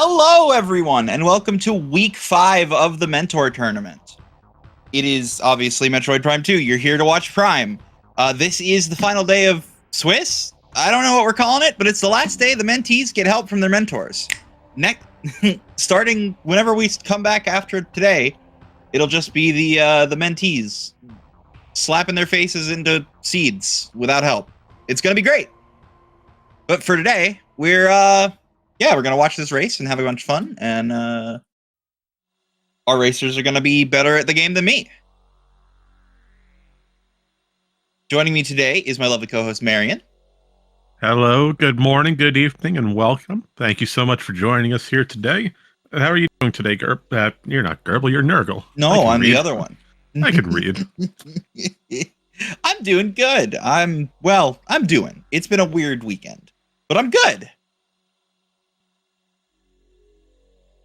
Hello, everyone, and welcome to Week 5 of the Mentor Tournament. It is obviously Metroid Prime 2. You're here to watch Prime. This is the final day of Swiss? I don't know what we're calling it, but it's the last day the mentees get help from their mentors. Starting whenever we come back after today, it'll just be the mentees slapping their faces into seeds without help. It's going to be great. But for today, we're going to watch this race and have a bunch of fun, and our racers are going to be better at the game than me. Joining me today is my lovely co-host, Marion. Hello, good morning, good evening, and welcome. Thank you so much for joining us here today. How are you doing today, Gerb? You're not Gerbil, you're Nurgle. No, I'm the other one. I can read. I'm doing good. I'm doing. It's been a weird weekend, but I'm good.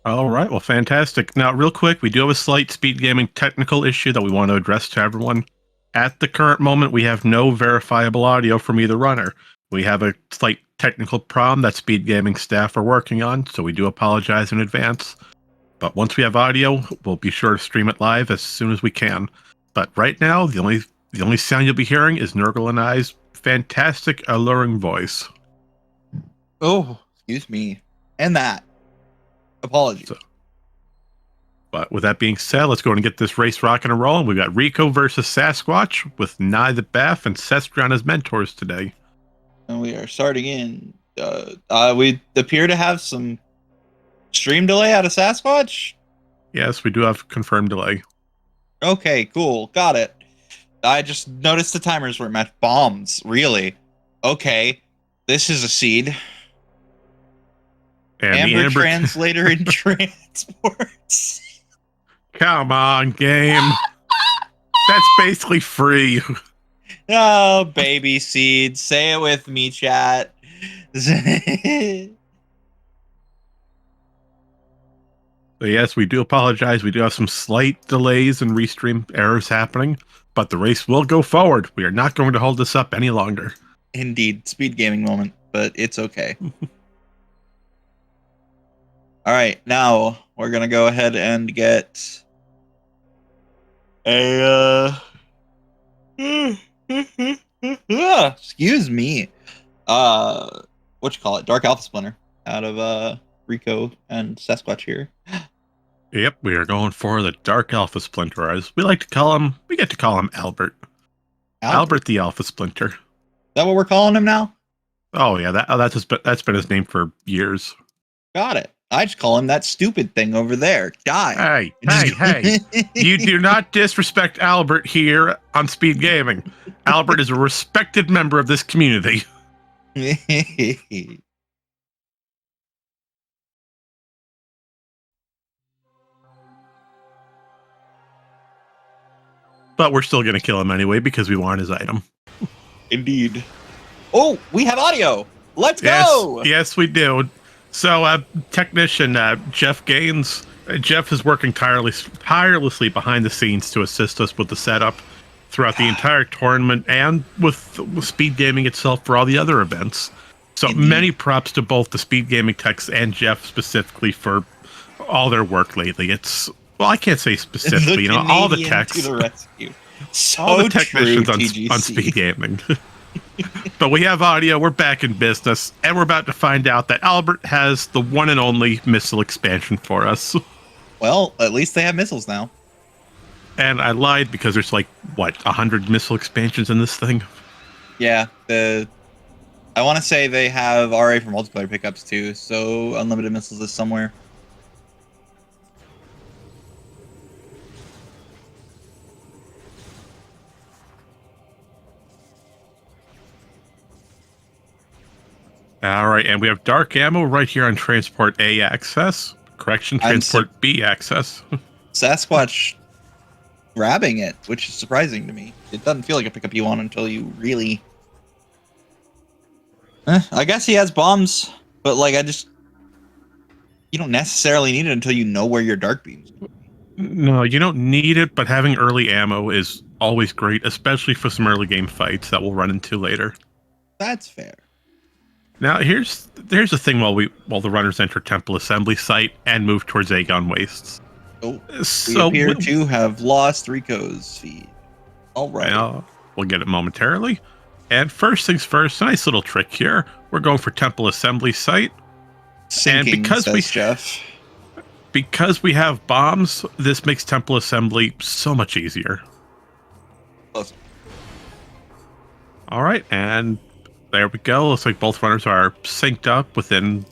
All right, well, fantastic. Now, real quick, we do have a slight SpeedGaming technical issue that we want to address to everyone. At the current moment, we have no verifiable audio from either runner. We have a slight technical problem that SpeedGaming staff are working on, so we do apologize in advance. But once we have audio, we'll be sure to stream it live as soon as we can. But right now, the only sound you'll be hearing is Nurgle and I's fantastic, alluring voice. Oh, excuse me. And that. Apologies. But with that being said, let's go and get this race rocking and rolling. We've got Rico versus Sasquatch with Naii the Bath and Cestrion as mentors today. And we are starting in. We appear to have some stream delay out of Sasquatch. Yes, we do have confirmed delay. Okay, cool. Got it. I just noticed the timers weren't matched. Bombs, really? Okay. This is a seed. And Amber translator in transports. Come on, game. That's basically free. Oh, baby seed. Say it with me, chat. So yes, we do apologize. We do have some slight delays and restream errors happening, but the race will go forward. We are not going to hold this up any longer. Indeed. Speed gaming moment, but it's okay. All right, now we're going to go ahead and get a excuse me. What you call it? Dark Alpha Splinter out of Rico and Sasquatch here. Yep, we are going for the Dark Alpha Splinter, as we like to call him. We get to call him Albert. Albert the Alpha Splinter. Is that what we're calling him now? Oh yeah, that's been his name for years. Got it. I just call him that stupid thing over there. Die. Hey. You do not disrespect Albert here on Speed Gaming. Albert is a respected member of this community. But we're still going to kill him anyway because we want his item. Indeed. Oh, we have audio. Let's go. Yes, we do. So, technician Jeff Gaines. Jeff is working tirelessly behind the scenes to assist us with the setup throughout the entire tournament and with Speed Gaming itself for all the other events. So many props to both the Speed Gaming techs and Jeff specifically for all their work lately. I can't say specifically, all the techs. To the rescue. So all the technicians true, on Speed Gaming. But we have audio, we're back in business, and we're about to find out that Albert has the one and only missile expansion for us. Well, at least they have missiles now. And I lied because there's 100 missile expansions in this thing? Yeah, I want to say they have RA for multiplayer pickups too, so unlimited missiles is somewhere. All right, and we have dark ammo right here on Transport A access. Correction, Transport B access. Sasquatch grabbing it, which is surprising to me. It doesn't feel like a pickup you want until you really... I guess he has bombs, but you don't necessarily need it until you know where your dark beams are. No, you don't need it, but having early ammo is always great, especially for some early game fights that we'll run into later. That's fair. Now here's the thing while the runners enter Temple Assembly Site and move towards Aegon Wastes. Oh, we So appear to have lost Rico's feed. All right. we'll get it momentarily. And first things first, nice little trick here. We're going for Temple Assembly Site. Sinking, and because says Jeff. Because we have bombs, this makes Temple Assembly so much easier. Awesome. All right, and there we go. Looks like both runners are synced up within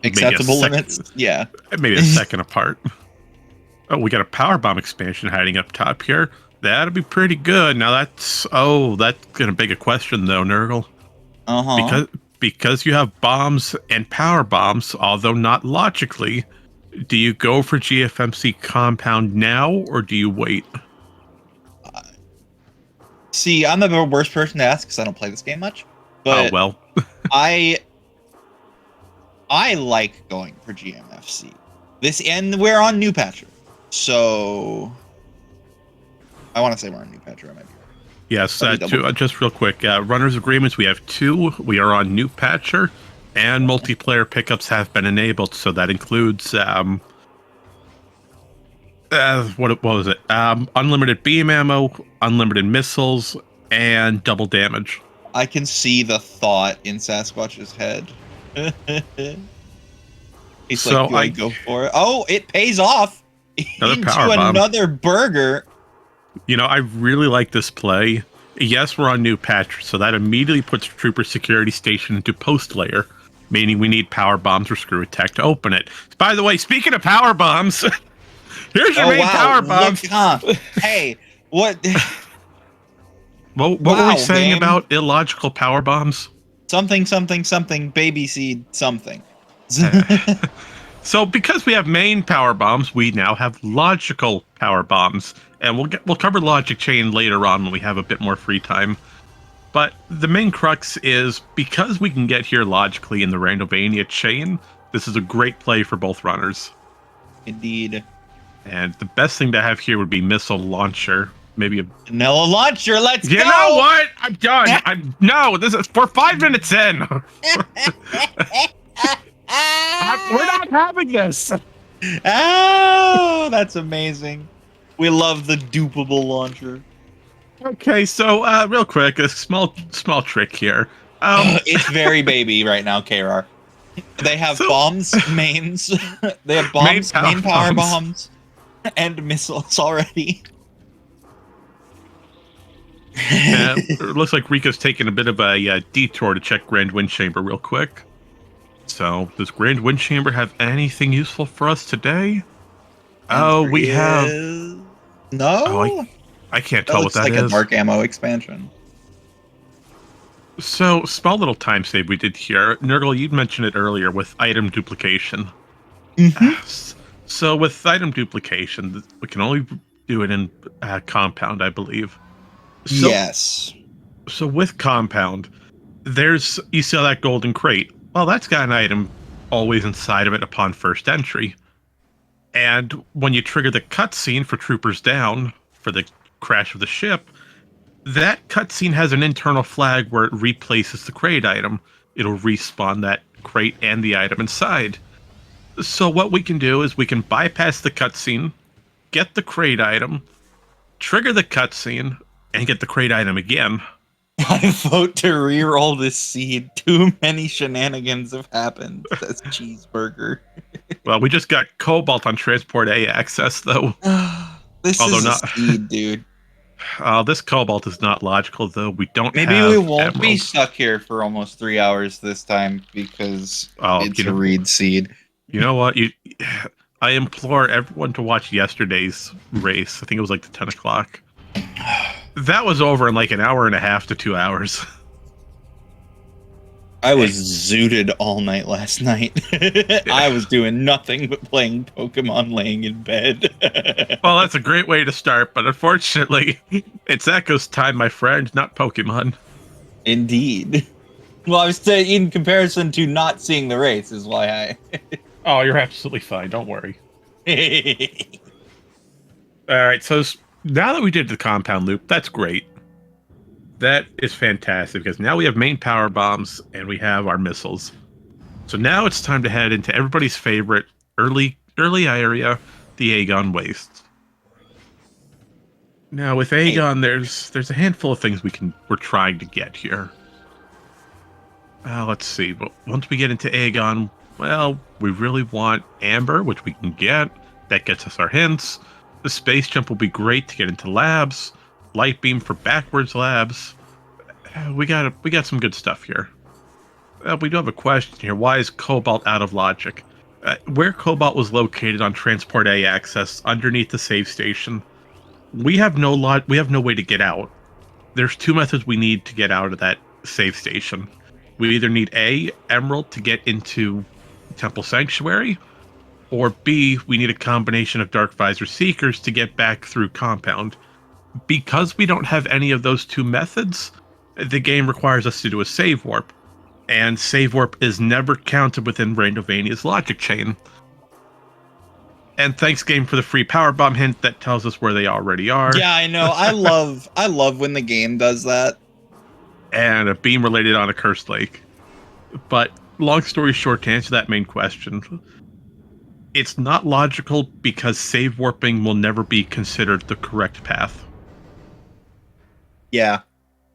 Acceptable limits. Yeah. Maybe a second apart. Oh, we got a power bomb expansion hiding up top here. That'll be pretty good. Now that's gonna beg a question though, Nurgle. Because you have bombs and power bombs, although not logically, do you go for GFMC compound now or do you wait? See, I'm the worst person to ask because I don't play this game much. But oh well. I like going for GMFC. And we're on New Patcher. So I want to say we're on New Patcher. I might be right. Yes, just real quick. Runners agreements, we have 2. We are on New Patcher, and multiplayer pickups have been enabled. So that includes what was it? Unlimited beam ammo, unlimited missiles, and double damage. I can see the thought in Sasquatch's head. He's so like, do I go for it? Oh, it pays off another burger. You know, I really like this play. Yes, we're on New Patch, so that immediately puts Trooper Security Station into post layer, meaning we need power bombs or screw attack to open it. By the way, speaking of power bombs, here's your main power bombs. Hey, what? What were we saying about illogical power bombs? Something, baby seed, something. So because we have main power bombs, we now have logical power bombs, and we'll cover logic chain later on when we have a bit more free time. But the main crux is because we can get here logically in the Randomania chain, this is a great play for both runners. Indeed. And the best thing to have here would be missile launcher. Maybe a vanilla launcher. Let's go. You know what? I'm done. This is we're 5 minutes in. We're not having this. Oh, that's amazing. We love the dupable launcher. Okay, so real quick, a small trick here. It's very baby right now, KR. They have bombs, mains. They have bombs, main power bombs, and missiles already. It looks like Rico's taking a bit of a detour to check Grand Wind Chamber real quick. So, does Grand Wind Chamber have anything useful for us today? We have... No? Oh, I can't tell what that is. Looks like a dark ammo expansion. So, small little time save we did here. Nurgle, you mentioned it earlier with item duplication. Mm-hmm. So, with item duplication, we can only do it in compound, I believe. So, yes. So, with compound, you see that golden crate. Well, that's got an item always inside of it upon first entry. And when you trigger the cutscene for Troopers Down, for the crash of the ship, that cutscene has an internal flag where it replaces the crate item. It'll respawn that crate and the item inside. So what we can do is we can bypass the cutscene, get the crate item, trigger the cutscene, and get the crate item again. I vote to re-roll this seed. Too many shenanigans have happened. That's cheeseburger. Well, we just got Cobalt on Transport A access, though. This is a seed, dude. This Cobalt is not logical, though. We don't have Maybe we won't be emeralds. stuck here for almost 3 hours this time because it's a reed seed. You know what? I implore everyone to watch yesterday's race. I think it was like the 10 o'clock. That was over in like an hour and a half to 2 hours. I was zooted all night last night. I was doing nothing but playing Pokemon laying in bed. Well, that's a great way to start, but unfortunately, it's Echo's time, my friend, not Pokemon. Indeed. Well, I was saying in comparison to not seeing the race is why I... Oh, you're absolutely fine. Don't worry. All right, so now that we did the compound loop, that's great. That is fantastic because now we have main power bombs and we have our missiles. So now it's time to head into everybody's favorite early area, the Aegon Wastes. Now with Aegon, there's a handful of things we're trying to get here. Let's see. But once we get into Aegon, well, we really want Amber, which we can get. That gets us our hints. The space jump will be great to get into labs. Light beam for backwards labs. We got some good stuff here. We do have a question here. Why is Cobalt out of logic? Where Cobalt was located on Transport A access underneath the save station, we have no way to get out. There's two methods we need to get out of that save station. We either need A, Emerald to get into Temple Sanctuary, or B, we need a combination of Dark Visor Seekers to get back through Compound. Because we don't have any of those two methods, the game requires us to do a save warp, and save warp is never counted within Randovania's logic chain. And thanks, game, for the free power bomb hint that tells us where they already are. Yeah, I know. I love when the game does that. And a beam related on a cursed lake. But long story short, to answer that main question, it's not logical because save warping will never be considered the correct path. Yeah.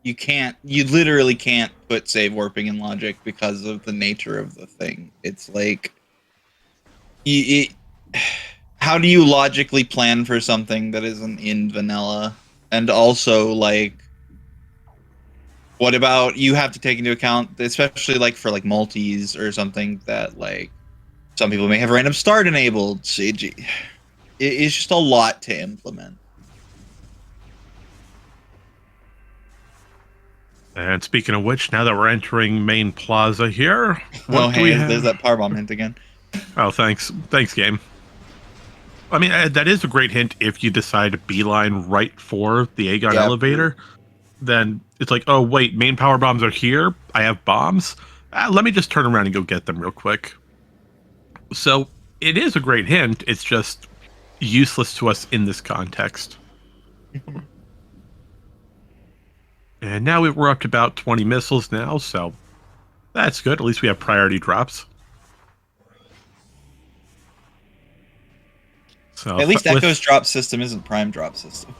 You literally can't put save warping in logic because of the nature of the thing. It's like, how do you logically plan for something that isn't in vanilla? And also, like, what about, you have to take into account, especially like for like multis or something, that like some people may have random start enabled. It's just a lot to implement. And speaking of which, now that we're entering main plaza here, what do we have? There's that powerbomb hint again. Oh, thanks, game. I mean, that is a great hint if you decide to beeline right for the Aegon elevator. Then it's like, oh wait, main power bombs are here. I have bombs. Let me just turn around and go get them real quick. So it is a great hint. It's just useless to us in this context. And now we're up to about 20 missiles now, so that's good. At least we have priority drops. So at least Echo's drop system isn't Prime drop system.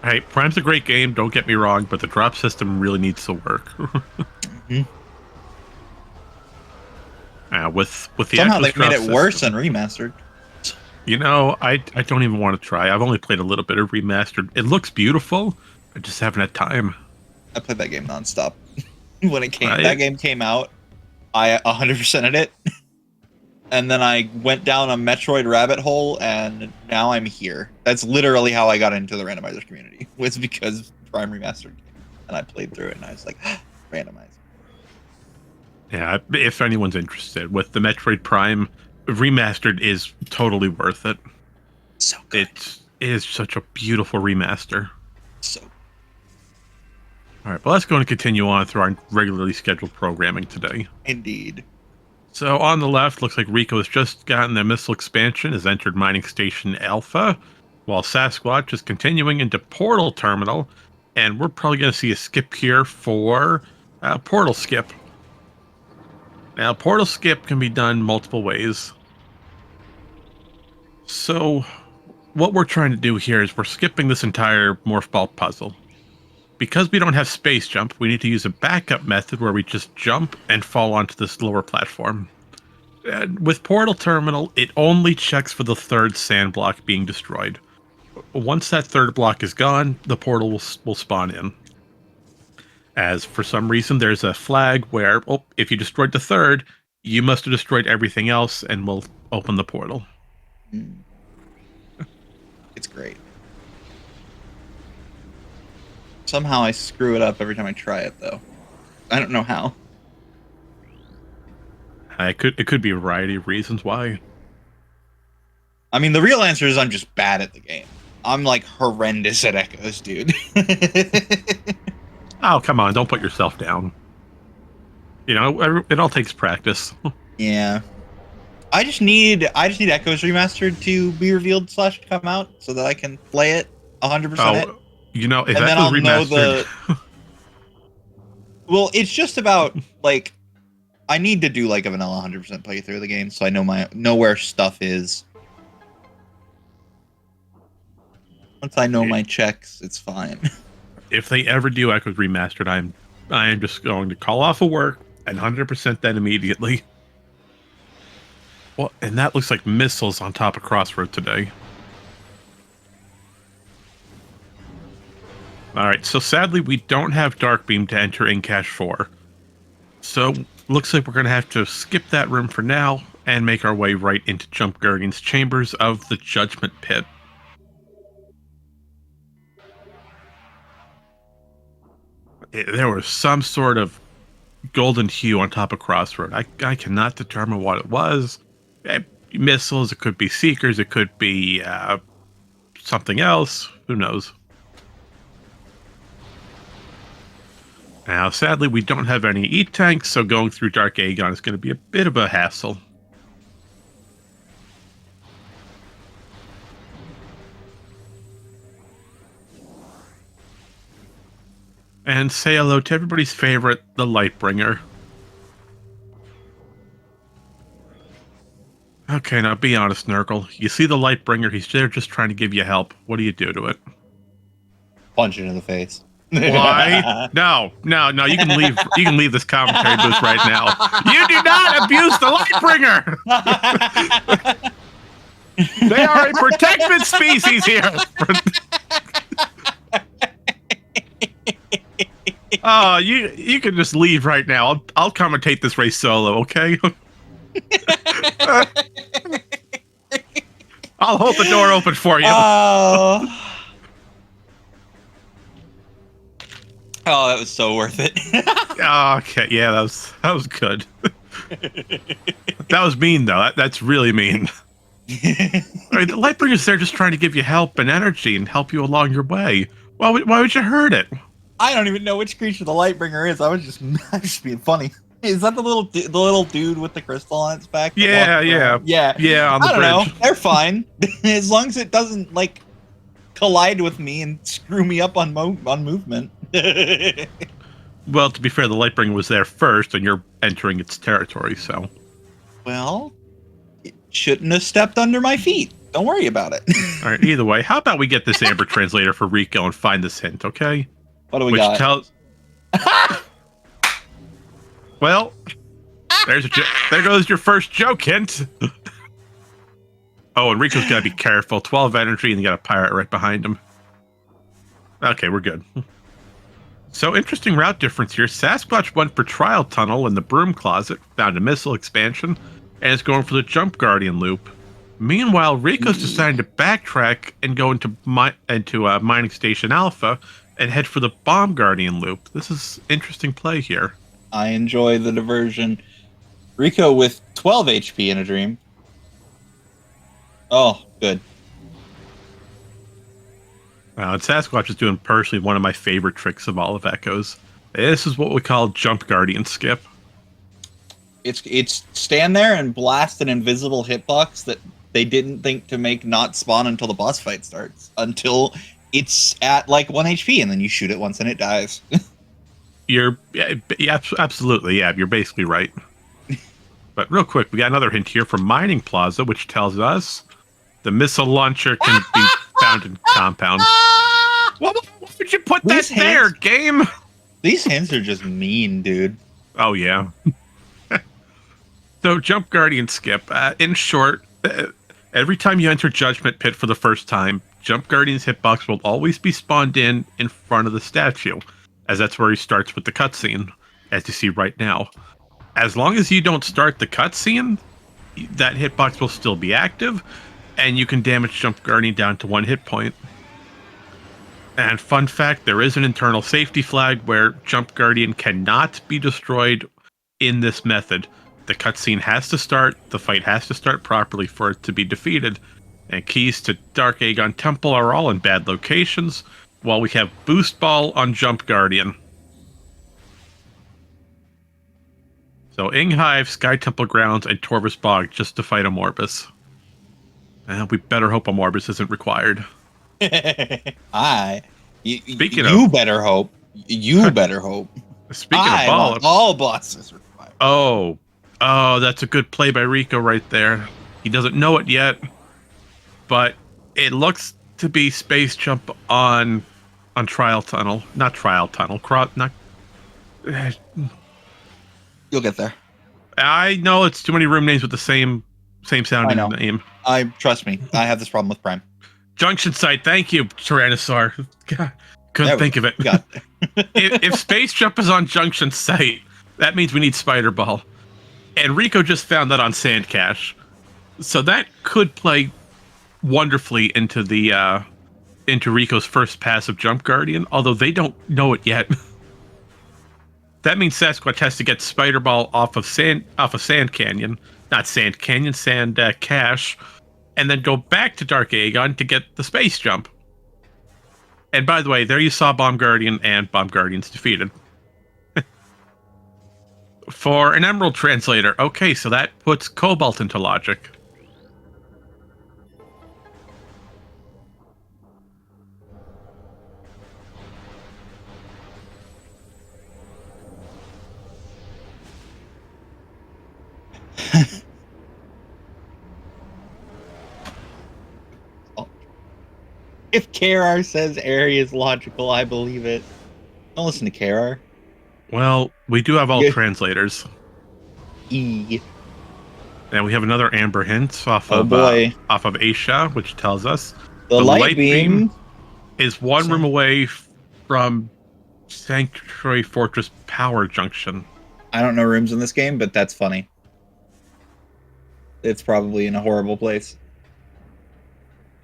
Hey, Prime's a great game, don't get me wrong, but the drop system really needs to work. With the somehow they've made it worse and remastered. You know, I don't even want to try. I've only played a little bit of remastered. It looks beautiful. I just haven't had time. I played that game nonstop. When that game came out, I 100%ed it. And then I went down a Metroid rabbit hole, and now I'm here. That's literally how I got into the Randomizer community. Was because Prime Remastered came, and I played through it, and I was like, Randomizer. Yeah, if anyone's interested, with the Metroid Prime, Remastered is totally worth it. So good. It is such a beautiful remaster. So good. All right, but let's go and continue on through our regularly scheduled programming today. Indeed. So on the left, looks like Rico has just gotten their missile expansion, has entered Mining Station Alpha, while Sasquatch is continuing into Portal Terminal, and we're probably going to see a skip here for Portal Skip. Now, Portal Skip can be done multiple ways. So what we're trying to do here is we're skipping this entire Morph Ball puzzle. Because we don't have space jump, we need to use a backup method where we just jump and fall onto this lower platform. With Portal Terminal, it only checks for the third sand block being destroyed. Once that third block is gone, the portal will spawn in. As for some reason, there's a flag where, if you destroyed the third, you must have destroyed everything else and we'll open the portal. It's great. Somehow I screw it up every time I try it, though. I don't know how. It could be a variety of reasons why. I mean, the real answer is I'm just bad at the game. I'm like horrendous at echoes, dude. Oh, come on, don't put yourself down. You know, it all takes practice. Yeah. I just need Echoes Remastered to be revealed / come out so that I can play it 100% it. You know, if and then Echoes I'll know Remastered... Well, it's just about like I need to do like a vanilla 100% playthrough of the game, so I know where stuff is. Once I know my checks, it's fine. If they ever do Echoes Remastered, I am just going to call off of work and 100% then immediately. Well, and that looks like missiles on top of Crossroad today. Alright, so sadly we don't have Dark Beam to enter in Cache 4. So, looks like we're going to have to skip that room for now and make our way right into Jump Guardian's chambers of the Judgment Pit. There was some sort of golden hue on top of Crossroad. I cannot determine what it was. Missiles, it could be Seekers, it could be something else. Who knows? Now, sadly, we don't have any E-Tanks, so going through Dark Aegon is going to be a bit of a hassle. And say hello to everybody's favorite, the Lightbringer. Okay, now be honest, Nurgle. You see the Lightbringer, he's there just trying to give you help. What do you do to it? Punch it in the face. Why? No. You can leave. You can leave this commentary booth right now. You do not abuse the Lightbringer. They are a protected species here. Oh, you can just leave right now. I'll commentate this race solo, okay? I'll hold the door open for you. Oh, that was so worth it. Okay, yeah, that was good. That was mean, though. That's really mean. Right, the Lightbringer's there just trying to give you help and energy and help you along your way. Why would you hurt it? I don't even know which creature the Lightbringer is. I was just being funny. Is that the little dude with the crystal on its back? Yeah. On the bridge. Know. They're fine as long as it doesn't like collide with me and screw me up on movement. Well, to be fair, the Lightbringer was there first, and you're entering its territory, so. Well, it shouldn't have stepped under my feet. Don't worry about it. All right. Either way, how about we get this Amber translator for Rico and find this hint, okay? What do we got? Well, there goes your first joke hint. Oh, and Rico's got to be careful. 12 energy, and you got a pirate right behind him. Okay, we're good. So, interesting route difference here. Sasquatch went for Trial Tunnel in the Broom Closet, found a missile expansion, and is going for the Jump Guardian loop. Meanwhile, Rico's deciding to backtrack and go into Mining Station Alpha and head for the Bomb Guardian loop. This is interesting play here. I enjoy the diversion. Rico with 12 HP in a dream. Oh, good. And Sasquatch is doing personally one of my favorite tricks of all of Echoes. This is what we call Jump Guardian Skip. It's stand there and blast an invisible hitbox that they didn't think to make not spawn until the boss fight starts. Until it's at like 1 HP, and then you shoot it once and it dies. Absolutely, yeah, you're basically right. But real quick, we got another hint here from Mining Plaza, which tells us the missile launcher can be found in compound. Why would you put that there, game? These hints are just mean, dude. Oh, yeah. So, Jump Guardian Skip. In short, every time you enter Judgment Pit for the first time, Jump Guardian's hitbox will always be spawned in front of the statue, as that's where he starts with the cutscene, as you see right now. As long as you don't start the cutscene, that hitbox will still be active, and you can damage Jump Guardian down to 1 hit point. And fun fact, there is an internal safety flag where Jump Guardian cannot be destroyed in this method. The cutscene has to start, the fight has to start properly for it to be defeated, and keys to Dark Aegon Temple are all in bad locations, while we have Boost Ball on Jump Guardian. So Inghive, Sky Temple Grounds, and Torvus Bog just to fight a Morbus. We better hope a Morbus isn't required. You better hope. You better hope. Speaking of I ball, want all bosses revived. oh, that's a good play by Rico right there. He doesn't know it yet, but it looks to be space jump on Trial Tunnel, not Trial Tunnel. Not. You'll get there. I know it's too many room names with the same I sounding know. name. Trust me. I have this problem with Prime. Junction site. Thank you, Tyrannosaur. God, couldn't think of it. If space jump is on junction site, that means we need spider ball. And Rico just found that on Sand Cache, so that could play wonderfully into the into Rico's first pass of Jump Guardian. Although they don't know it yet. That means Sasquatch has to get spider ball off of Sand Canyon, not Sand Canyon, Sand Cache, and then go back to Dark Aegon to get the space jump. And by the way, there you saw Bomb Guardian, and Bomb Guardian's defeated. For an Emerald Translator, okay, so that puts Cobalt into logic. If KR says area is logical, I believe it. Don't listen to KR. Well, we do have all translators. E. And we have another Amber Hint off of Aisha, which tells us the light beam is one room away from Sanctuary Fortress Power Junction. I don't know rooms in this game, but that's funny. It's probably in a horrible place.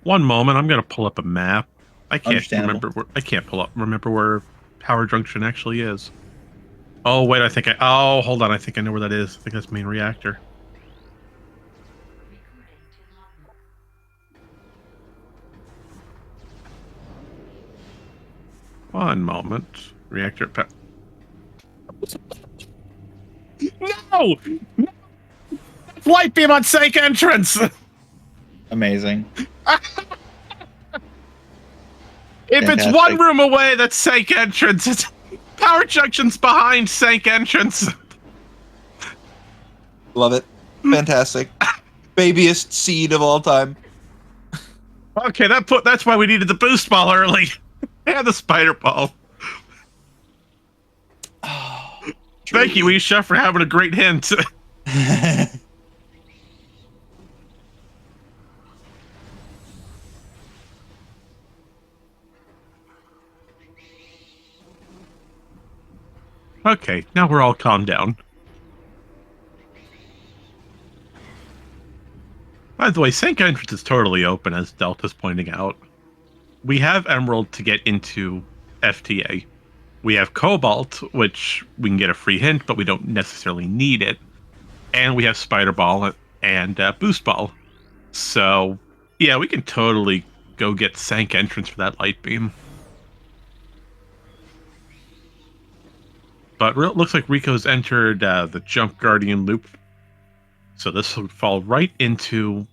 One moment, I'm gonna pull up a map. I can't remember. Remember where Power Junction actually is. Oh wait, hold on. I think I know where that is. I think that's main reactor. One moment. Reactor. No! Light beam on Sank entrance. Amazing. If it's one room away, that's Sank entrance. It's Power Junction's behind Sank entrance. Love it. Fantastic. Babiest seed of all time. Okay, that's why we needed the boost ball early. And the spider ball. Thank you, Isha, for having a great hint. Okay, now we're all calmed down. By the way, Sank entrance is totally open, as Delta's pointing out. We have Emerald to get into FTA. We have Cobalt, which we can get a free hint, but we don't necessarily need it. And we have Spider Ball and Boost Ball. So, yeah, we can totally go get Sank entrance for that light beam. But it looks like Rico's entered the Jump Guardian loop. So this will fall right into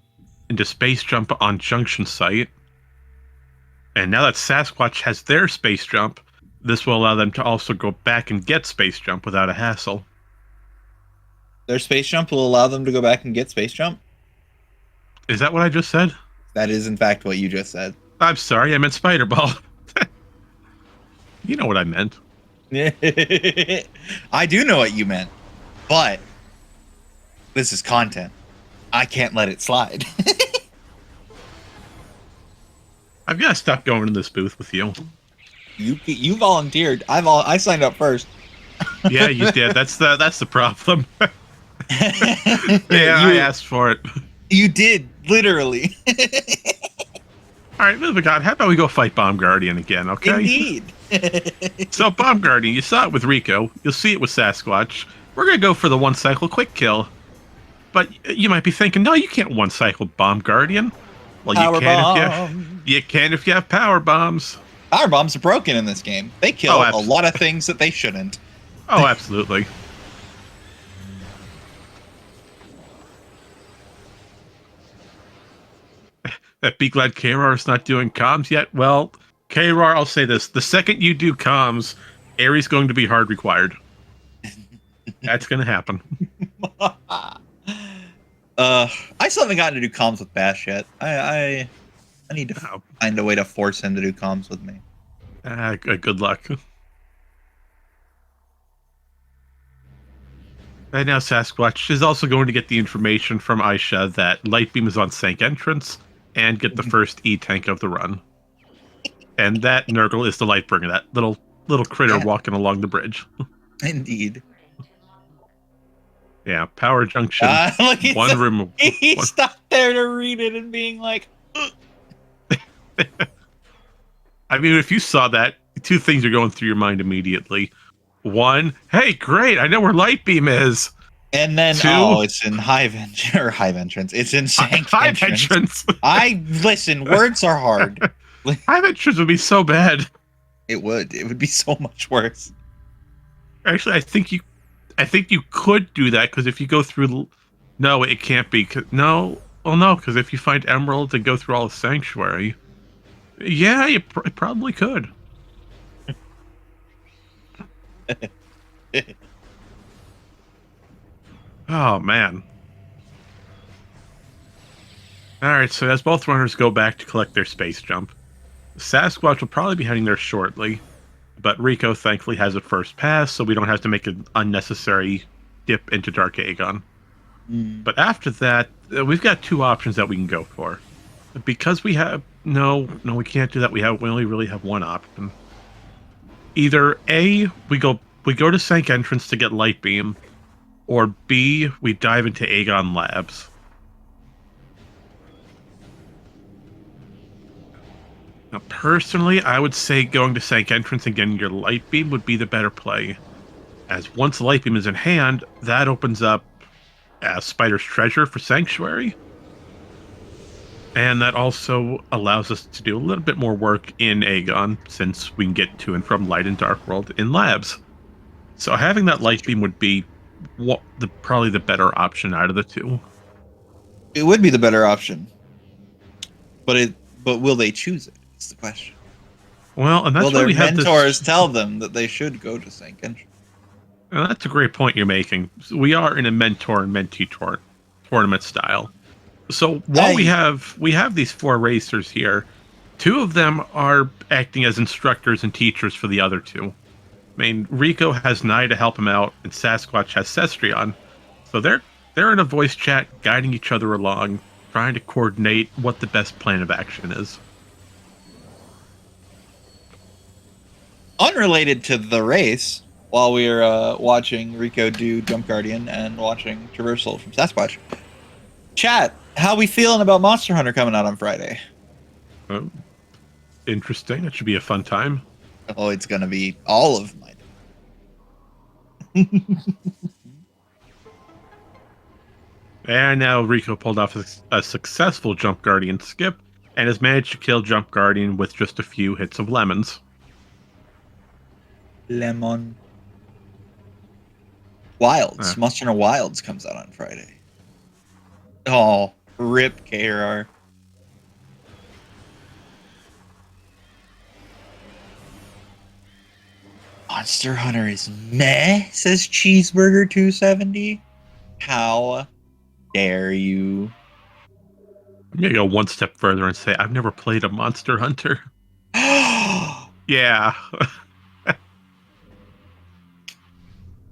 Space Jump on Junction Site. And now that Sasquatch has their Space Jump, this will allow them to also go back and get Space Jump without a hassle. Their Space Jump will allow them to go back and get Space Jump? Is that what I just said? That is, in fact, what you just said. I'm sorry, I meant Spider Ball. You know what I meant. I do know what you meant, but this is content. I can't let it slide. I've got to stop going in this booth with you. You volunteered. I signed up first. Yeah, you did. That's the problem. Yeah, I asked for it. You did, literally. All right, moving on. How about we go fight Bomb Guardian again, okay? Indeed. So, Bomb Guardian, you saw it with Rico. You'll see it with Sasquatch. We're going to go for the one-cycle quick kill. But you might be thinking, no, you can't one-cycle Bomb Guardian. Well, you can if you have power bombs. Power bombs are broken in this game. They kill a lot of things that they shouldn't. Oh, absolutely. Be glad KR is not doing comms yet. Well, KR, I'll say this. The second you do comms, Ares going to be hard required. That's going to happen. I still haven't gotten to do comms with Bash yet. I need to find a way to force him to do comms with me. Good luck. And now Sasquatch is also going to get the information from Aisha that Lightbeam is on Sank entrance and get the first E-tank of the run. And that Nurgle is the Lightbringer, that little critter walking along the bridge. Indeed. Yeah, Power Junction. One room. He stopped there to read it and being like... I mean, if you saw that, two things are going through your mind immediately. One, hey, great, I know where Lightbeam is. And then, two, it's in Hive Entrance. It's in Sank Hive Entrance. Listen, words are hard. Hive Entrance would be so bad. It would be so much worse. Actually, I think you could do that, because if you go through... No, it can't be. No, well, no, because if you find Emerald and go through all the Sanctuary... Yeah, you probably could. Oh, man. Alright, so as both runners go back to collect their space jump, Sasquatch will probably be heading there shortly, but Rico thankfully has a first pass, so we don't have to make an unnecessary dip into Dark Aegon. But after that, we've got two options that we can go for. Because we have... No, we can't do that. We only really have one option. Either A, we go to Sank entrance to get Lightbeam, or B, we dive into Aegon Labs. Now, personally, I would say going to Sank entrance and getting your Lightbeam would be the better play. As once Lightbeam is in hand, that opens up Spider's Treasure for Sanctuary. And that also allows us to do a little bit more work in Aegon, since we can get to and from Light and Dark World in Labs. So having that Lightbeam would be probably the better option out of the two. It would be the better option. But will they choose it? It's the question. Well, and that's will why we have mentors tell them that they should go to Sank entrance? Well, that's a great point you're making. We are in a mentor and mentee tournament style. So while we have these four racers here, two of them are acting as instructors and teachers for the other two. I mean, Rico has Naii to help him out, and Sasquatch has Cestrion. So they're in a voice chat, guiding each other along, trying to coordinate what the best plan of action is. Unrelated to the race, while we were watching Rico do Jump Guardian and watching Traversal from Sasquatch, chat, how we feeling about Monster Hunter coming out on Friday? Interesting. It should be a fun time. Oh, it's going to be all of my And now Rico pulled off a successful Jump Guardian skip and has managed to kill Jump Guardian with just a few hits of lemons. Lemon. Wilds. Monster Hunter Wilds comes out on Friday. Oh, rip KRR. Monster Hunter is meh, says Cheeseburger 270. How dare you? I'm gonna go one step further and say I've never played a Monster Hunter. Yeah.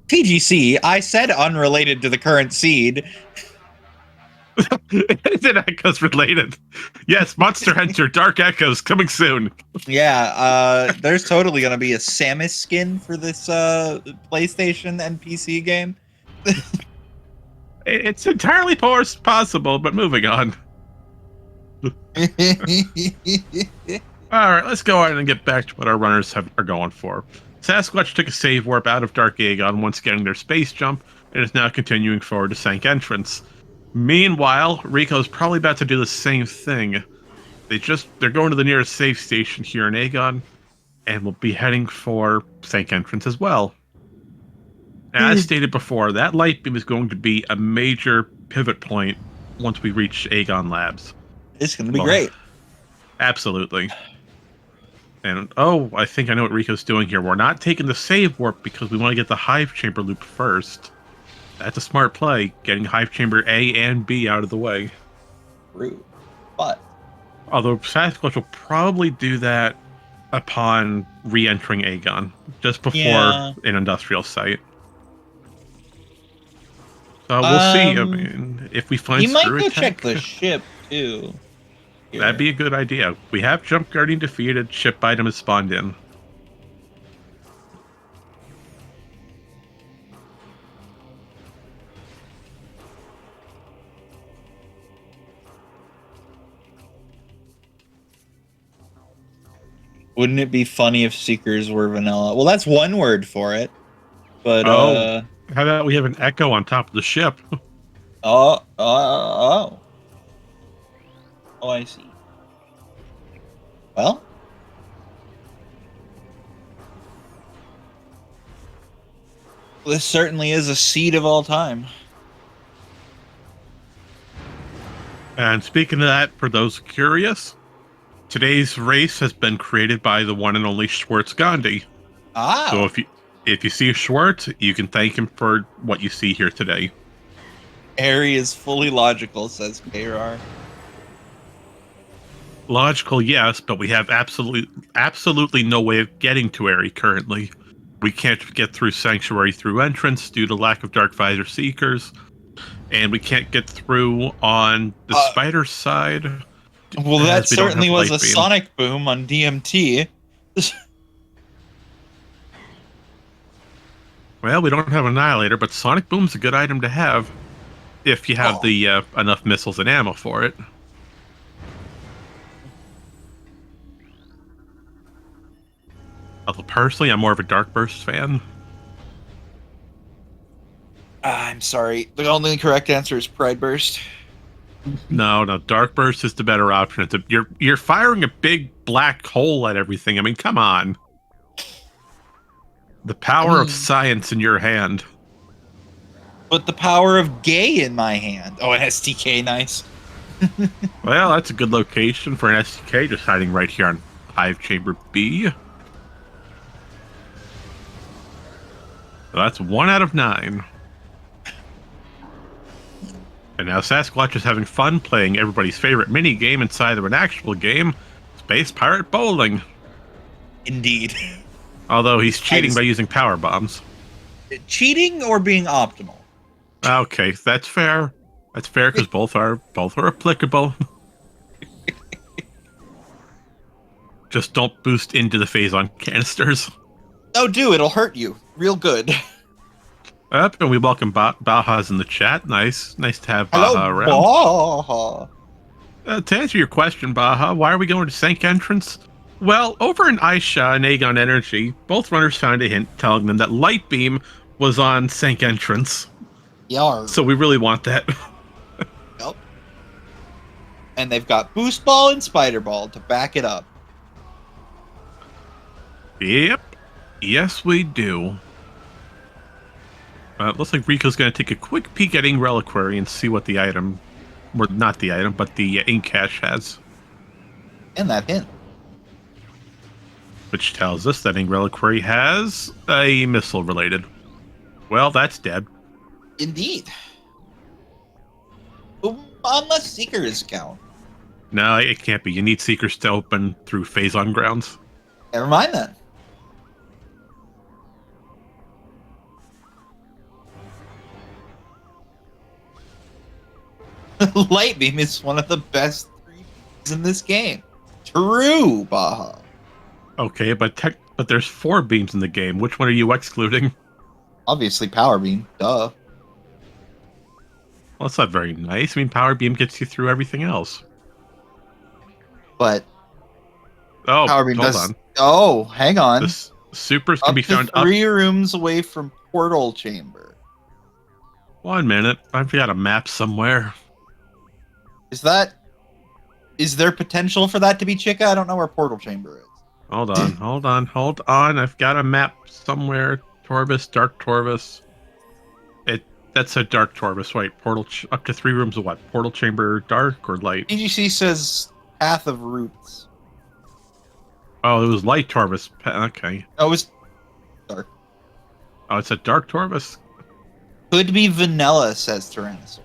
TGC, I said unrelated to the current seed. Is it Echoes related? Yes, Monster Hunter Dark Echoes coming soon. Yeah, there's totally gonna be a Samus skin for this PlayStation and PC game. It's entirely possible, but moving on. Alright, let's go on and get back to what our runners are going for. Sasquatch took a save warp out of Dark Aegon once getting their space jump, and is now continuing forward to Sank entrance. Meanwhile, Rico's probably about to do the same thing. They're going to the nearest safe station here in Aegon, and will be heading for Sank entrance as well. As stated before, that light beam is going to be a major pivot point once we reach Aegon Labs. It's going to be great. Absolutely. And, oh, I think I know what Rico's doing here. We're not taking the save warp because we want to get the Hive Chamber loop first. That's a smart play, getting Hive Chamber A and B out of the way. Rude. But Although Sasquatch will probably do that upon re-entering Aegon, just before an industrial site. So we'll see. I mean, if we find he might Screw go Attack, check the ship too. Here. That'd be a good idea. We have Jump Guardian defeated. Ship item has spawned in. Wouldn't it be funny if Seekers were vanilla? Well, that's one word for it. But how about we have an Echo on top of the ship? Oh, I see. Well, this certainly is a seed of all time. And speaking of that, for those curious, today's race has been created by the one and only Schwartz Gandhi. Ah. So if you see Schwartz, you can thank him for what you see here today. Harry is fully logical, says KR. Logical, yes, but we have absolutely no way of getting to Aerie currently. We can't get through Sanctuary through entrance due to lack of Dark Visor Seekers, and we can't get through on the Spider side. Well, that certainly was a Sonic Boom on DMT. Well, we don't have Annihilator, but Sonic Boom's a good item to have if you have the enough missiles and ammo for it. Although personally, I'm more of a Dark Burst fan. I'm sorry. The only correct answer is Pride Burst. No, Dark Burst is the better option. You're firing a big black hole at everything. I mean, come on. The power of science in your hand. But the power of gay in my hand. Oh, an STK, nice. Well, that's a good location for an STK, just hiding right here on Hive Chamber B. So that's 1 out of 9. And now Sasquatch is having fun playing everybody's favorite mini game inside of an actual game, Space Pirate Bowling. Indeed. Although he's cheating by using power bombs. Cheating or being optimal? Okay, that's fair. That's fair because both are applicable. Just don't boost into the Phazon canisters. Oh, do. It'll hurt you. Real good. Up, and we welcome Baja's in the chat. Nice to have Baja around. Baja. To answer your question, Baja, why are we going to Sank Entrance? Well, over in Aisha and Aegon Energy, both runners found a hint telling them that Light Beam was on Sank Entrance. Yarr. So we really want that. Yep. And they've got Boost Ball and Spider Ball to back it up. Yep. Yes, we do. Looks like Rico's going to take a quick peek at Ing Reliquary and see what the item, or not the item, but the ink cache has. And that hint. Which tells us that Ing Reliquary has a missile related. Well, that's dead. Indeed. Unless Seekers count. No, it can't be. You need Seekers to open through Phazon grounds. Never mind then. Light Beam is one of the best 3 in this game. True, Baja. Okay, but there's 4 beams in the game. Which one are you excluding? Obviously, Power Beam. Duh. Well, that's not very nice. I mean, Power Beam gets you through everything else. But Power Beam hold on. Oh, hang on. The supers can be found up 3 rooms away from Portal Chamber. 1 minute. I've got a map somewhere. Is there potential for that to be Chica? I don't know where Portal Chamber is. Hold on. I've got a map somewhere. Torvus, Dark Torvus. That's a Dark Torvus, right? Up to 3 rooms of what? Portal Chamber, dark or light? EGC says Path of Roots. Oh, it was light Torvus. Okay. Oh, it was dark. Oh, it's a dark Torvus. Could be vanilla, says Tyrannosaur.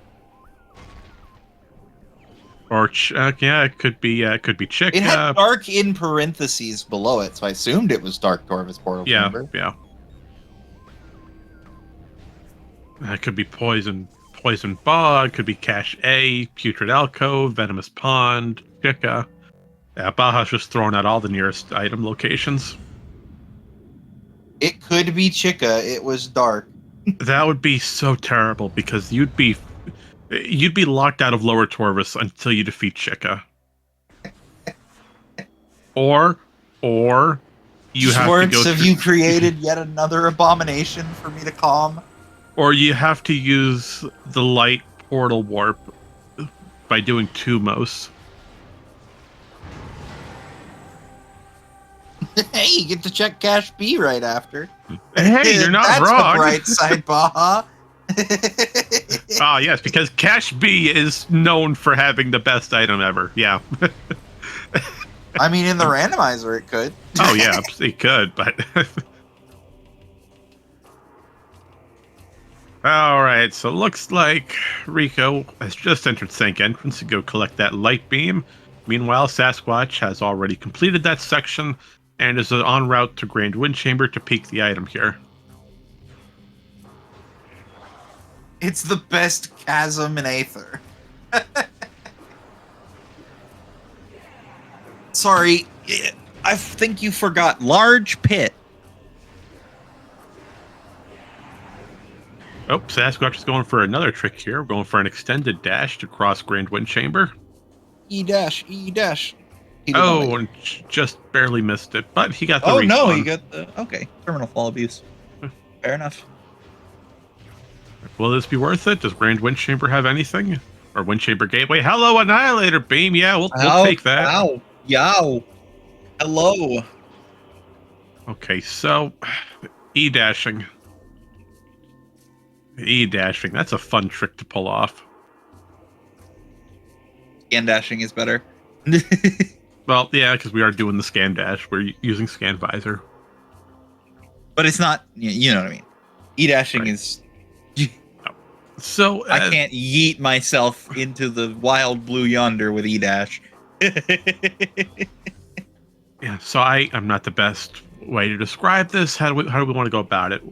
Or yeah, it could be Chick. It had dark in parentheses below it, so I assumed it was dark Torvus portal chamber. Yeah. It could be poison bog. Could be cache A, putrid alcove, venomous pond, Chica. Yeah, Baja's just throwing out all the nearest item locations. It could be Chica. It was dark. That would be so terrible because you'd be locked out of Lower Torvus until you defeat Chica. Or you have to go. Have you created yet another abomination for me to calm? Or you have to use the light portal warp by doing 2 Mos. Hey, you get to check Cache B right after. Hey, you're not That's wrong. The bright side, Baja. Ah, yes, because Cache B is known for having the best item ever. Yeah. I mean, in the randomizer, it could. Oh, yeah, it could, but... Alright, so looks like Rico has just entered Sank Entrance to go collect that light beam. Meanwhile, Sasquatch has already completed that section and is en route to Grand Wind Chamber to peek the item here. It's the best chasm in Aether. Sorry, I think you forgot large pit. Oh, Sasquatch is going for another trick here. We're going for an extended dash to cross Grand Wind Chamber. E-dash. Oh, and just barely missed it, but he got the respawn. No, he got the... Okay, terminal fall abuse. Fair enough. Will this be worth it? Does Grand Wind Chamber have anything? Or Wind Chamber Gateway? Hello, Annihilator Beam. Yeah, we'll take that. Ow. Yow. Hello. Okay, so E-dashing. E-dashing. That's a fun trick to pull off. Scan dashing is better. Well, yeah, because we are doing the scan dash. We're using scan visor. But it's not, you know what I mean. E-dashing Right. is... So I can't yeet myself into the wild blue yonder with E-dash. Yeah, so I'm not the best way to describe this. How do we want to go about it?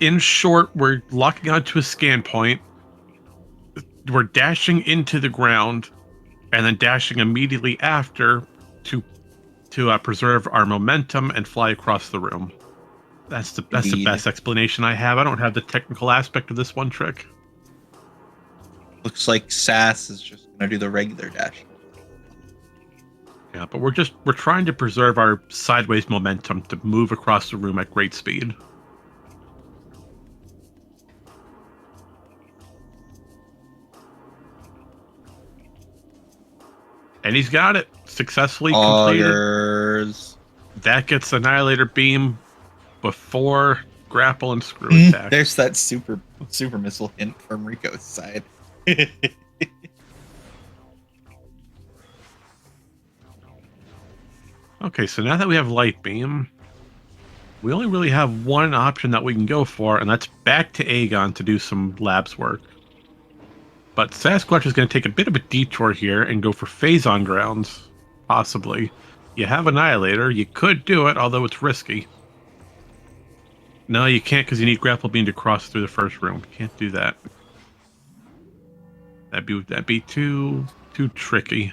In short, we're locking onto a scan point. We're dashing into the ground, and then dashing immediately after to preserve our momentum and fly across the room. That's the best explanation I have. I don't have the technical aspect of this one trick. Looks like Sass is just gonna do the regular dash. Yeah, but we're trying to preserve our sideways momentum to move across the room at great speed. And he's got it successfully completed. That gets Annihilator Beam before grapple and screw attack. There's that super missile hint from Rico's side. Okay, so now that we have Light Beam, we only really have one option that we can go for, and that's back to Aegon to do some labs work. But Sasquatch is going to take a bit of a detour here and go for Phazon Grounds, possibly. You have Annihilator, you could do it, although it's risky. No, you can't because you need Grapple Beam to cross through the first room. You can't do that. That'd be too tricky.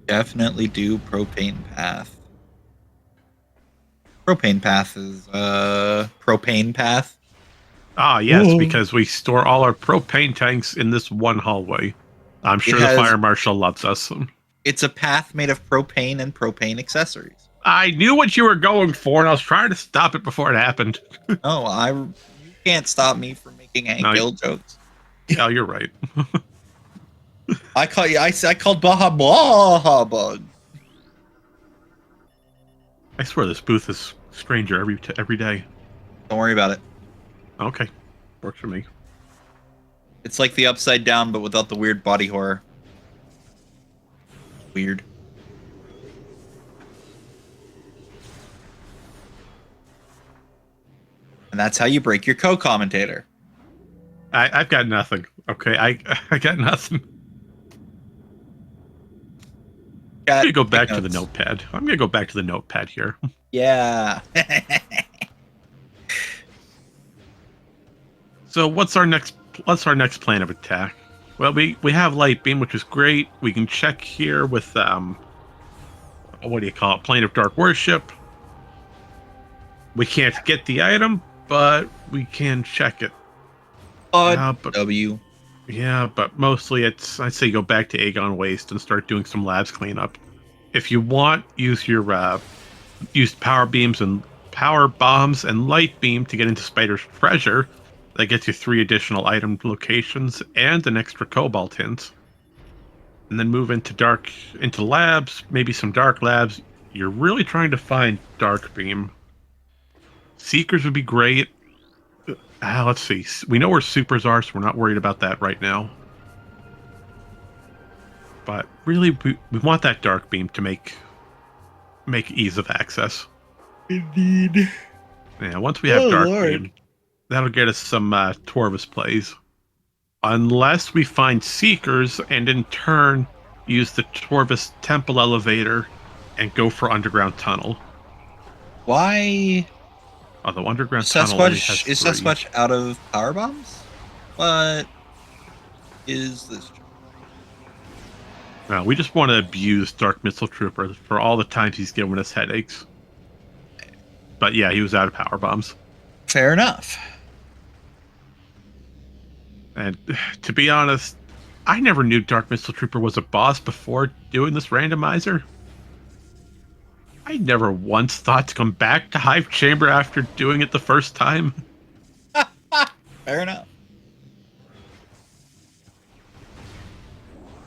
Definitely do Propane Path. Propane Path is Propane Path. Ah, yes, Whoa. Because we store all our propane tanks in this one hallway. I'm sure the Fire Marshal loves us. It's a path made of propane and propane accessories. I knew what you were going for, and I was trying to stop it before it happened. You can't stop me from making Hank Hill jokes. Oh, you're right. I called Baja Bug. I swear this booth is stranger every day. Don't worry about it. Okay, works for me. It's like the Upside Down, but without the weird body horror. Weird. And that's how you break your co-commentator. I've got nothing. Okay, I got nothing. I'm gonna go back to the notepad. I'm gonna go back to the notepad here. Yeah. So what's our next plan of attack? Well, we have light beam, which is great. We can check here with what do you call it? Plane of Dark Worship. We can't get the item, but we can check it. W. Yeah, but mostly I'd say go back to Aegon Waste and start doing some labs cleanup. If you want, use your use power bombs and light beam to get into Spider's treasure. That gets you 3 additional item locations and an extra cobalt hint. And then move into labs, maybe some dark labs. You're really trying to find dark beam. Seekers would be great. Let's see. We know where supers are, so we're not worried about that right now. But really, we want that dark beam to make ease of access. Indeed. Yeah, once we have dark beam, that'll get us some Torvus plays. Unless we find Seekers and in turn use the Torvus Temple Elevator and go for Underground Tunnel. Why? Although Underground Tunnel only has 3. Is Sasquatch out of power bombs? What is this? We just want to abuse Dark Missile Trooper for all the times he's given us headaches. But yeah, he was out of power bombs. Fair enough. And to be honest, I never knew Dark Missile Trooper was a boss before doing this randomizer. I never once thought to come back to Hive Chamber after doing it the first time. Fair enough.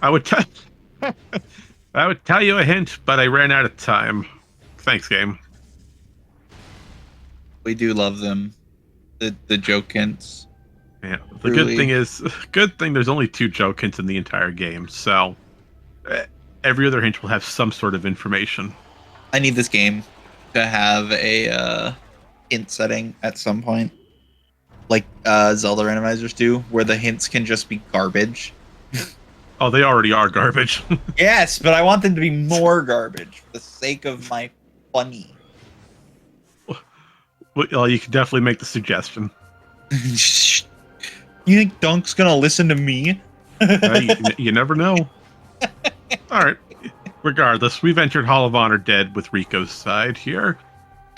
I would tell you a hint, but I ran out of time. Thanks, game. We do love them. The joke hints. Yeah. The good thing there's only 2 joke hints in the entire game, so every other hint will have some sort of information. I need this game to have a hint setting at some point, like Zelda randomizers do, where the hints can just be garbage. Oh, they already are garbage. Yes, but I want them to be more garbage for the sake of my funny. Well, you can definitely make the suggestion. You think Dunk's gonna listen to me? You never know. All right. Regardless, we've entered Hall of Honor dead with Rico's side here.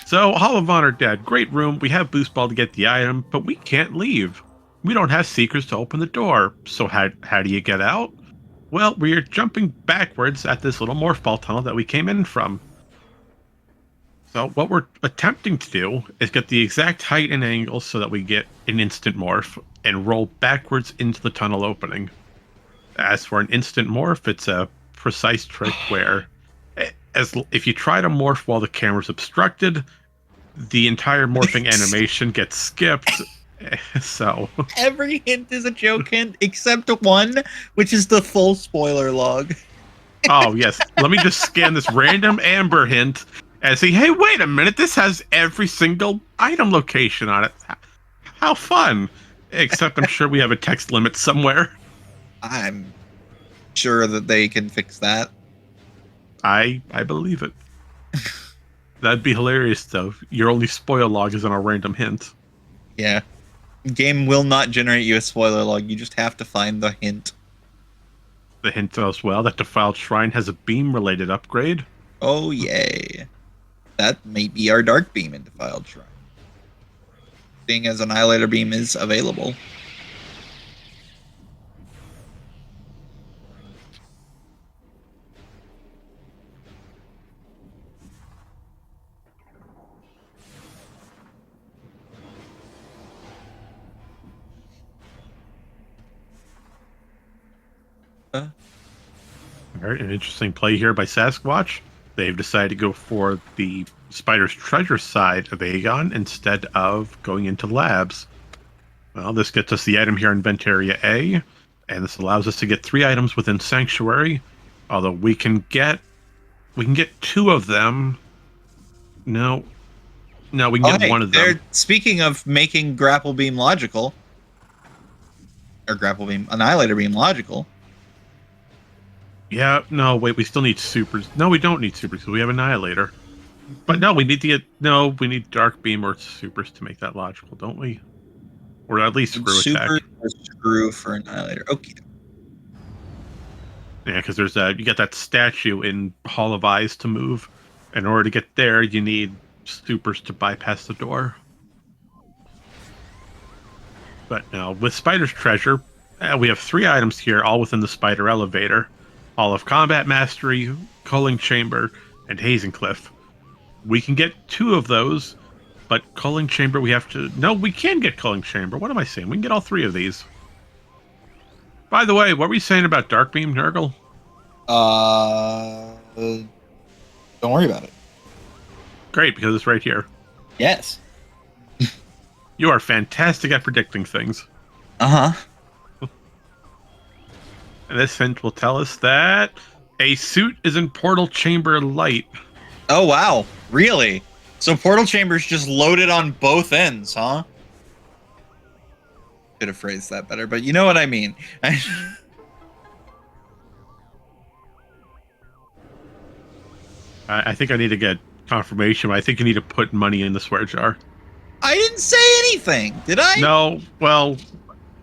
So, Hall of Honor dead. Great room. We have Boost Ball to get the item, but we can't leave. We don't have Seekers to open the door. So how do you get out? Well, we are jumping backwards at this little morph ball tunnel that we came in from. So what we're attempting to do is get the exact height and angle so that we get an instant morph and roll backwards into the tunnel opening. As for an instant morph, it's a precise trick where if you try to morph while the camera's obstructed, the entire morphing animation gets skipped. So every hint is a joke hint except one, which is the full spoiler log. Oh yes, let me just scan this random amber hint and see, hey, wait a minute, this has every single item location on it. How fun. Except I'm sure we have a text limit somewhere. I'm sure that they can fix that. I believe it. That'd be hilarious, though. Your only spoiler log is on a random hint. Yeah. Game will not generate you a spoiler log. You just have to find the hint. The hint as well that Defiled Shrine has a beam-related upgrade. Oh, yay. That may be our Dark Beam in Defiled Shrine. Seeing as Annihilator Beam is available. All right, an interesting play here by Sasquatch. They've decided to go for the Spider's Treasure side of Aegon instead of going into labs. Well, this gets us the item here in Vent Area A, and this allows us to get 3 items within Sanctuary. Although we can get two of them. No, we can get one of them. Speaking of making grapple beam logical, or grapple beam annihilator beam logical. Yeah, no, wait, we still need supers. No, we don't need supers because we have annihilator. But no, we need dark beam or supers to make that logical, don't we? Or at least screw super attack. or screw for annihilator. Okay. Yeah, because there's you get that statue in Hall of Eyes to move. In order to get there, you need supers to bypass the door. But no, with Spider's Treasure, we have 3 items here, all within the Spider Elevator. All of Combat Mastery, Culling Chamber, and Hazing Cliff. We can get 2 of those, but Culling Chamber we have to... No, we can get Culling Chamber. What am I saying? We can get all 3 of these. By the way, what were you saying about Dark Beam, Nurgle? Don't worry about it. Great, because it's right here. Yes. You are fantastic at predicting things. Uh-huh. And this hint will tell us that a suit is in Portal Chamber Light. Oh, wow. Really? So Portal Chamber's just loaded on both ends, huh? Could have phrased that better, but you know what I mean. I think I need to get confirmation. I think you need to put money in the swear jar. I didn't say anything, did I? No, well,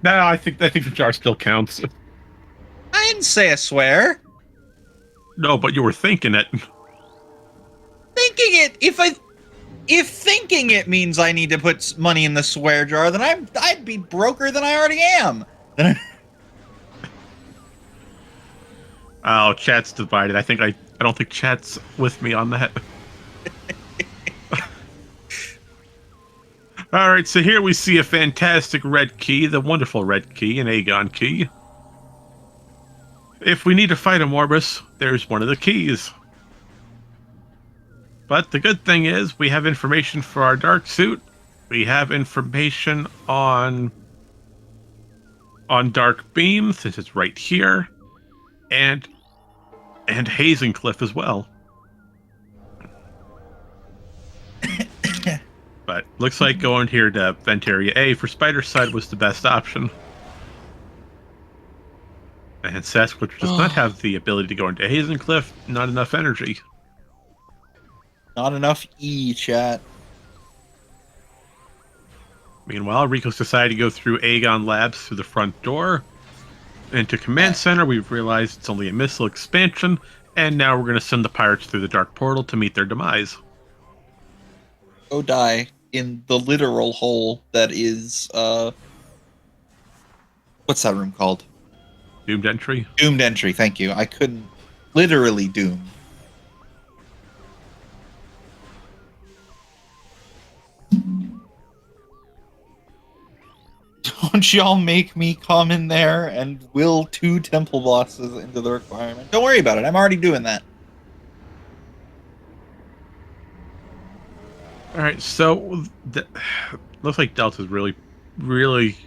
no, I think the jar still counts. I didn't say a swear. No, but you were thinking it. Thinking it. If thinking it means I need to put money in the swear jar, then I'd be broker than I already am. Oh, chat's divided. I don't think chat's with me on that. All right, so here we see a fantastic red key, the wonderful red key, an Aegon key. If we need to fight a Morbus, there's one of the keys. But the good thing is we have information for our dark suit. We have information on dark beam, since it's right here, and Hazing Cliff as well. But looks like going here to Vent Area A for Spider's side was the best option. And Sasquatch does not have the ability to go into Hazing Cliff. Not enough energy. Not enough chat. Meanwhile, Rico's decided to go through Aegon Labs through the front door. Into Command Center, we've realized it's only a missile expansion, and now we're going to send the pirates through the Dark Portal to meet their demise. Go die in the literal hole that is, what's that room called? Doomed Entry? Doomed Entry, thank you. I couldn't... Literally doomed. Don't y'all make me come in there and will 2 temple bosses into the requirement. Don't worry about it. I'm already doing that. All right, so looks like Delta's really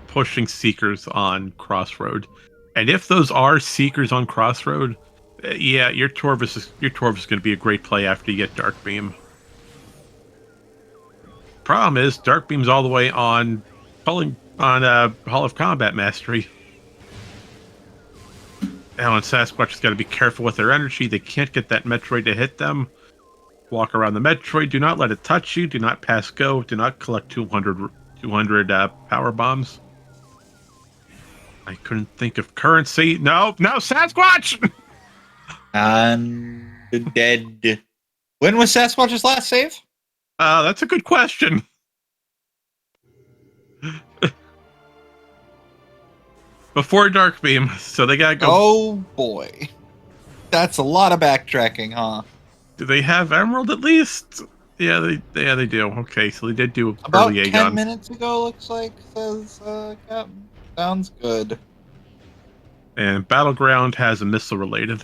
pushing Seekers on Crossroad. And if those are Seekers on Crossroad, yeah, your Torvus is going to be a great play after you get Dark Beam. Problem is, Dark Beam's all the way on Hall of Combat Mastery. Now, and Sasquatch has got to be careful with their energy. They can't get that Metroid to hit them. Walk around the Metroid. Do not let it touch you. Do not pass go. Do not collect 200 power bombs. I couldn't think of currency. No, Sasquatch! I'm dead. When was Sasquatch's last save? That's a good question. Before Dark Beam, so they gotta go. Oh boy, that's a lot of backtracking, huh? Do they have Emerald at least? Yeah, they do. Okay, so they did do about early 10 Aegon. minutes ago. Looks like, says Captain. Sounds good. And Battleground has a missile related.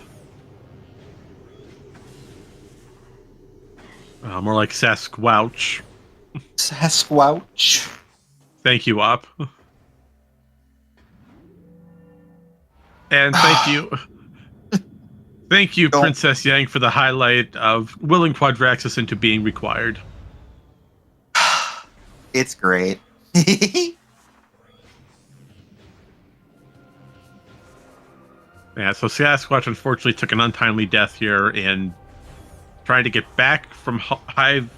More like Sasquatch. Sasquatch. Thank you, Op. And thank you. Thank you, Princess Yang, for the highlight of willing Quadraxis into being required. It's great. Yeah, so Sasquatch unfortunately took an untimely death here in trying to get back from Hive.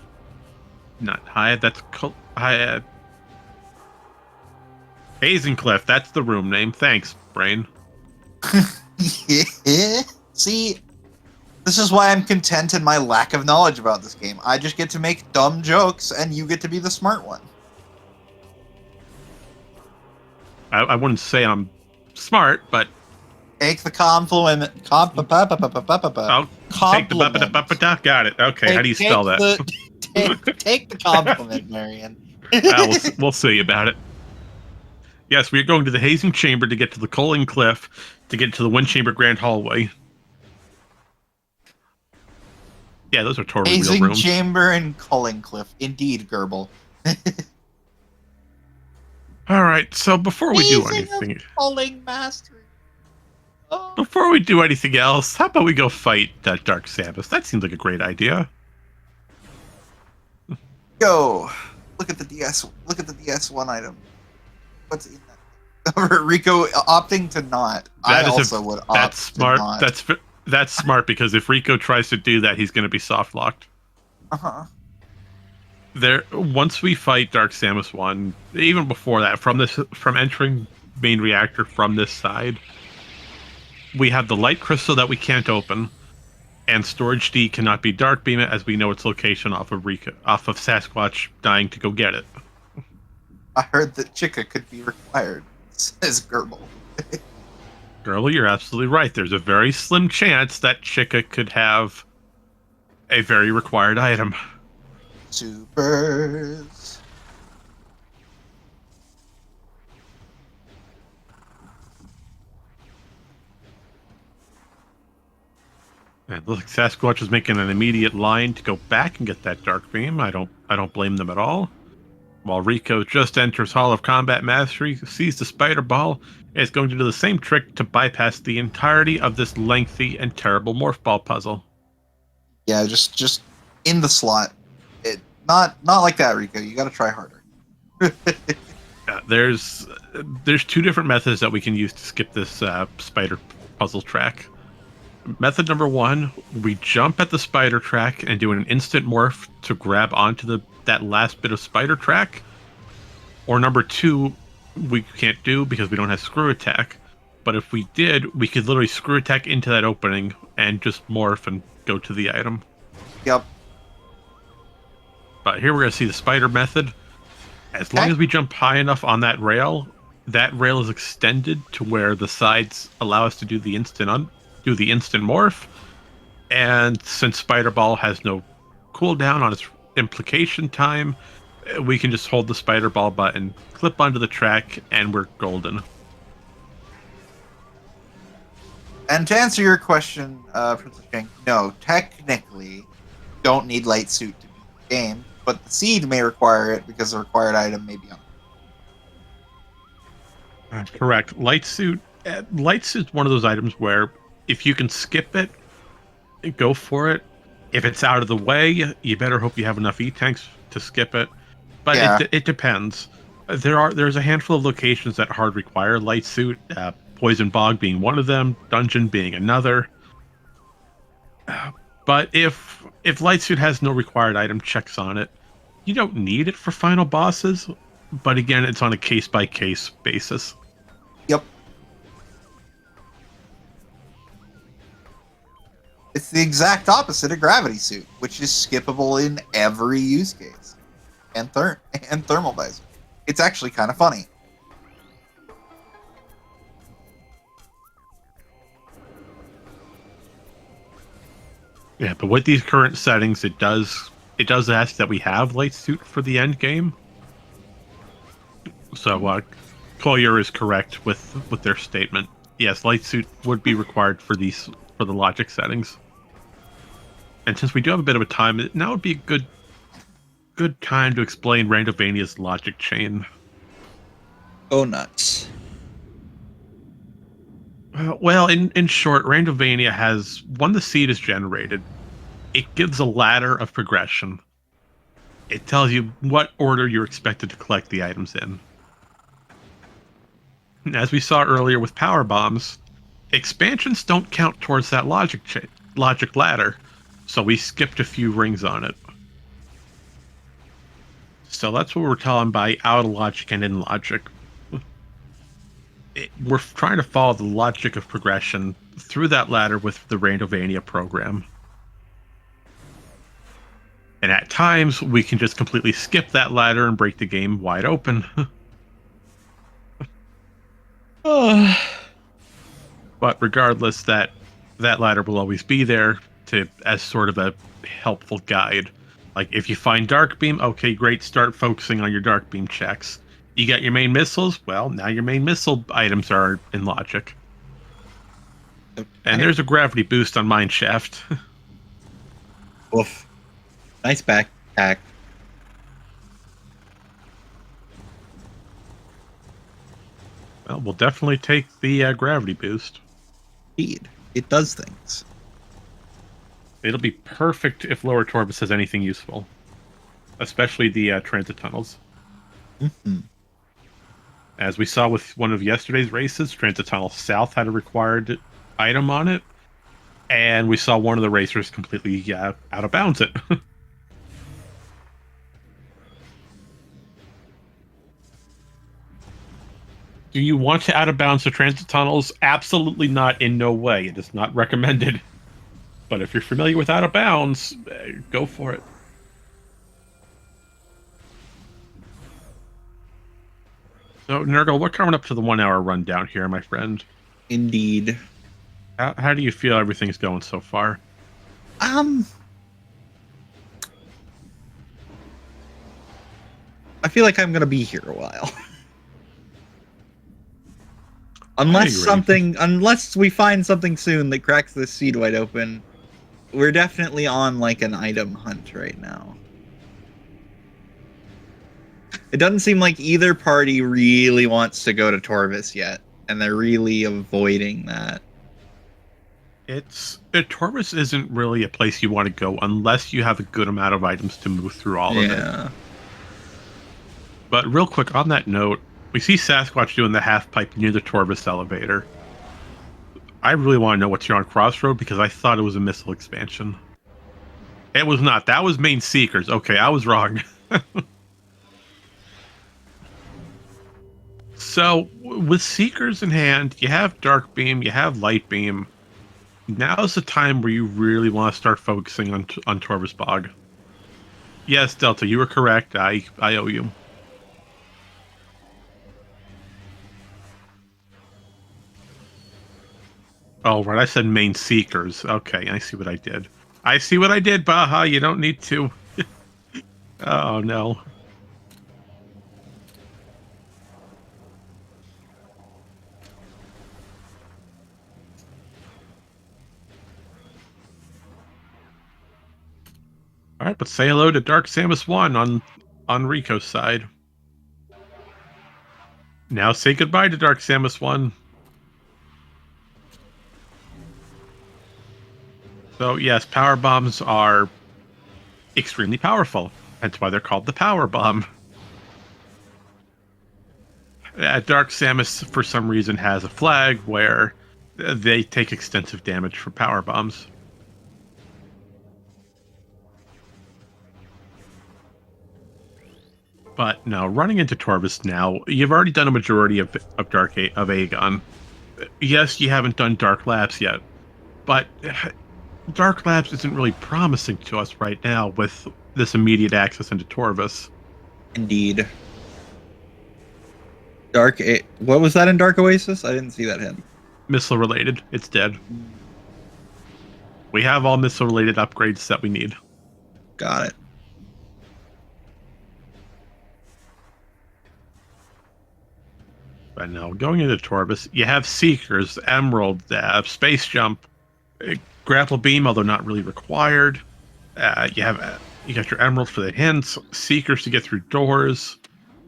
Not Hive, that's Hive. Hazencliff, that's the room name. Thanks, brain. See, this is why I'm content in my lack of knowledge about this game. I just get to make dumb jokes, and you get to be the smart one. I wouldn't say I'm smart, but take the compliment. I'll take the got it. Okay, how do you spell that? Take the compliment, Marion. We'll see about it. Yes, we are going to the hazing chamber to get to the Coaling Cliff, to get to the Wind Chamber Grand Hallway. Yeah, those are totally real rooms. Hazing chamber and Culling Cliff. Indeed, Gerbil. All right, so before we do anything, Culling mastery. Oh. Before we do anything else, how about we go fight Dark Samus? That seems like a great idea. Yo, look at the DS. Look at the DS1 item. What's in that? Rico opting to not. I also would opt. That's smart. To not. That's smart, because if Rico tries to do that, he's going to be soft locked. Once we fight Dark Samus 1, even before that, from entering main reactor from this side, we have the light crystal that we can't open, and storage D cannot be dark beam it, as we know its location off of Sasquatch dying to go get it. I heard that Chica could be required, says Gerbil. Gerbil, you're absolutely right. There's a very slim chance that Chica could have a very required item. Supers. And it looks like Sasquatch is making an immediate line to go back and get that dark beam. I don't blame them at all. While Rico just enters Hall of Combat Mastery, sees the spider ball, and is going to do the same trick to bypass the entirety of this lengthy and terrible morph ball puzzle. Yeah, just in the slot. Not like that, Rico. You got to try harder. There's two different methods that we can use to skip this spider puzzle track. Method number 1, we jump at the spider track and do an instant morph to grab onto that last bit of spider track. Or number 2, we can't do because we don't have screw attack. But if we did, we could literally screw attack into that opening and just morph and go to the item. Yep. But here we're going to see the spider method. As long as we jump high enough on that rail is extended to where the sides allow us to do the instant morph. And since Spider Ball has no cooldown on its implication time, we can just hold the Spider Ball button, clip onto the track, and we're golden. And to answer your question, Princess Jang, no, technically, don't need light suit to beat the game, but the seed may require it because the required item may be on. Correct. Light suit's one of those items where if you can skip it, go for it. If it's out of the way, you better hope you have enough E-tanks to skip it. But yeah. It depends. There's a handful of locations that hard require light suit. Poison Bog being one of them, Dungeon being another. But if light suit has no required item checks on it, you don't need it for final bosses. But again, it's on a case-by-case basis. Yep. It's the exact opposite of Gravity Suit, which is skippable in every use case. And Thermal Visor. It's actually kind of funny. Yeah, but with these current settings, it does ask that we have light suit for the end game. So Collier is correct with their statement. Yes, light suit would be required for the logic settings. And since we do have a bit of a time, now would be a good time to explain Randomania's logic chain. Oh, nuts. Well, in short, Randomania has, when the seed is generated, it gives a ladder of progression. It tells you what order you're expected to collect the items in. And as we saw earlier with power bombs, expansions don't count towards that logic ladder, so we skipped a few rings on it. So that's what we're telling by out of logic and in logic. We're trying to follow the logic of progression through that ladder with the Randomania program. And at times, we can just completely skip that ladder and break the game wide open. But regardless, that ladder will always be there as sort of a helpful guide. Like, if you find Dark Beam, okay, great, start focusing on your Dark Beam checks. You got your main missiles, well, now your main missile items are in logic. And there's a gravity boost on Mine Shaft. Oof. Nice backpack. Well, we'll definitely take the gravity boost. Indeed. It does things. It'll be perfect if Lower Torbus has anything useful. Especially the transit tunnels. Mm-hmm. As we saw with one of yesterday's races, Transit Tunnel South had a required item on it. And we saw one of the racers completely out of bounds it. Do you want to out of bounds the transit tunnels? Absolutely not, in no way. It is not recommended. But if you're familiar with out of bounds, go for it. So, Nurgle, we're coming up to the 1 hour rundown here, my friend. Indeed. How do you feel everything's going so far? I feel like I'm gonna be here a while. Unless we find something soon that cracks this seed wide open, we're definitely on like an item hunt right now. It doesn't seem like either party really wants to go to Torvis yet, and they're really avoiding that. Torvis isn't really a place you want to go unless you have a good amount of items to move through all of it. But real quick, on that note, we see Sasquatch doing the half pipe near the Torvis elevator. I really want to know what's here on Crossroad because I thought it was a missile expansion. It was not. That was main Seekers. Okay, I was wrong. So, with Seekers in hand, you have Dark Beam, you have Light Beam. Now's the time where you really want to start focusing on Torvis Bog. Yes, Delta, you were correct. I owe you. Oh, right. I said main Seekers. Okay, I see what I did. I see what I did, Baja. You don't need to. Oh, no. All right, but say hello to Dark Samus 1 on Rico's side. Now say goodbye to Dark Samus 1. So, yes, power bombs are extremely powerful. That's why they're called the power bomb. Dark Samus, for some reason, has a flag where they take extensive damage from power bombs. But no, running into Torvis now, you've already done a majority of Aegon. Yes, you haven't done Dark Labs yet, but Dark Labs isn't really promising to us right now with this immediate access into Torvis. Indeed. What was that in Dark Oasis? I didn't see that hit. Missile related. It's dead. We have all missile related upgrades that we need. Got it. But no, going into Torvis, you have Seekers, Emerald, Space Jump, Grapple Beam, although not really required. You got your Emerald for the hints, Seekers to get through doors,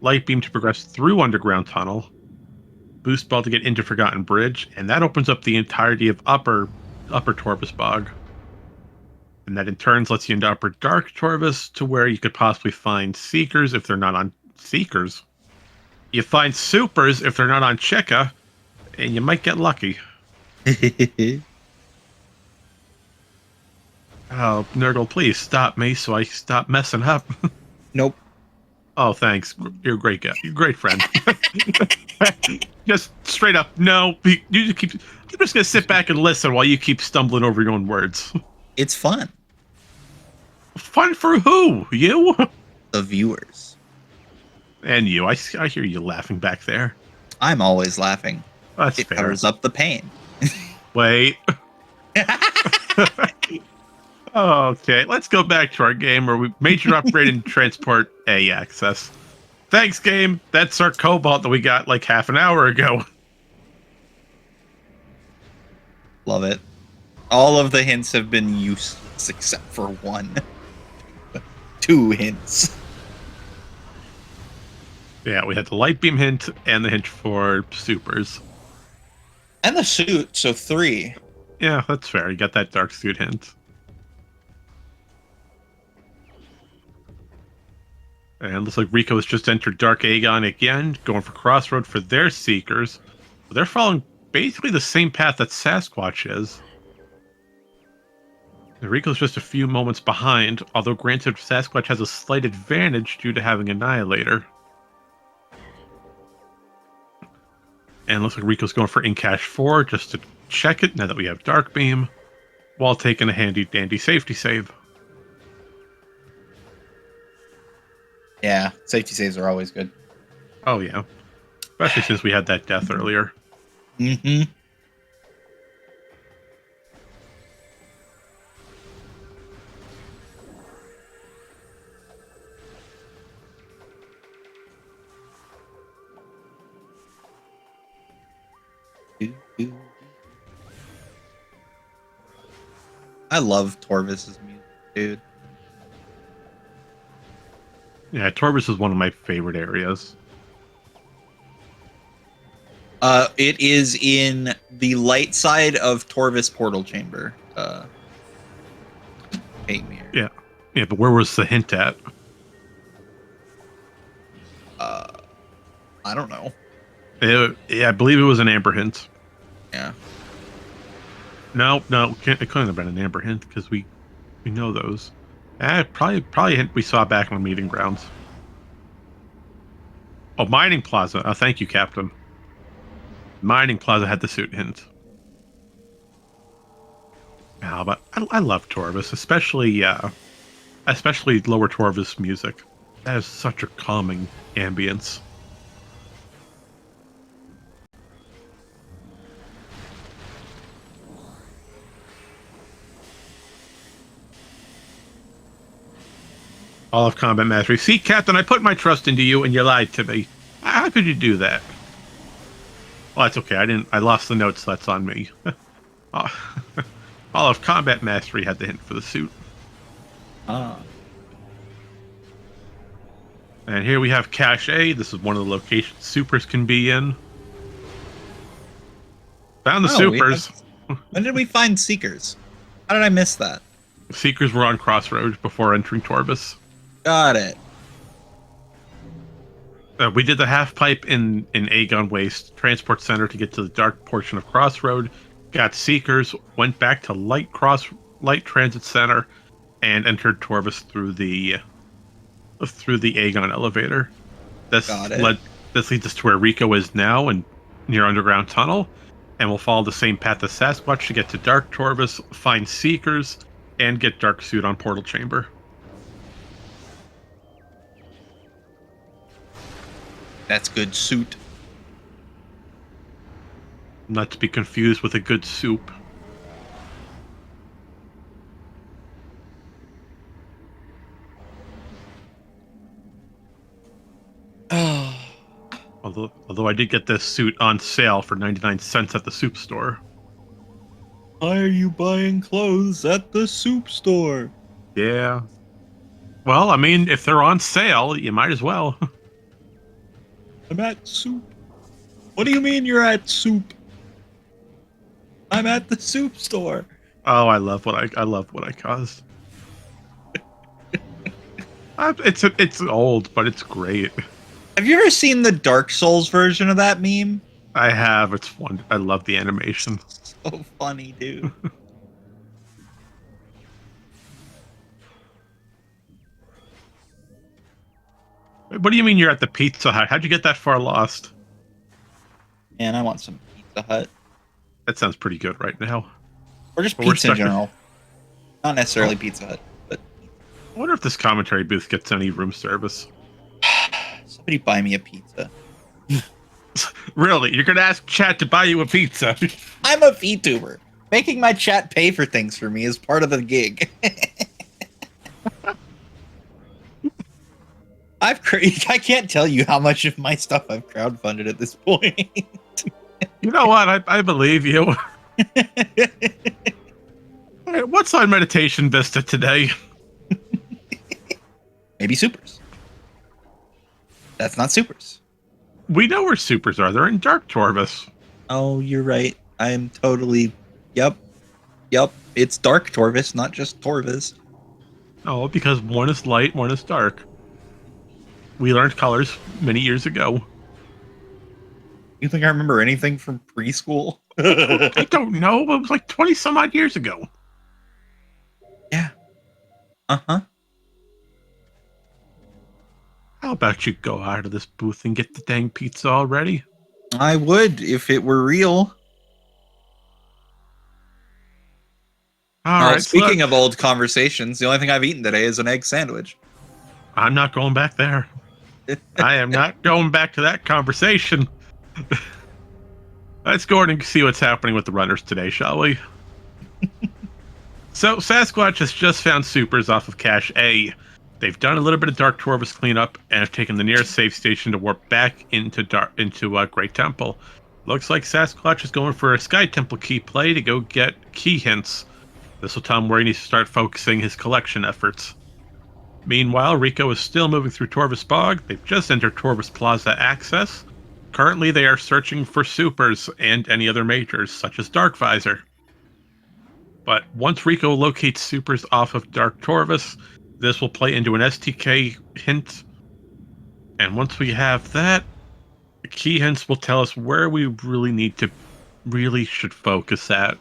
Light Beam to progress through Underground Tunnel. boost ball to get into Forgotten Bridge, and that opens up the entirety of Upper Torvus Bog. And that in turns lets you into Upper Dark Torvus, to where you could possibly find Seekers if they're not on Seekers. You find Supers if they're not on Chica, and you might get lucky. Oh, Nurgle, please stop me so I stop messing up. Nope. Oh, thanks. You're a great guy. You're a great friend. Just straight up, no. You keep. I'm just gonna sit back and listen while you keep stumbling over your own words. It's fun. Fun for who? You? The viewers. And you. I hear you laughing back there. I'm always laughing. That's it fair. Covers up the pain. Wait. Okay, let's go back to our game where we major upgrade in transport A access. Thanks, game. That's our cobalt that we got like half an hour ago. Love it. All of the hints have been useless except for one. 2 hints. Yeah, we had the light beam hint and the hint for supers. And the suit, so 3. Yeah, that's fair. You got that dark suit hint. And looks like Rico has just entered Dark Aegon again, going for Crossroad for their Seekers. They're following basically the same path that Sasquatch is. And Rico's just a few moments behind, although granted Sasquatch has a slight advantage due to having Annihilator. And looks like Rico's going for Incash 4 just to check it now that we have Dark Beam, while taking a handy-dandy safety save. Yeah, safety saves are always good. Oh, yeah. Especially since we had that death earlier. Mm-hmm. I love Torvus's music, dude. Yeah, Torvus is one of my favorite areas. It is in the light side of Torvus Portal Chamber. Mirror. Yeah. Yeah, but where was the hint at? I don't know. Yeah, I believe it was an amber hint. Yeah. No, it couldn't have been an amber hint because we know those. Probably a hint we saw back on Meeting Grounds. Oh, Mining Plaza. Oh, thank you, Captain. Mining Plaza had the suit hint. Oh, but I love Torvus, especially Lower Torvus music. That has such a calming ambience. All of Combat Mastery. See, Captain, I put my trust into you and you lied to me. How could you do that? Well, that's okay. I lost the notes, so that's on me. All of Combat Mastery had the hint for the suit. Ah. And here we have Cache A. This is one of the locations supers can be in. Found the supers. When did we find Seekers? How did I miss that? Seekers were on Crossroads before entering Torvus. Got it. We did the half pipe in Aegon Waste Transport Center to get to the dark portion of Crossroad. Got Seekers, went back to Light Transit Center, and entered Torvus through the Aegon elevator. This leads us to where Rico is now, and near Underground Tunnel, and we'll follow the same path as Sasquatch to get to Dark Torvus, find Seekers, and get Dark Suit on Portal Chamber. That's good suit. Not to be confused with a good soup. Although I did get this suit on sale for 99 cents at the soup store. Why are you buying clothes at the soup store? Yeah. Well, I mean, if they're on sale, you might as well. I'm at soup. What do you mean you're at soup? I'm at the soup store. Oh, I love what I caused. It's old, but it's great. Have you ever seen the Dark Souls version of that meme? I have. It's fun. I love the animation. So funny, dude. What do you mean you're at the Pizza Hut? How'd you get that far lost? Man, I want some Pizza Hut. That sounds pretty good right now. Or just But we're pizza in stuck in- general. Not necessarily Pizza Hut, but I wonder if this commentary booth gets any room service. somebody buy me a pizza. Really? You're gonna ask chat to buy you a pizza? I'm a VTuber. Making my chat pay for things for me is part of the gig. I can't tell you how much of my stuff I've crowdfunded at this point. You know what? I believe you. Alright, what's on Meditation Vista today? Maybe supers. That's not supers. We know where supers are. They're in Dark Torvus. Oh, you're right. I'm totally... Yep. It's Dark Torvus, not just Torvus. Oh, because one is light, one is dark. We learned colors many years ago. You think I remember anything from preschool? I don't know. It was like 20 some odd years ago. Yeah. Uh-huh. How about you go out of this booth and get the dang pizza already? I would if it were real. All Well, right. speaking of old conversations, the only thing I've eaten today is an egg sandwich. I'm not going back there. I am not going back to that conversation. Let's go ahead and see what's happening with the runners today, shall we? So, Sasquatch has just found supers off of Cache A. They've done a little bit of Dark Torvus cleanup and have taken the nearest save station to warp back into Great Temple. Looks like Sasquatch is going for a Sky Temple key play to go get key hints. This will tell him where he needs to start focusing his collection efforts. Meanwhile, Rico is still moving through Torvus Bog. They've just entered Torvus Plaza access. Currently, they are searching for supers and any other majors, such as Dark Visor. But once Rico locates supers off of Dark Torvus, this will play into an STK hint. And once we have that, the key hints will tell us where we really should focus at.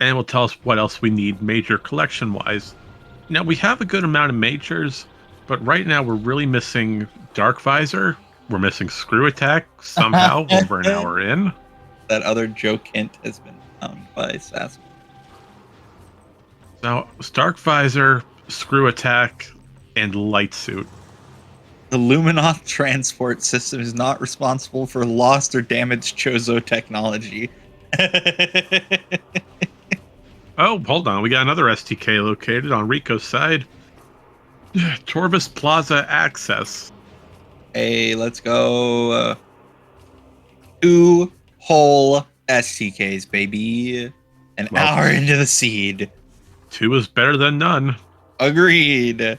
And will tell us what else we need major collection-wise. Now, we have a good amount of majors, but right now we're really missing Dark Visor. We're missing Screw Attack somehow over an hour in. That other joke hint has been found by Sasquatch. So, Dark Visor, Screw Attack, and Light Suit. The Luminoth transport system is not responsible for lost or damaged Chozo technology. Oh, hold on. We got another STK located on Rico's side. Torvus Plaza access. Hey, let's go. 2 whole STKs, baby. An hour into the seed. 2 is better than none. Agreed.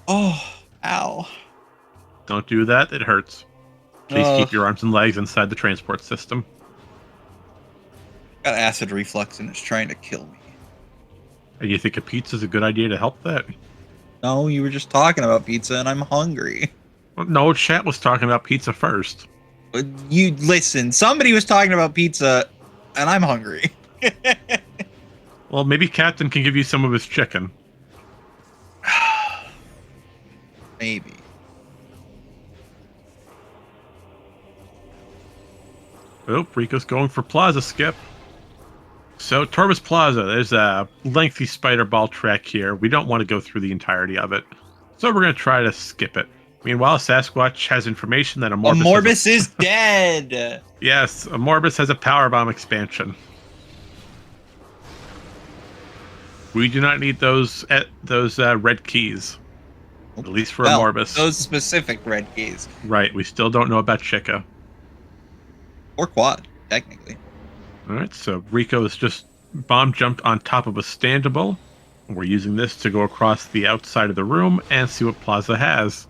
Oh, ow. Don't do that. It hurts. Please keep your arms and legs inside the transport system. Got acid reflux and it's trying to kill me. And you think a pizza is a good idea to help that? No, you were just talking about pizza and I'm hungry. Well, no, chat was talking about pizza first. You listen, somebody was talking about pizza and I'm hungry. Well, maybe Captain can give you some of his chicken. Maybe. Oh, Rico's going for Plaza Skip. So, Torvus Plaza, there's a lengthy spider ball track here. We don't want to go through the entirety of it. So we're going to try to skip it. Meanwhile, Sasquatch has information that Amorbus is dead! Yes, Amorbus has a power bomb expansion. We do not need those red keys. At least for Amorbus. Those specific red keys. Right, we still don't know about Chica. Or Quad, technically. Alright, so Rico is just bomb jumped on top of a standable. We're using this to go across the outside of the room and see what Plaza has.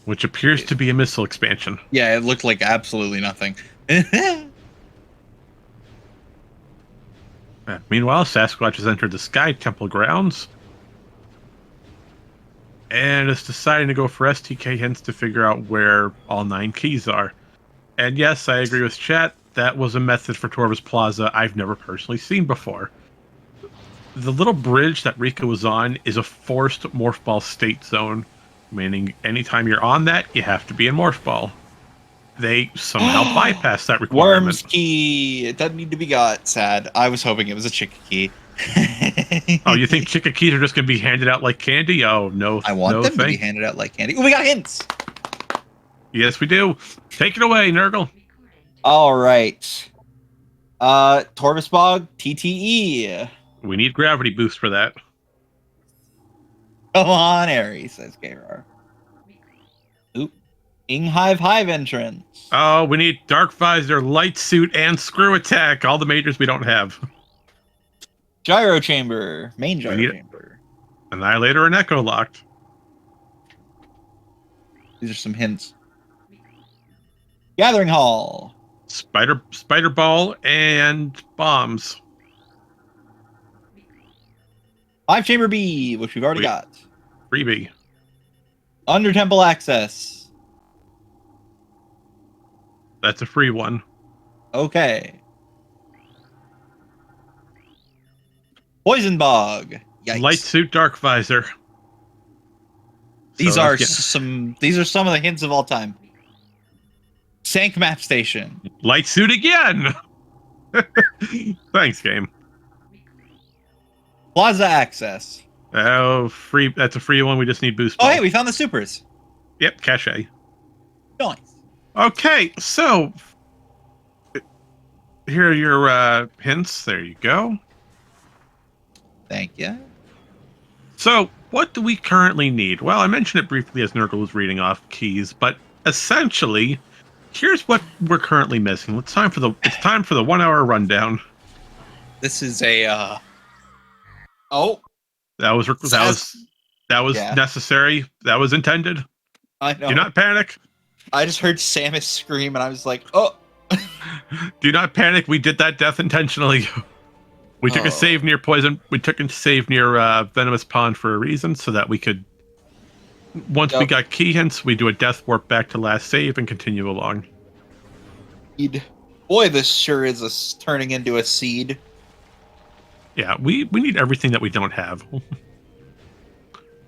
which appears to be a missile expansion. Yeah, it looked like absolutely nothing. Meanwhile, Sasquatch has entered the Sky Temple grounds and is deciding to go for STK hints to figure out where all 9 keys are. And yes, I agree with chat. That was a method for Torvus Plaza I've never personally seen before. The little bridge that Rico was on is a forced Morph Ball state zone, meaning anytime you're on that, you have to be in Morph Ball. They somehow bypass that requirement. Worm's key. It doesn't need to be got. Sad. I was hoping it was a chicken key. Oh, you think chicken keys are just going to be handed out like candy? Oh, no. I want them to be handed out like candy. Oh, we got hints. Yes, we do. Take it away, Nurgle. All right. Torvus Bog, TTE. We need gravity boost for that. Come on, Aries, says Krar. Oop. Inghive Hive entrance. Oh, we need Dark Visor, Light Suit, and Screw Attack. All the majors we don't have. Gyro Chamber. Main Gyro Chamber. Annihilator and Echo Locked. These are some hints. Gathering Hall. Spider Ball and Bombs. Hive Chamber B, which we've already got. Freebie. Under Temple Access. That's a free one. Okay. Poison Bog. Yikes. Light Suit, Dark Visor. These are some of the hints of all time. Sank Map Station. Light Suit again. Thanks, game. Plaza Access. Oh, free. That's a free one. We just need boost. Oh, hey, we found the supers. Yep, Cache. Nice. Okay, so here are your hints. There you go. Thank you. So, what do we currently need? Well, I mentioned it briefly as Nurgle was reading off keys, but essentially, here's what we're currently missing. It's time for the 1 hour rundown. This is a oh. That was necessary. That was intended. I know. Do not panic. I just heard Samus scream and I was like, "Oh." Do not panic. We did that death intentionally. We took a save near poison. We took a save near Venomous Pond for a reason, so that we could. Once we got key hints, we do a death warp back to last save and continue along. Boy, this sure is turning into a seed. Yeah, we need everything that we don't have.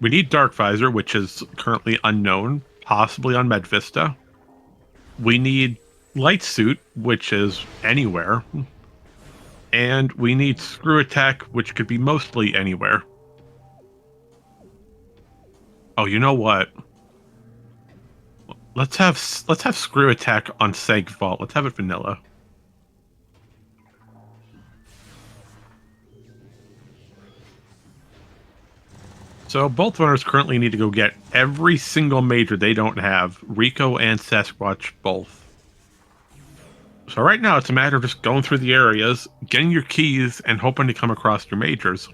We need Dark Visor, which is currently unknown, possibly on Med Vista. We need Light Suit, which is anywhere. And we need Screw Attack, which could be mostly anywhere. Oh, you know what? Let's have Screw Attack on Seg Vault. Let's have it vanilla. So both runners currently need to go get every single major they don't have. Rico and Sasquatch both. So right now it's a matter of just going through the areas, getting your keys, and hoping to come across your majors.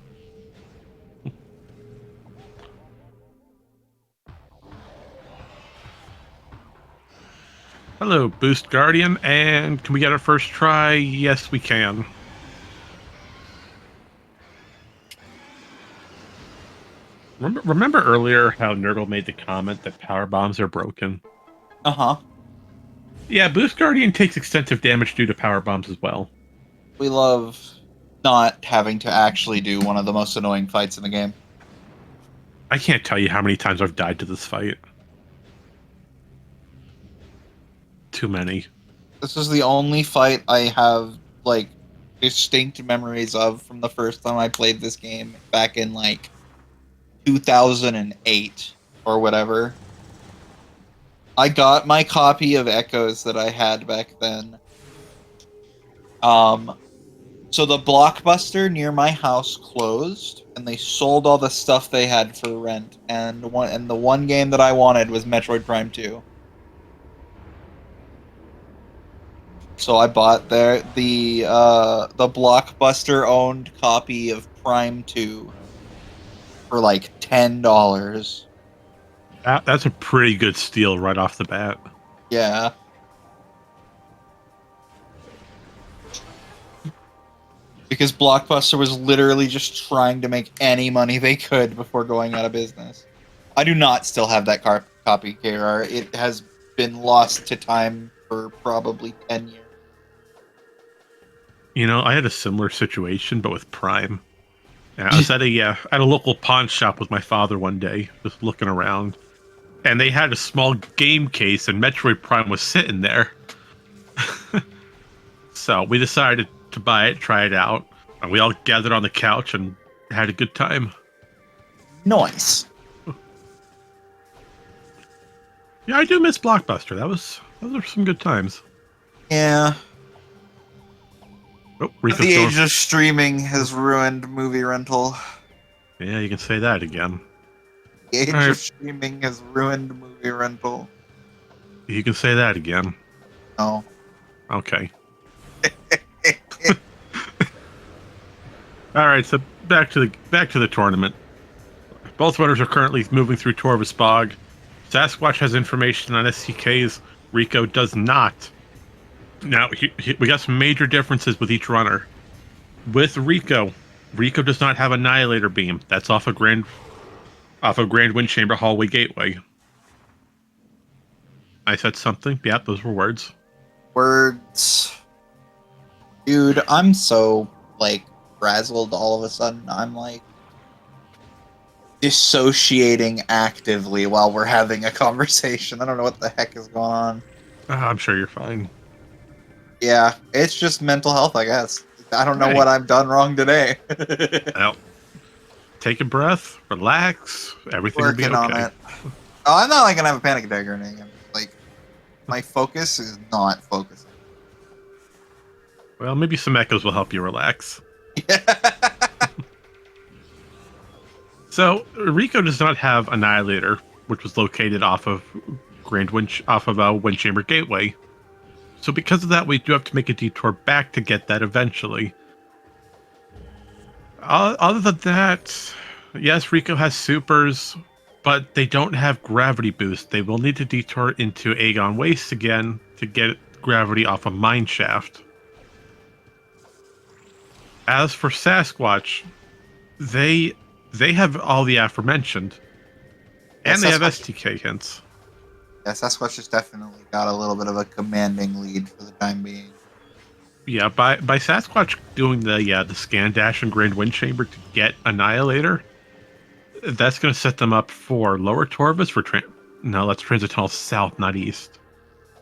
Hello, Boost Guardian, and can we get our first try? Yes, we can. Remember earlier how Nurgle made the comment that power bombs are broken? Uh-huh. Yeah, Boost Guardian takes extensive damage due to power bombs as well. We love not having to actually do one of the most annoying fights in the game. I can't tell you how many times I've died to this fight. Too many. This is the only fight I have, like, distinct memories of from the first time I played this game back in, like, 2008 or whatever. I got my copy of Echoes that I had back then. So the Blockbuster near my house closed, and they sold all the stuff they had for rent. And the one game that I wanted was Metroid Prime 2. So I bought the Blockbuster owned copy of Prime 2 for like $10. That's a pretty good steal right off the bat. Yeah. Because Blockbuster was literally just trying to make any money they could before going out of business. I do not still have that copy, KR. It has been lost to time for probably 10 years. You know, I had a similar situation, but with Prime. I was at a local pawn shop with my father one day, just looking around, and they had a small game case, and Metroid Prime was sitting there. So we decided to buy it, try it out, and we all gathered on the couch and had a good time. Nice. Yeah, I do miss Blockbuster. Those are some good times. Yeah. Oh, The age of streaming has ruined movie rental. Yeah, you can say that again. The age of streaming has ruined movie rental. You can say that again. No. Okay. All right, so back to the tournament. Both runners are currently moving through Torvus Bog. Sasquatch has information on STKs. Rico does not. Now, we got some major differences with each runner. With Rico does not have Annihilator Beam. That's off of Grand Wind Chamber Hallway Gateway. I said something. Yeah, those were words. Words. Dude, I'm so, like, frazzled all of a sudden. I'm, like, dissociating actively while we're having a conversation. I don't know what the heck is going on. I'm sure you're fine. Yeah, it's just mental health, I guess. I don't know what I've done wrong today. Well, take a breath, relax, everything will be okay. On it. Oh, I'm not like gonna have a panic attack or anything. Like, my focus is not focusing. Well, maybe some echoes will help you relax. So, Rico does not have Annihilator, which was located off of Wind Chamber Gateway. So because of that, we do have to make a detour back to get that eventually. Other than that, yes, Rico has supers, but they don't have gravity boost. They will need to detour into Aegon Waste again to get gravity off a mine shaft. As for Sasquatch, they have all the aforementioned, and they have STK hints. Yeah, Sasquatch has definitely got a little bit of a commanding lead for the time being. Yeah, by Sasquatch doing the scan dash and Grand Wind Chamber to get Annihilator, that's going to set them up for Lower Torvus for no, that's Transit Tunnel South, not East.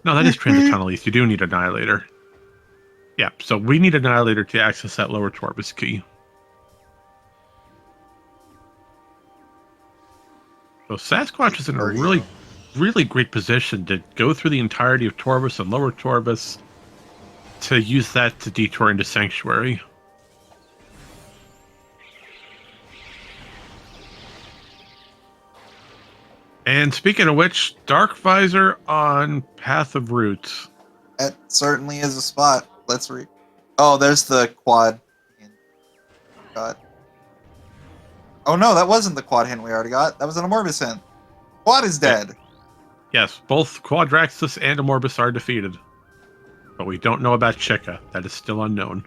No, that is Transit Tunnel East. You do need Annihilator. Yeah, so we need Annihilator to access that Lower Torvus key. So Sasquatch is in a really, really great position to go through the entirety of Torvus and Lower Torvus to use that to detour into Sanctuary. And speaking of which, Dark Visor on Path of Roots. That certainly is a spot. Let's read. Oh, there's the quad. God. Oh no, that wasn't the quad hint we already got. That was an Amorbus hint. Quad is dead. Yes, both Quadraxis and Amorbus are defeated. But we don't know about Chica. That is still unknown.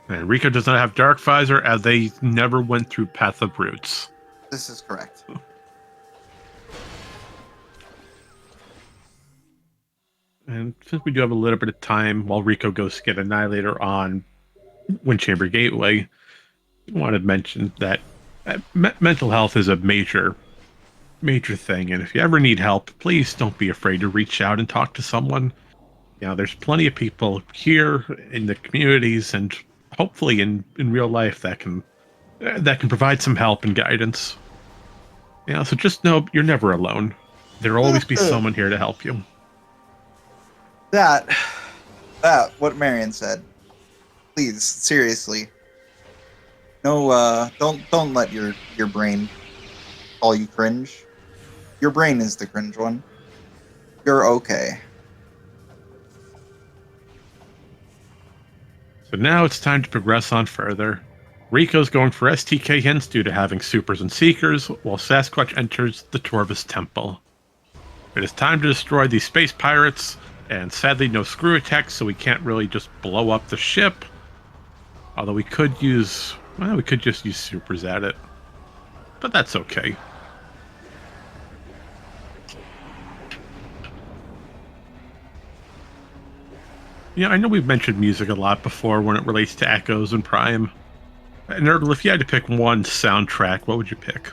And Rico does not have Dark Visor, as they never went through Path of Roots. This is correct. And since we do have a little bit of time while Rico goes to get Annihilator on Wind Chamber Gateway, I wanted to mention that mental health is a major thing. And if you ever need help, please don't be afraid to reach out and talk to someone. You know, there's plenty of people here in the communities and hopefully in real life that can provide some help and guidance. You know, so just know you're never alone. There'll always be someone here to help you. That, what Marion said. Please, seriously. No, don't let your brain call you cringe. Your brain is the cringe one. You're okay. So now it's time to progress on further. Rico's going for STK hints due to having supers and seekers, while Sasquatch enters the Torvus Temple. It is time to destroy these space pirates, and sadly no screw attacks, so we can't really just blow up the ship. Although we could use... well, we could just use supers at it. But that's okay. Yeah, I know we've mentioned music a lot before when it relates to Echoes and Prime. Nerdle, if you had to pick one soundtrack, what would you pick?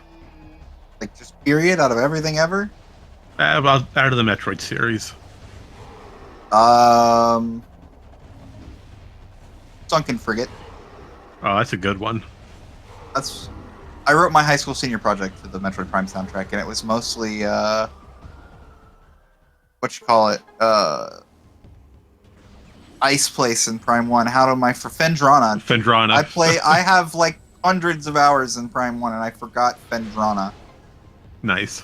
Like, just period out of everything ever? Out of the Metroid series. Sunken Frigate. Oh, that's a good one. I wrote my high school senior project for the Metroid Prime soundtrack, and it was mostly, Ice Place in Prime 1. For Fendrana. Fendrana. I have like hundreds of hours in Prime 1 and I forgot Fendrana. Nice.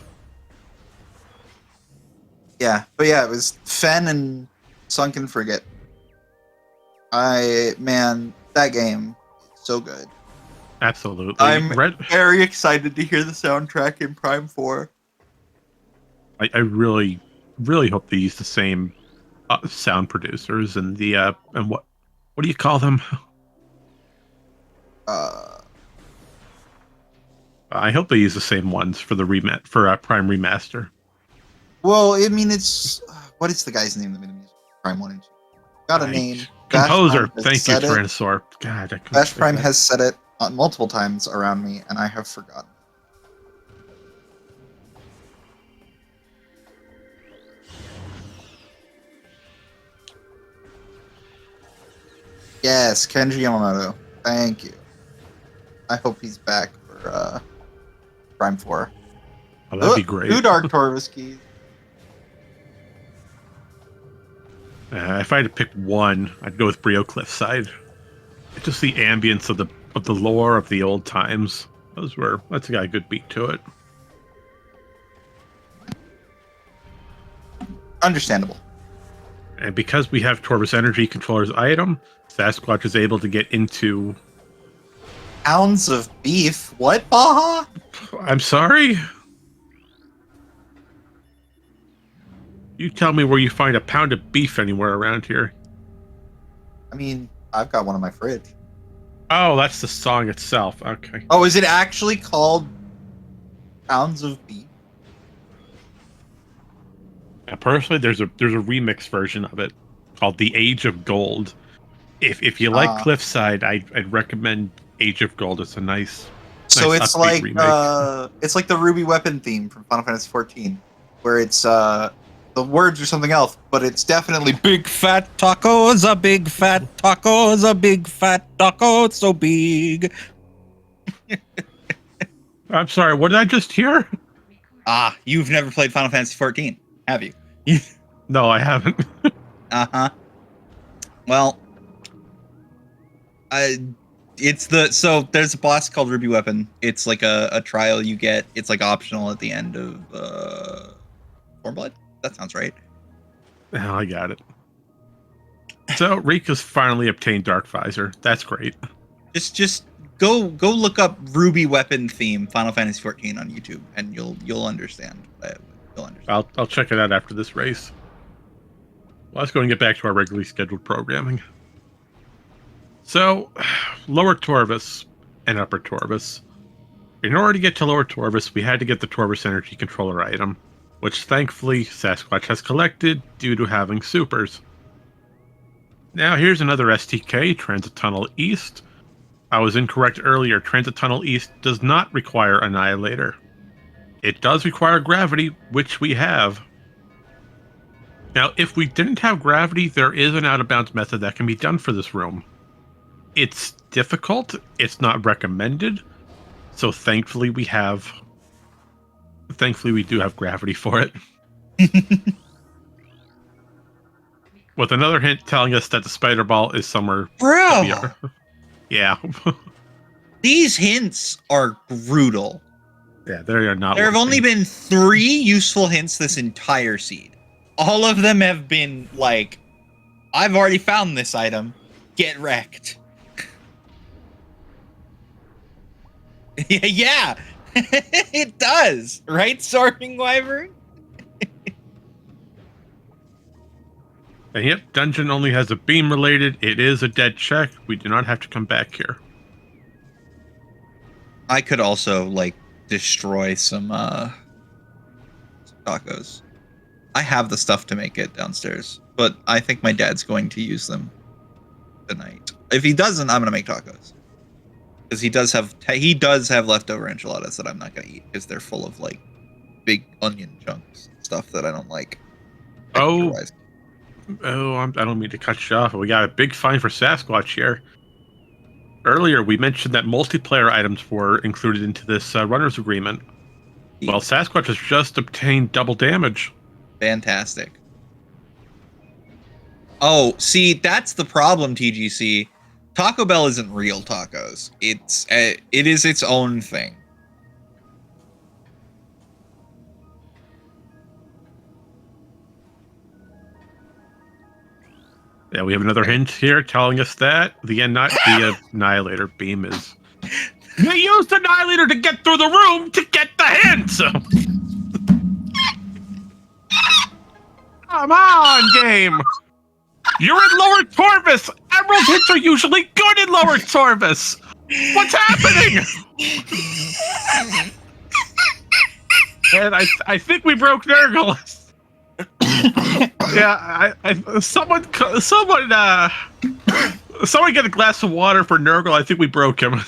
Yeah, but yeah, it was Fen and Sunken Frigate. Man, that game is so good. Absolutely. I'm very excited to hear the soundtrack in Prime 4. I really, really hope they use the same sound producers and the and what do you call them? I hope they use the same ones for the Prime Remaster. Well, I mean, it's what is the guy's name that made the music for Prime 1 and 2? Got a name. Composer. Thank you, Tyrannosaur. God, Bash Prime has said it multiple times around me, and I have forgotten. Yes, Kenji Yamamoto. Thank you. I hope he's back for Prime 4. Oh, that'd be great. 2 Dark Torvus keys. If I had to pick one, I'd go with Brio Cliffside. It's just the ambience of the lore of the old times. That's got a good beat to it. Understandable. And because we have Torvus Energy Controller's item, Sasquatch is able to get into... Pounds of beef? What, Baja? I'm sorry? You tell me where you find a pound of beef anywhere around here. I mean, I've got one in my fridge. Oh, that's the song itself. Okay. Oh, is it actually called Pounds of Beef? Personally, there's a remix version of it called The Age of Gold. If you like Cliffside, I'd recommend Age of Gold. It's a nice. So nice it's like remake. It's like the Ruby Weapon theme from Final Fantasy XIV, where it's the words are something else, but it's definitely big fat tacos, a big fat tacos, a big fat taco, it's so big. I'm sorry, what did I just hear? You've never played Final Fantasy XIV, have you? No, I haven't. Uh-huh. Well, so there's a boss called Ruby Weapon. It's like a trial you get. It's like optional at the end of Stormblood. That sounds right. Oh, I got it. So Rika's finally obtained Dark Visor. That's great. Just go look up Ruby Weapon theme Final Fantasy XIV on YouTube, and you'll understand. I'll check it out after this race. Well, let's go and get back to our regularly scheduled programming. So, Lower Torvus and Upper Torvus. In order to get to Lower Torvus, we had to get the Torvus Energy Controller item, which thankfully Sasquatch has collected due to having supers. Now here's another STK, Transit Tunnel East. I was incorrect earlier, Transit Tunnel East does not require Annihilator. It does require gravity, which we have. Now, if we didn't have gravity, there is an out-of-bounds method that can be done for this room. It's difficult, it's not recommended, so thankfully we do have gravity for it. With another hint telling us that the spider ball is somewhere. Bro! Yeah. These hints are brutal. Yeah, they are not. There have only been 3 useful hints this entire seed. All of them have been like, I've already found this item. Get wrecked. Yeah, it does, right, Soaring Wyvern? And yep, dungeon only has a beam related. It is a dead check. We do not have to come back here. I could also, like, destroy some tacos. I have the stuff to make it downstairs, but I think my dad's going to use them tonight. If he doesn't, I'm gonna make tacos. Because he does have leftover enchiladas that I'm not gonna eat because they're full of like big onion chunks and stuff that I don't like. Oh, I don't mean to cut you off. We got a big fine for Sasquatch here. Earlier, we mentioned that multiplayer items were included into this runner's agreement. Well, Sasquatch has just obtained double damage. Fantastic. Oh, see, that's the problem, TGC. Taco Bell isn't real tacos. It is its own thing. Yeah, we have another hint here telling us that the Annihilator beam is... They used the Annihilator to get through the room to get the hint! Come on, game! You're in Lower Torvis! Emerald hits are usually good in Lower Torvis! What's happening? And I think we broke Nurgle. Yeah, someone get a glass of water for Nurgle. I think we broke him.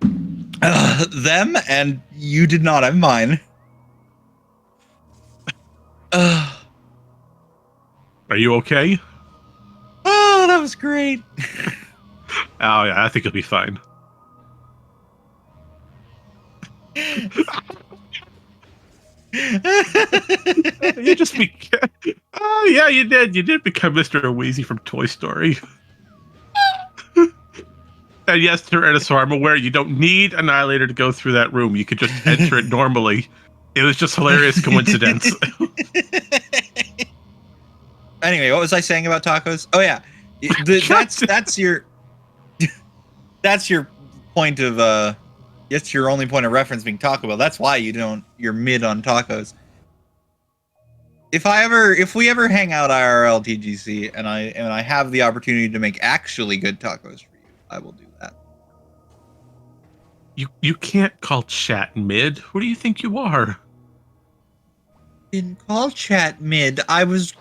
Them, and you did not. I'm mine. Are you okay? Oh, that was great. Oh yeah, I think you'll be fine. You just oh yeah, you did become Mr. Wheezy from Toy Story. And yes, Tyrannosaur, I'm aware you don't need Annihilator to go through that room. You could just enter it normally. It was just hilarious coincidence. Anyway, what was I saying about tacos? Oh yeah, that's your that's your point of that's your only point of reference being Taco Bell. That's why you're mid on tacos. If we ever hang out IRL TGC and I have the opportunity to make actually good tacos for you, I will do that. You can't call chat mid. Who do you think you are? Didn't call chat mid. I was.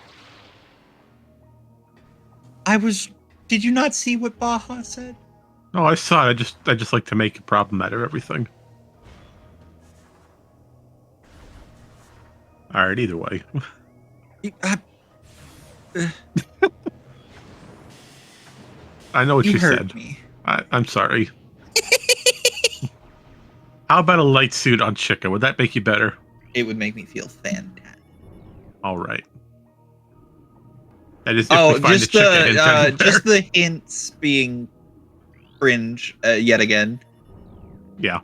Did you not see what Baja said? Oh, I saw it. I just like to make a problem out of everything. All right. Either way. I know what you said. Me. I'm sorry. How about a light suit on Chica? Would that make you better? It would make me feel fantastic. All right. That is just the hints being cringe yet again. Yeah.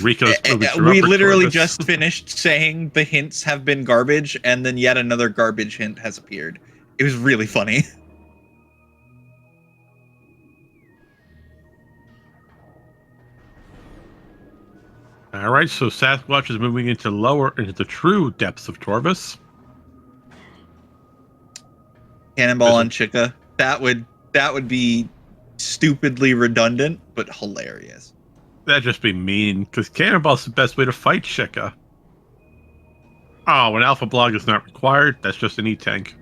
Rico's we literally just finished saying the hints have been garbage, and then yet another garbage hint has appeared. It was really funny. All right, so Sasquatch is moving into the true depths of Torvis. Cannonball on Chica. That would be stupidly redundant, but hilarious. That'd just be mean, because Cannonball's the best way to fight Chica. Oh, when Alpha Blog is not required, that's just an E-Tank.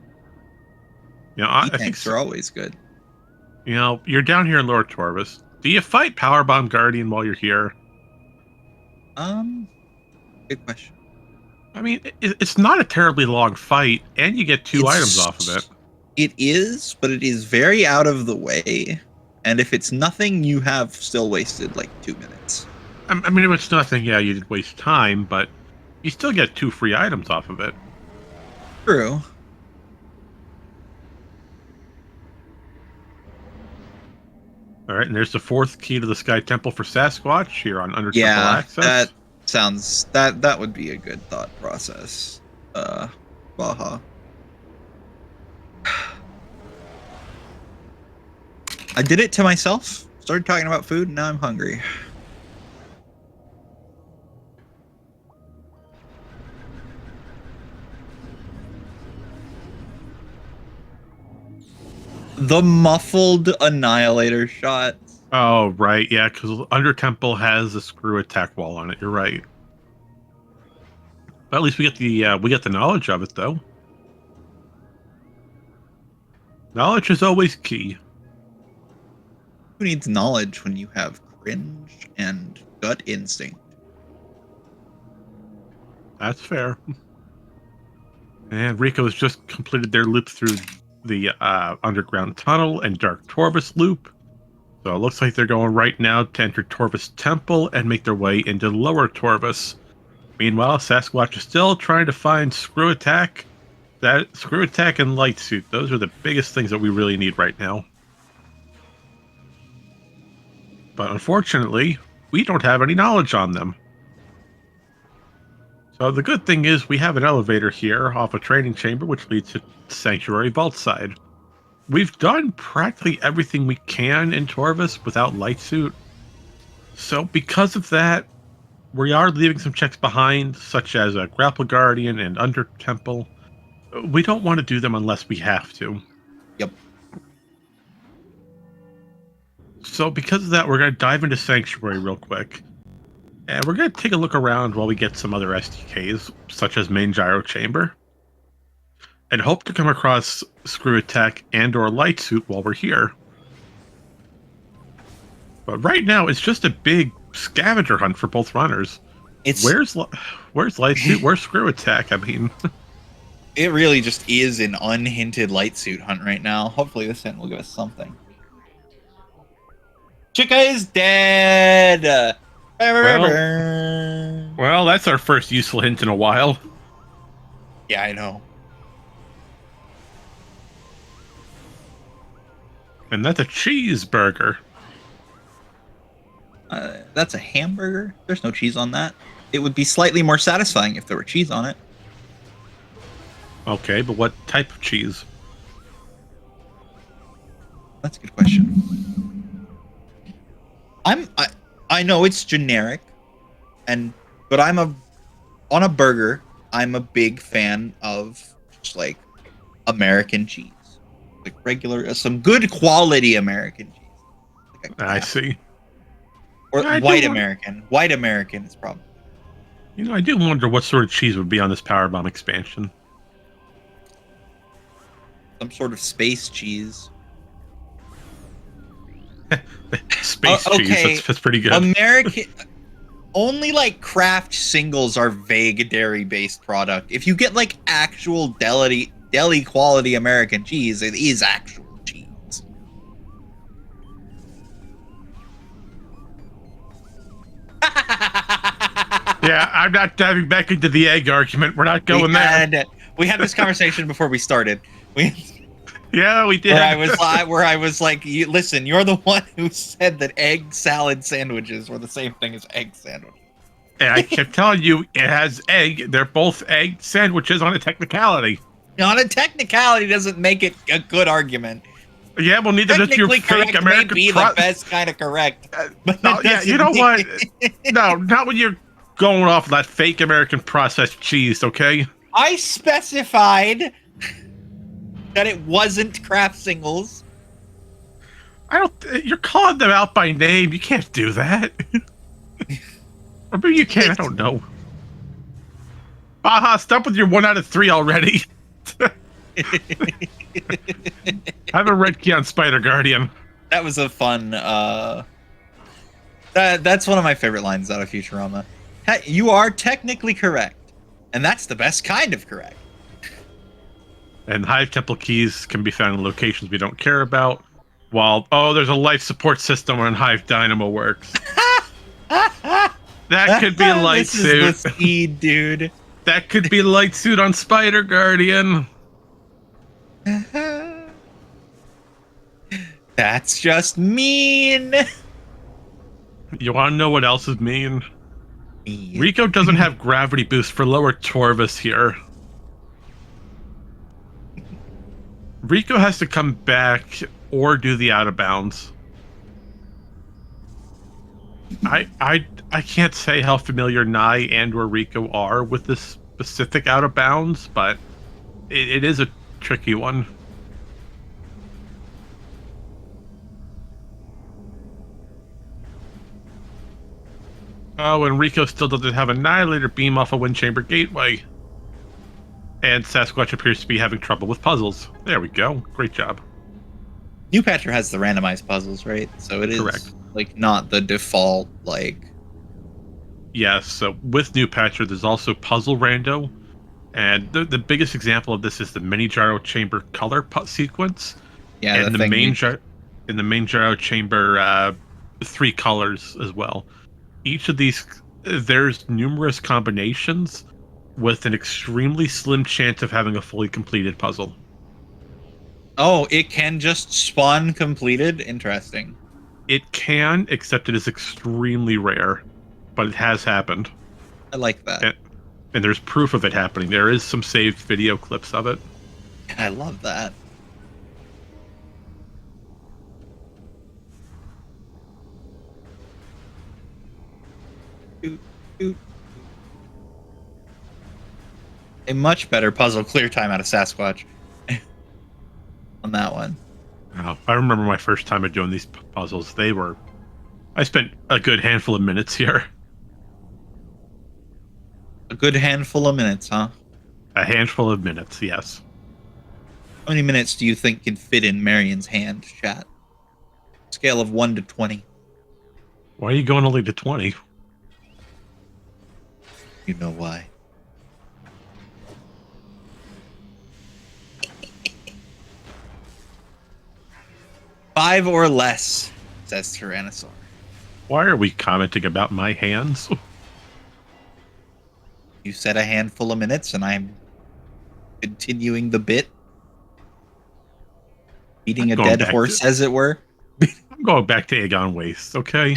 You know, I think E-Tanks are always good. You know, you're down here in Lower Torvis. Do you fight Powerbomb Guardian while you're here? Good question. I mean, it's not a terribly long fight, and you get two items off of it. It is, but it is very out of the way. And if it's nothing, you have still wasted like 2 minutes. I mean, if it's nothing, yeah, you did waste time, but you still get 2 free items off of it. True. All right, and there's the 4th key to the Sky Temple for Sasquatch here on Under Temple Access. That sounds that would be a good thought process. Baja. I did it to myself. Started talking about food, and now I'm hungry. The muffled annihilator shot. Oh, right. Yeah, because Under Temple has a screw attack wall on it. You're right. But at least we get the knowledge of it, though. Knowledge is always key. Who needs knowledge when you have cringe and gut instinct? That's fair. And Rico has just completed their loop through the underground tunnel and Dark Torvus loop. So it looks like they're going right now to enter Torvus Temple and make their way into Lower Torvus. Meanwhile, Sasquatch is still trying to find Screw Attack. That Screw Attack and Light Suit, those are the biggest things that we really need right now. But unfortunately, we don't have any knowledge on them. So the good thing is we have an elevator here off a training chamber, which leads to Sanctuary Vault side. We've done practically everything we can in Torvus without Light Suit. So because of that, we are leaving some checks behind, such as a Grapple Guardian and Under Temple. We don't want to do them unless we have to. Yep. So because of that, we're going to dive into Sanctuary real quick. And we're going to take a look around while we get some other SDKs, such as Main Gyro Chamber. And hope to come across Screw Attack and or Light Suit while we're here. But right now, it's just a big scavenger hunt for both runners. Where's Light Suit? Where's Screw Attack? I mean... It really just is an unhinted Light Suit hunt right now. Hopefully this hint will give us something. Chica is dead! Well, that's our first useful hint in a while. Yeah, I know. And that's a cheeseburger. That's a hamburger? There's no cheese on that. It would be slightly more satisfying if there were cheese on it. Okay, but what type of cheese? That's a good question. I know it's generic, but on a burger, I'm a big fan of just like American cheese. Like regular, some good quality American cheese. Like I see. Or white American. White American is probably. You know, I do wonder what sort of cheese would be on this Powerbomb expansion. Some sort of space cheese. Space cheese, that's pretty good. American... Only, like, craft singles are vague dairy-based product. If you get, like, actual deli quality American cheese, it is actual cheese. Yeah, I'm not diving back into the egg argument. We're not going there. We had this conversation before we started. Yeah, we did. Where I was like, listen, you're the one who said that egg salad sandwiches were the same thing as egg sandwiches. And I kept telling you, it has egg. They're both egg sandwiches on a technicality. On a technicality doesn't make it a good argument. Yeah, well, neither does your fake American... May be the best kind of correct. But no, yeah, you know what? No, not when you're going off that fake American processed cheese, okay? I specified that it wasn't craft singles. You're calling them out by name. You can't do that. Or maybe you can, I don't know. Aha, stop with your 1 out of 3 already. I have a red key on Spider Guardian. That was a fun, that's one of my favorite lines out of Futurama. You are technically correct. And that's the best kind of correct. And Hive Temple keys can be found in locations we don't care about. While, there's a life support system on Hive Dynamo works. That could be Light Suit. This is the speed, dude. That could be Light Suit on Spider Guardian. That's just mean. You want to know what else is mean? Rico doesn't have gravity boost for Lower Torvus here. Rico has to come back or do the out of bounds. I can't say how familiar Naii and or Rico are with this specific out of bounds, but it is a tricky one. Oh, and Rico still doesn't have Annihilator beam off a Wind Chamber Gateway. And Sasquatch appears to be having trouble with puzzles. There we go. Great job. New Patcher has the randomized puzzles, right? So it is Correct. like not the default like. Yes, so with New Patcher, there's also Puzzle Rando. And the biggest example of this is the mini gyro chamber color sequence. Yeah, and the main gyro chamber 3 colors as well. Each of these, there's numerous combinations with an extremely slim chance of having a fully completed puzzle. Oh, it can just spawn completed? Interesting. It can, except it is extremely rare, but it has happened. I like that. And there's proof of it happening. There is some saved video clips of it. I love that. A much better puzzle clear time out of Sasquatch on that one. Oh, I remember my first time of doing these puzzles. I spent a good handful of minutes here. A good handful of minutes, huh? A handful of minutes, yes. How many minutes do you think can fit in Marion's hand, chat? Scale of 1 to 20. Why are you going only to 20? You know why. Five or less, says Tyrannosaur. Why are we commenting about my hands? You said a handful of minutes, and I'm continuing the bit. Beating a dead horse, as it were. I'm going back to Aegon Waste, okay?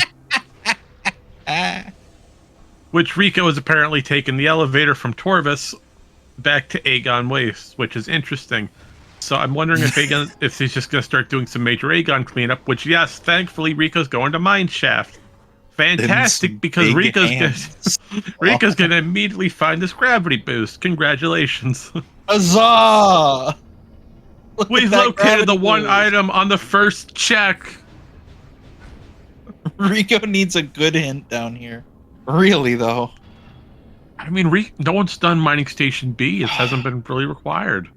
Which Rico has apparently taken the elevator from Torvis back to Aegon Waste, which is interesting. So I'm wondering if if he's just going to start doing some major Aegon cleanup, which, yes, thankfully Rico's going to Mineshaft. Fantastic, because Rico's going to immediately find this gravity boost. Congratulations. Huzzah! We've located the one item on the first check. Rico needs a good hint down here. Really, though. I mean, no one's done Mining Station B. It hasn't been really required.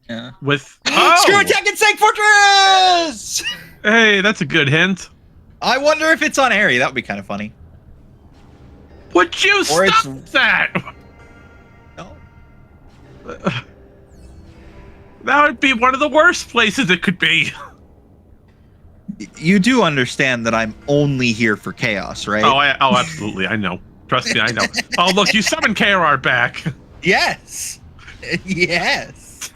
Yeah. With Screw Attack and Sank Fortress! Hey, that's a good hint. I wonder if it's on Airy. That would be kind of funny. Would you stop that? No. That would be one of the worst places it could be. You do understand that I'm only here for chaos, right? Oh, absolutely. I know. Trust me, I know. Oh, look, you summoned KRR back. Yes. Yes.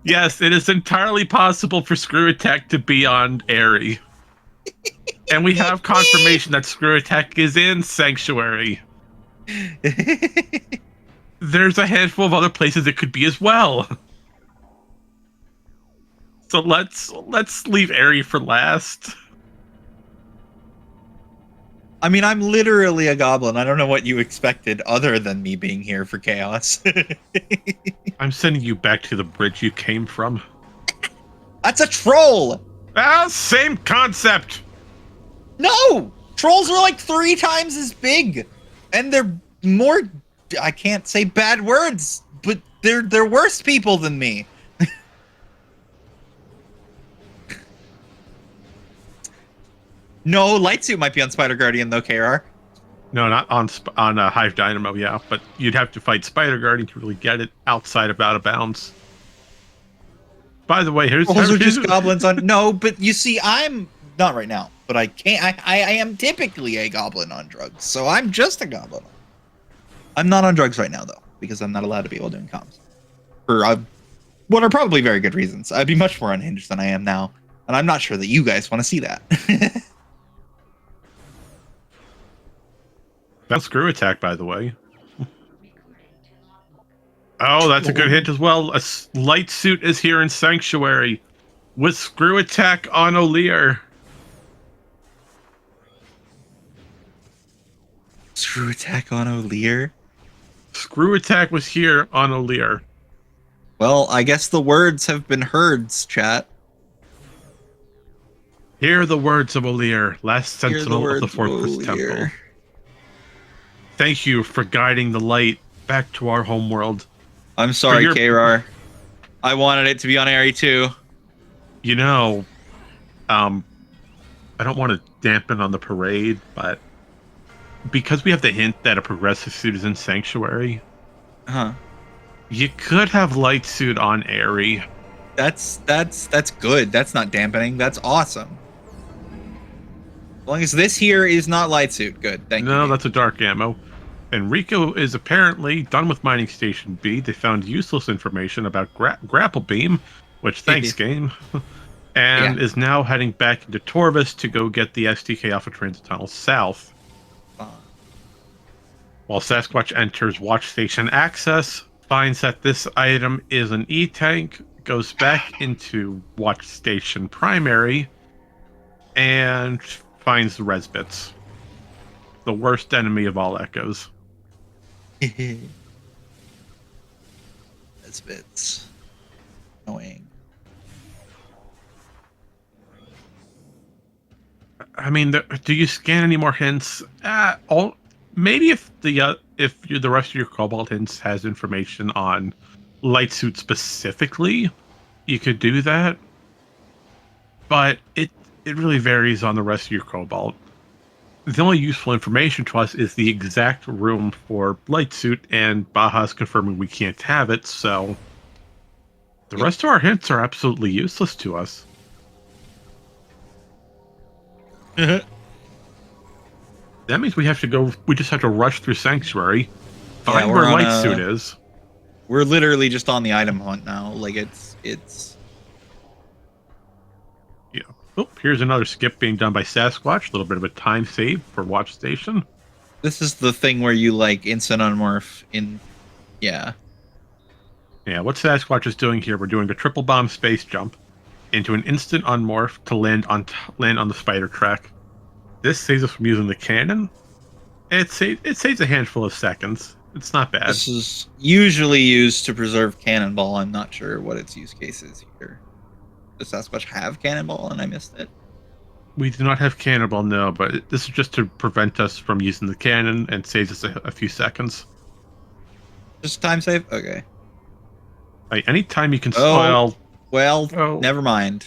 Yes, it is entirely possible for Screw Attack to be on Airy. And we have confirmation that Screw Attack is in Sanctuary. There's a handful of other places it could be as well. So let's leave Airy for last. I mean, I'm literally a goblin. I don't know what you expected other than me being here for chaos. I'm sending you back to the bridge you came from. That's a troll! Ah, same concept! No! Trolls are like 3 times as big. And they're more... I can't say bad words, but they're worse people than me. No, Lightsuit might be on Spider Guardian, though, KR. No, not on Hive Dynamo, yeah. But you'd have to fight Spider Guardian to really get it outside of out of bounds. By the way, here's... Those are just goblins on... No, but you see, I'm... Not right now, but I can't... I am typically a goblin on drugs, so I'm just a goblin. I'm not on drugs right now, though, because I'm not allowed to be able to do comms. For what are probably very good reasons. I'd be much more unhinged than I am now, and I'm not sure that you guys want to see that. That's Screw Attack, by the way. Oh, that's a good hint as well. A light suit is here in Sanctuary with Screw Attack on O'Lear. Screw Attack on O'Lear? Screw Attack was here on O'Lear. Well, I guess the words have been heard, chat. Hear the words of O'Lear, last sentinel of the Fortress Temple. Thank you for guiding the light back to our homeworld. I'm sorry, K-Rar. I wanted it to be on Airy too. You know, I don't want to dampen on the parade, but because we have the hint that a progressive suit is in Sanctuary, you could have light suit on Airy. That's good. That's not dampening. That's awesome. As long as this here is not light suit, good. Thank you. No, that's a dark ammo. And Rico is apparently done with Mining Station B. They found useless information about Grapple Beam, which thanks, game. And is now heading back into Torvis to go get the STK Alpha Transit Tunnel south. While Sasquatch enters Watch Station Access, finds that this item is an E-Tank, goes back into Watch Station Primary, and finds the Resbits. The worst enemy of all Echoes. Resbits. Annoying. I mean, do you scan any more hints? Maybe if the rest of your Cobalt hints has information on light suit specifically, you could do that. But it really varies on the rest of your Cobalt. The only useful information to us is the exact room for light suit, and Baja's confirming we can't have it. So the rest of our hints are absolutely useless to us. That means we have to go. We just have to rush through Sanctuary, find where light suit is. We're literally just on the item hunt now. Like it's. Yeah. Oh, here's another skip being done by Sasquatch. A little bit of a time save for Watch Station. This is the thing where you like instant unmorph in. Yeah. Yeah. What Sasquatch is doing here? We're doing a triple bomb space jump into an instant unmorph to land on the spider track. This saves us from using the cannon. It saves a handful of seconds. It's not bad. This is usually used to preserve cannonball. I'm not sure what its use case is here. Does Sasquatch have cannonball and I missed it? We do not have cannonball, no, but this is just to prevent us from using the cannon and saves us a few seconds. Just time save? Okay. Anytime you can never mind.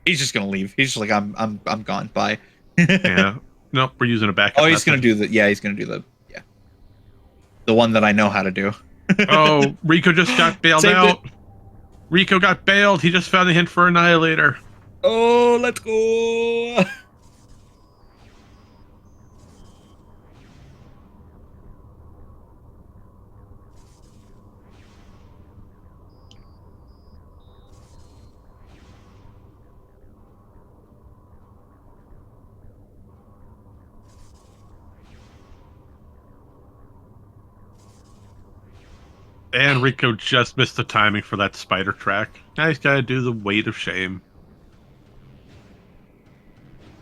He's just gonna leave. He's just like, I'm gone. Bye. Yeah. Nope, we're using a backup. Oh, he's gonna do the the one that I know how to do. Oh, Rico just got bailed out. Rico got bailed. He just found a hint for Annihilator. Oh, let's go. And Rico just missed the timing for that spider track. Now he's got to do the weight of shame.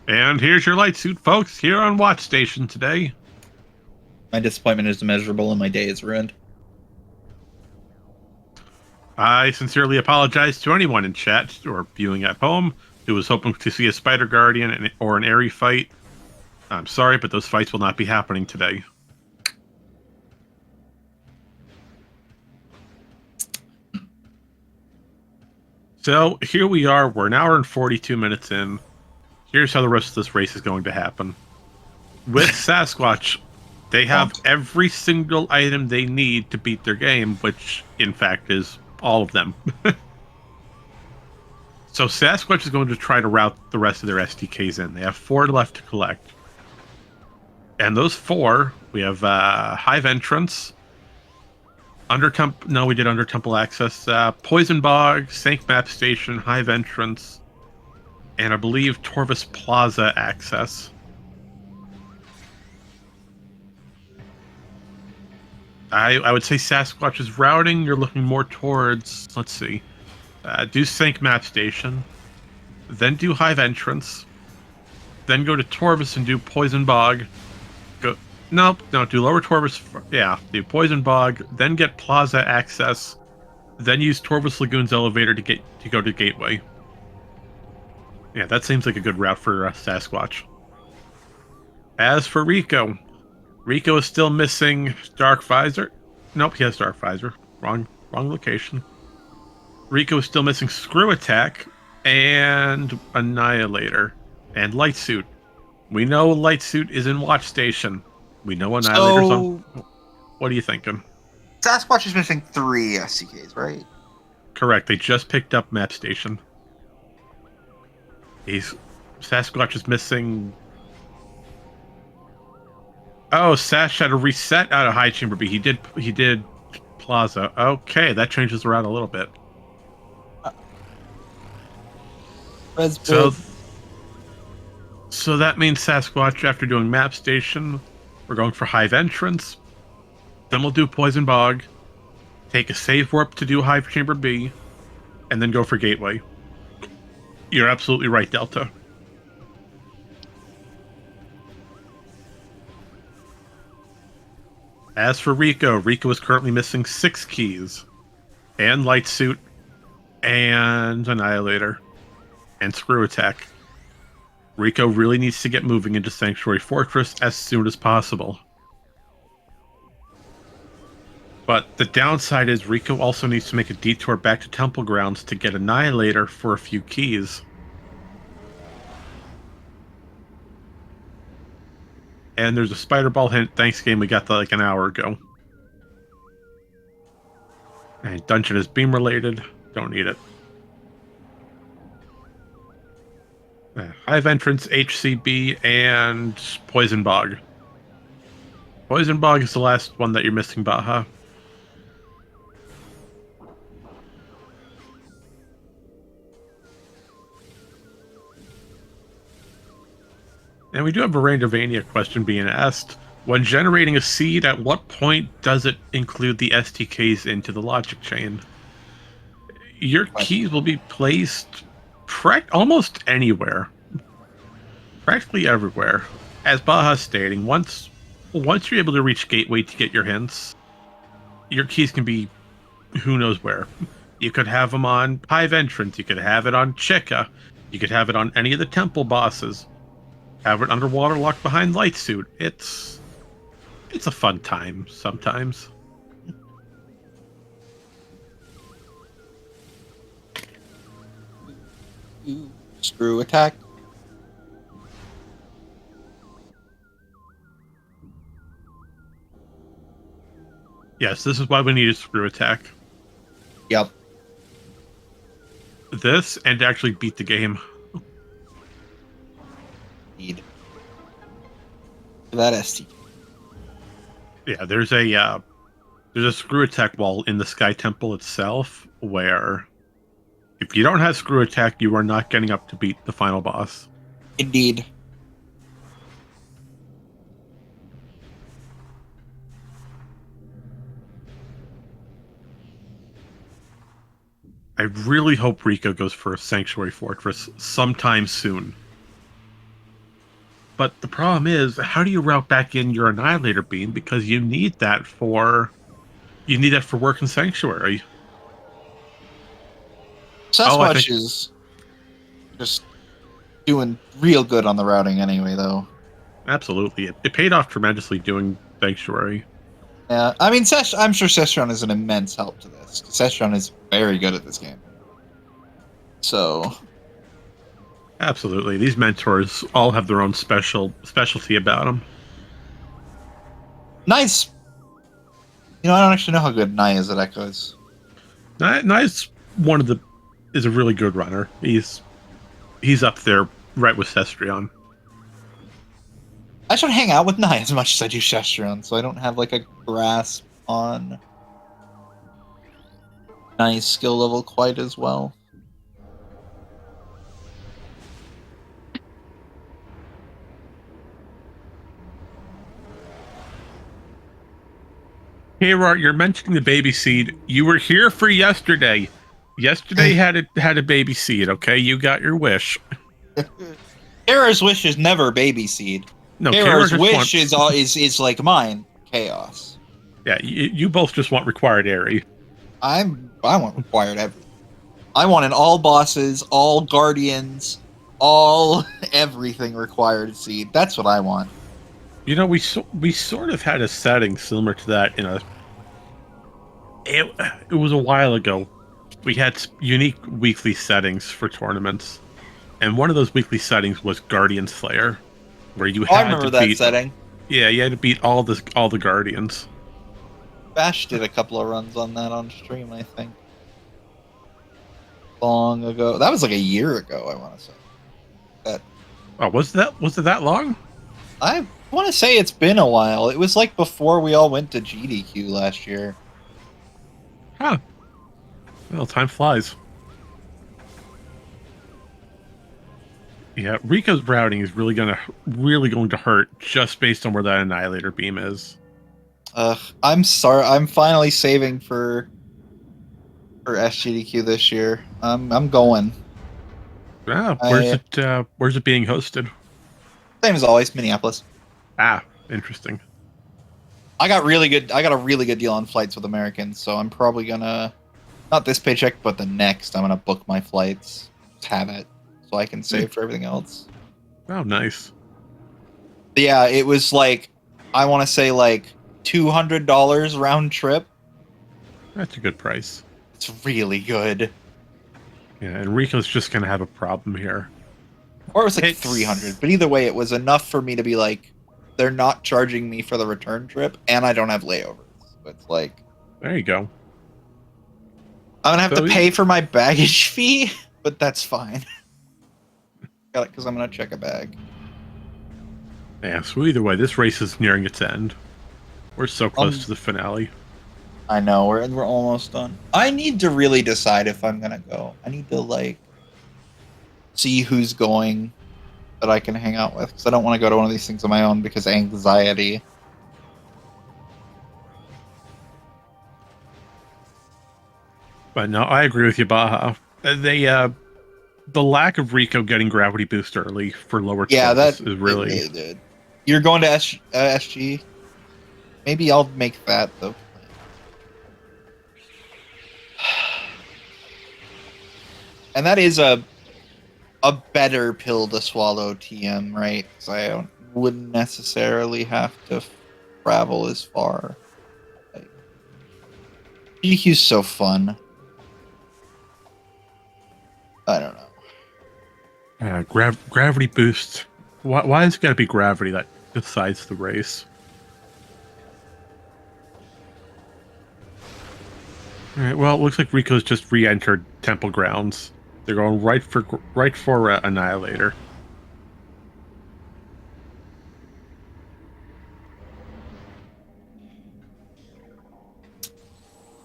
And here's your light suit, folks, here on Watch Station today. My disappointment is immeasurable and my day is ruined. I sincerely apologize to anyone in chat or viewing at home who was hoping to see a Spider Guardian or an Airy fight. I'm sorry, but those fights will not be happening today. So here we are. We're an hour and 42 minutes in. Here's how the rest of this race is going to happen. With Sasquatch, they have every single item they need to beat their game, which in fact is all of them. So Sasquatch is going to try to route the rest of their STKs in. They have 4 left to collect. And those 4, we have Hive Entrance, Under Temple Access, Poison Bog, Sank Map Station, Hive Entrance, and I believe Torvis Plaza Access. I would say Sasquatch's routing, you're looking more towards, let's see, do Sank Map Station, then do Hive Entrance, then go to Torvis and do Poison Bog. Do Lower Torvis, do Poison Bog, then get Plaza Access, then use Torvis Lagoon's elevator to go to Gateway. Yeah, that seems like a good route for Sasquatch. As for Rico, Rico is still missing Dark Visor. Nope, he has Dark Visor. Wrong location. Rico is still missing Screw Attack and Annihilator and Light Suit. We know Light Suit is in Watch Station. We know Annihilator's on. What are you thinking? Sasquatch is missing 3 SCKs, right? Correct. They just picked up Map Station. Sasquatch is missing. Oh, Sash had a reset out of High Chamber B. He did Plaza. Okay, that changes around a little bit. So that means Sasquatch, after doing Map Station, we're going for Hive Entrance. Then we'll do Poison Bog, take a save warp to do Hive Chamber B, and then go for Gateway. You're absolutely right, Delta. As for Rico is currently missing 6 keys, and Light Suit, and Annihilator, and Screw Attack. Rico really needs to get moving into Sanctuary Fortress as soon as possible. But the downside is Rico also needs to make a detour back to Temple Grounds to get Annihilator for a few keys. And there's a Spider Ball hint. Thanks, game. We got that like an hour ago. And Dungeon is beam related. Don't need it. Hive Entrance, HCB, and Poison Bog. Poison Bog is the last one that you're missing, Baja. And we do have a Randomania question being asked. When generating a seed, at what point does it include the STKs into the logic chain? Your keys will be placed almost anywhere. Practically everywhere. As Baja's stating, once you're able to reach Gateway to get your hints, your keys can be who knows where. You could have them on Hive Entrance, you could have it on Chica, you could have it on any of the temple bosses, have it underwater locked behind Light Suit. It's a fun time sometimes. Screw Attack. Yes, this is why we need a Screw Attack. Yep. This, and to actually beat the game. Need that ST. Yeah, there's a Screw Attack wall in the Sky Temple itself, where if you don't have Screw Attack, you are not getting up to beat the final boss. Indeed. I really hope Rico goes for a Sanctuary Fortress sometime soon. But the problem is, how do you route back in your Annihilator Beam? Because you need that for work in Sanctuary. Sasquatch is just doing real good on the routing anyway, though. Absolutely. It paid off tremendously doing Sanctuary. Yeah, I mean, I'm sure Cestrion is an immense help to this. Cestrion is very good at this game. So... Absolutely. These mentors all have their own specialty about them. Nice. You know, I don't actually know how good Naii is at Echoes. Nai's is a really good runner. He's up there right with Cestrion. I should hang out with Naii as much as I do Cestrion, so I don't have like a grasp on Nai's skill level quite as well. Hey, Art, you're mentioning the baby seed. You were here for yesterday. Yesterday had a baby seed, okay? You got your wish. Kara's wish is never baby seed. No, Kara's wish is like mine, chaos. Yeah, you both just want required Airy. I want required everything. I want an all bosses, all guardians, all everything required seed. That's what I want. You know, we sort of had a setting similar to that in a. It was a while ago. We had unique weekly settings for tournaments, and one of those weekly settings was Guardian Slayer, where you Oh, I had to remember that beat. setting. Yeah, you had to beat all the Guardians. Bash did a couple of runs on that on stream, I think. Long ago. That was like a year ago, I want to say. That Oh, was it that long? I want to say it's been a while. It was like before we all went to GDQ last year. Huh. Well, time flies. Yeah, Rico's routing is really going to hurt just based on where that Annihilator beam is. I'm sorry. I'm finally saving for SGDQ this year. I'm going. Ah, I where's it being hosted? Same as always, Minneapolis. Ah, interesting. I got a really good deal on flights with Americans, so I'm probably gonna, not this paycheck, but the next, I'm gonna book my flights, just have it, so I can save for everything else. Oh, nice. But yeah, it was like, I want to say like $200 round trip. That's a good price. It's really good. Yeah, and Rico's just gonna have a problem here. Or it was like It's 300, but either way, it was enough for me to be like, they're not charging me for the return trip, and I don't have layovers. It's like, There you go. I'm gonna have to pay for my baggage fee, but that's fine. Got it, because I'm gonna check a bag. Yeah, so either way, this race is nearing its end. We're so close to the finale. I know, we're almost done. I need to really decide if I'm gonna go. I need to like see who's going that I can hang out with, because I don't want to go to one of these things on my own because anxiety. But no, I agree with you, Baja. The lack of Rico getting gravity boost early for lower That is really. it did. You're going to SG? Maybe I'll make that the plan. And that is a better pill to swallow, TM, right? Because I wouldn't necessarily have to travel as far. Like, GQ's so fun. I don't know. Gravity boost. Why has it got to be gravity that decides the race? All right. Well, it looks like Rico's just re-entered Temple Grounds. They're going right for Annihilator.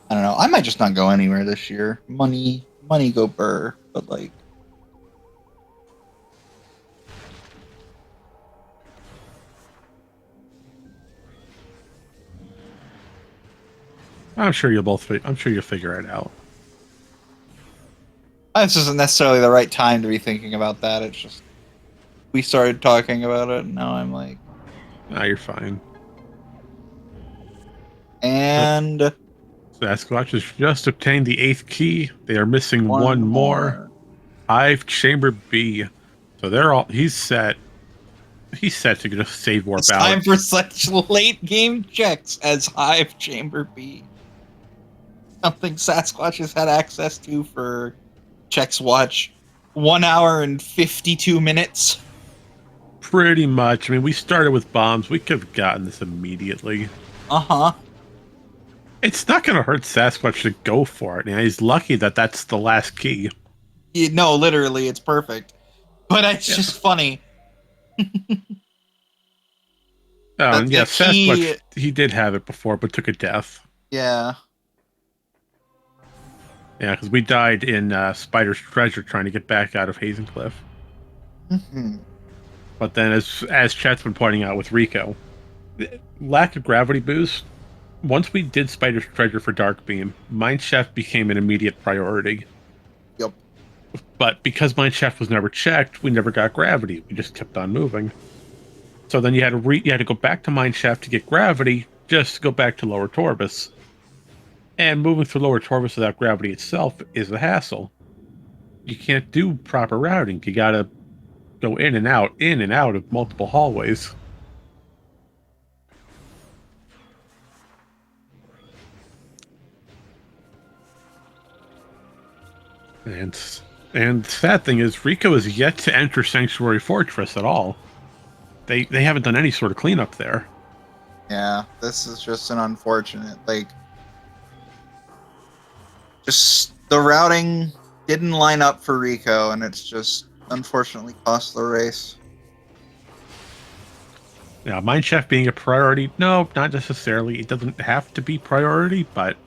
I don't know. I might just not go anywhere this year. Money go burr. But like, I'm sure you'll figure it out. this isn't necessarily the right time to be thinking about that. It's just we started talking about it, and now I'm like, Ah, you're fine. and Sasquatch has just obtained the 8th key. They are missing one more. Hive Chamber B. So he's set. He's set to just save more It's balance. time for such late game checks as Hive Chamber B. Something Sasquatch has had access to for checks watch 1 hour and 52 minutes. Pretty much. I mean, we started with bombs. We could have gotten this immediately. Uh-huh. It's not going to hurt Sasquatch to go for it. You know, he's lucky that that's the last key. No, literally, it's perfect. But it's just funny. Oh, and yeah, Sasquatch, he did have it before, but took a death. Yeah. Yeah, because we died in Spider's Treasure trying to get back out of Hazencliff. Mm-hmm. But then, as Chat's been pointing out with Rico, lack of gravity boost. Once we did Spider's Treasure for Dark Beam, Mineshaft became an immediate priority. Yep. But because Mineshaft was never checked, we never got gravity. We just kept on moving. So then you had to go back to Mineshaft to get gravity, just to go back to Lower Torbus. And moving through Lower Torbus without gravity itself is a hassle. You can't do proper routing. You gotta go in and out of multiple hallways. And the sad thing is, Rico is yet to enter Sanctuary Fortress at all. They haven't done any sort of cleanup there. Yeah, this is just an unfortunate, like, just the routing didn't line up for Rico, and it's just unfortunately cost the race. Now, Mineshaft being a priority, no, not necessarily. It doesn't have to be priority, but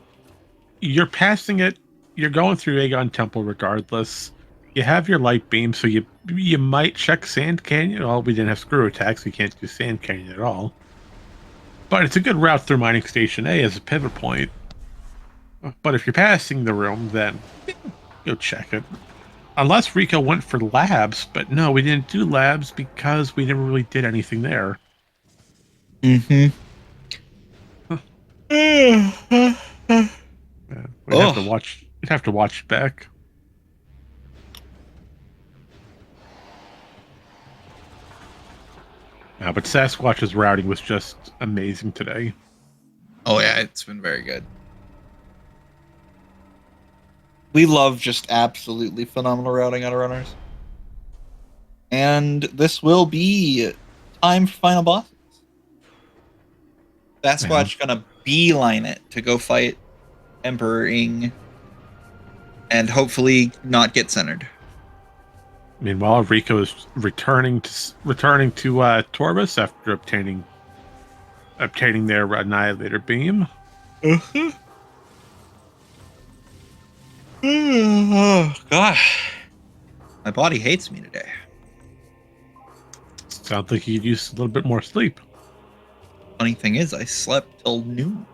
you're passing it. You're going through Aegon Temple regardless. You have your light beam, so you might check Sand Canyon. Well, we didn't have screw attacks. We can't do Sand Canyon at all. But it's a good route through Mining Station A as a pivot point. But if you're passing the room, then go check it. Unless Rico went for labs, but no, we didn't do labs because we never really did anything there. Mm-hmm. Yeah, we'd have to watch. We'd have to watch back. But Sasquatch's routing was just amazing today. Oh yeah, it's been very good. We love just absolutely phenomenal routing out of runners. And this will be time for final bosses. Sasquatch gonna beeline it to go fight Emperor Ing and hopefully not get centered. Meanwhile, Rico is returning to Torbus after obtaining their Annihilator beam. Oh gosh, my body hates me today. Sounds like you'd use a little bit more sleep. Funny thing is, I slept till noon.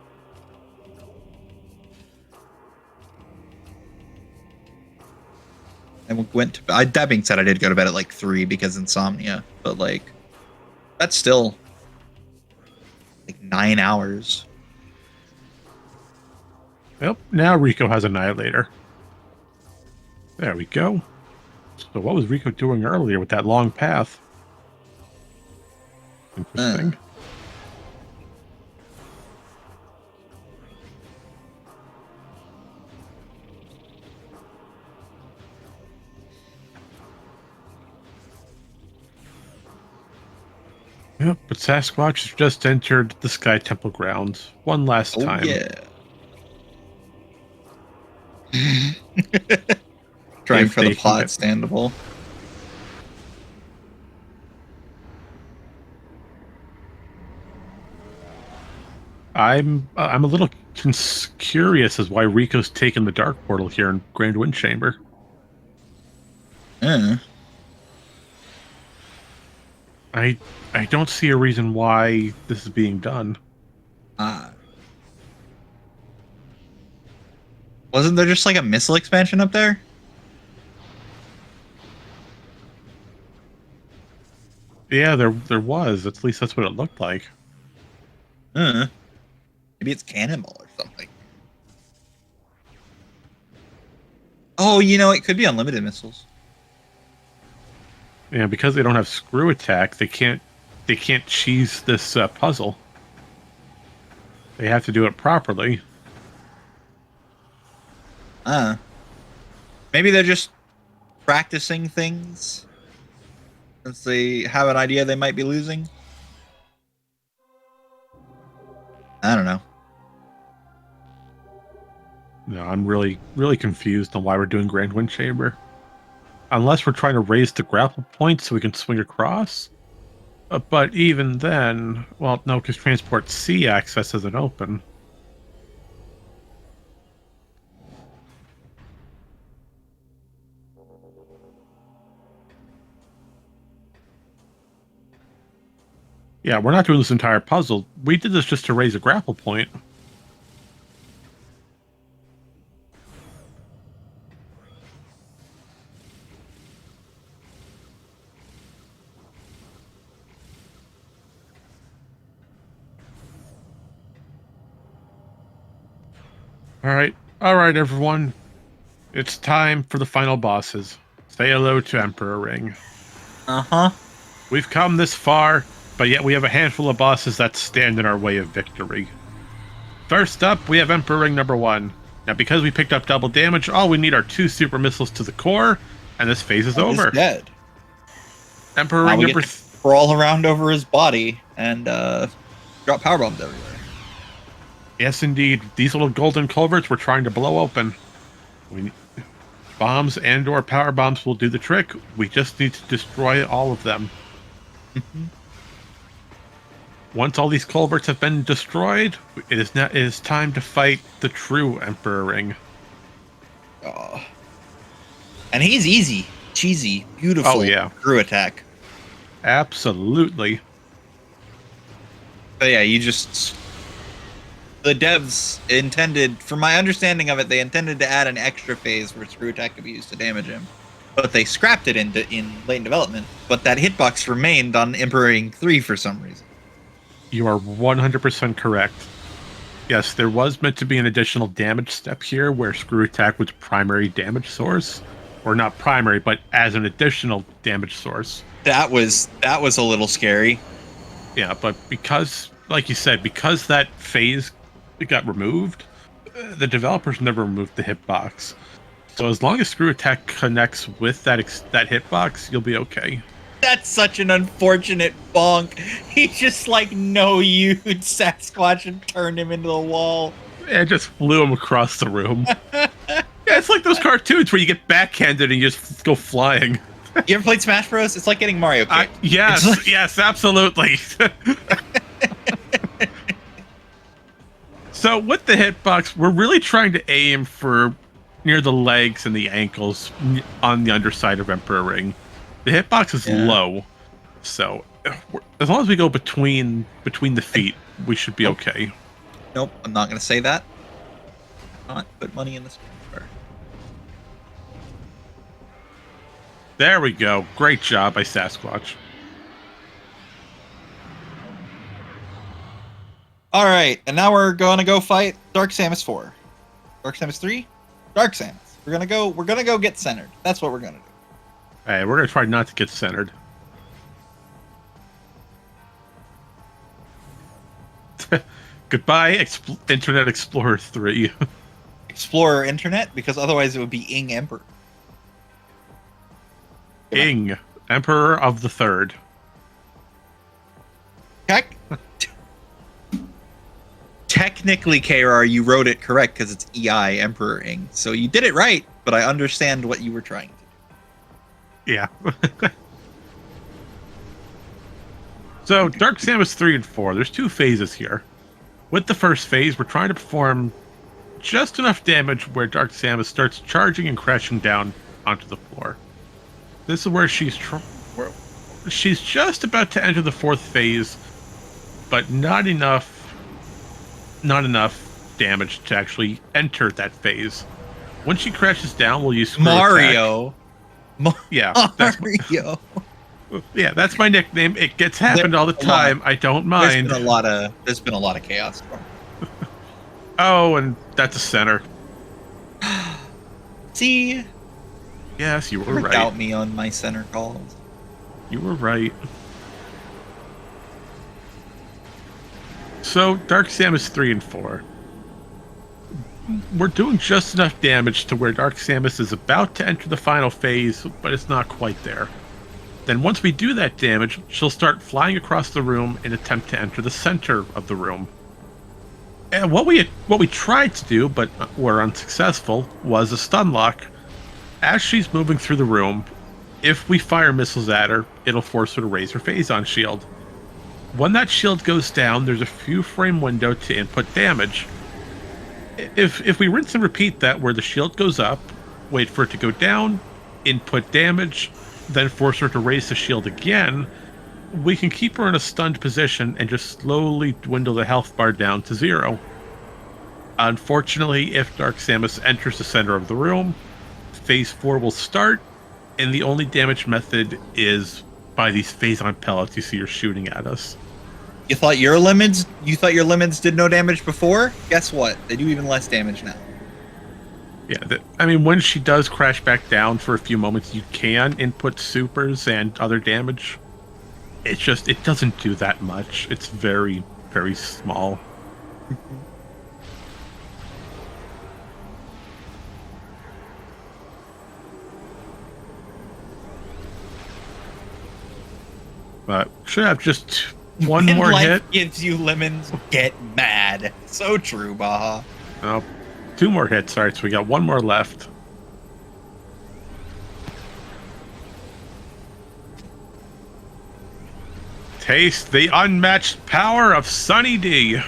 And went to bed. That being said, I did go to bed at like 3 because insomnia, but like that's still like 9 hours. Yep. Now Rico has Annihilator. There we go. So what was Rico doing earlier with that long path? Interesting. Yep, but Sasquatch has just entered the Sky Temple grounds one last time. Yeah. Trying for the pot standable. I'm a little curious as why Rico's taken the Dark Portal here in Grand Wind Chamber. I don't see a reason why this is being done. Wasn't there just like a missile expansion up there? Yeah, there was. At least that's what it looked like. Maybe it's cannonball or something. Oh, you know, it could be unlimited missiles. Yeah, because they don't have screw attack, they can't cheese this puzzle. They have to do it properly. Maybe they're just practicing things since they have an idea they might be losing. I don't know. No, I'm really confused on why we're doing Grand Wind Chamber. Unless we're trying to raise the grapple point so we can swing across. But even then, well, no, because Transport C access isn't open. Yeah, we're not doing this entire puzzle. We did this just to raise a grapple point. All right, everyone. It's time for the final bosses. Say hello to Emperor Ring. We've come this far, but yet we have a handful of bosses that stand in our way of victory. First up, we have Emperor Ring number 1. Now, because we picked up double damage, all we need are 2 super missiles to the core, and this phase is over. He's dead. Emperor Now Ring we number get to crawl around over his body and drop power bombs everywhere. Yes, indeed. These little golden culverts we're trying to blow open. Bombs and/or power bombs will do the trick. We just need to destroy all of them. Once all these culverts have been destroyed, it is time to fight the true Emperor Ring. Oh. And he's easy, cheesy, beautiful. Oh, yeah. Screw attack. Absolutely. But yeah, the devs intended, from my understanding of it, they intended to add an extra phase where screw attack could be used to damage him. But they scrapped it in late development. But that hitbox remained on Emperor Ring 3 for some reason. You are 100% correct. Yes, there was meant to be an additional damage step here where screw attack was primary damage source. Or not primary, but as an additional damage source. That was a little scary. Yeah, but because, like you said, because that phase got removed, the developers never removed the hitbox. So as long as screw attack connects with that hitbox, you'll be okay. That's such an unfortunate bonk. He just no-you'd Sasquatch and turned him into the wall. And just flew him across the room. Yeah, it's like those cartoons where you get backhanded and you just go flying. You ever played Smash Bros? It's like getting Mario kicked. Yes, yes, absolutely. So with the hitbox, we're really trying to aim for near the legs and the ankles on the underside of Emperor Ring. The hitbox is low, so as long as we go between the feet, we should be okay. Nope, I'm not going to say that. Not put money in the screen. There we go. Great job by Sasquatch. All right, and now we're going to go fight Dark Samus 4. Dark Samus 3? Dark Samus. We're going to go get centered. That's what we're going to do. Hey, we're going to try not to get centered. Goodbye, Internet Explorer 3. Explorer Internet, because otherwise it would be Ing Emperor. Ing, Emperor of the Third. Technically, KR, you wrote it correct because it's EI, Emperor Ing. So you did it right, but I understand what you were trying to do. Yeah. So, Dark Samus 3 and 4, there's 2 phases here. With the first phase, we're trying to perform just enough damage where Dark Samus starts charging and crashing down onto the floor. This is where she's just about to enter the 4th phase, but not enough damage to actually enter that phase. Once she crashes down, we'll use Mario. Yeah, Mario. Yeah, that's my nickname. It gets happened all the time. I don't mind. There's been a lot of chaos. Oh, and that's a center. See? Yes, you were right. Doubt me on my center calls. You were right. So, Dark Samus 3 and 4. We're doing just enough damage to where Dark Samus is about to enter the final phase, but it's not quite there. Then once we do that damage, she'll start flying across the room in an attempt to enter the center of the room. And what we tried to do, but were unsuccessful, was a stun lock. As she's moving through the room, if we fire missiles at her, it'll force her to raise her phazon shield. When that shield goes down, there's a few frame window to input damage. If we rinse and repeat that, where the shield goes up, wait for it to go down, input damage, then force her to raise the shield again, we can keep her in a stunned position and just slowly dwindle the health bar down to 0. Unfortunately, if Dark Samus enters the center of the room, phase 4 will start, and the only damage method is by these phazon pellets you see her shooting at us. You thought your limits did no damage before? Guess what? They do even less damage now. Yeah, I mean, when she does crash back down for a few moments, you can input supers and other damage. It's just, it doesn't do that much. It's very, very small. Should have just one When more life hit. gives you lemons, get mad. So true, Baha. Oh, 2 more hits. All right, so we got 1 more left. Taste the unmatched power of Sunny D.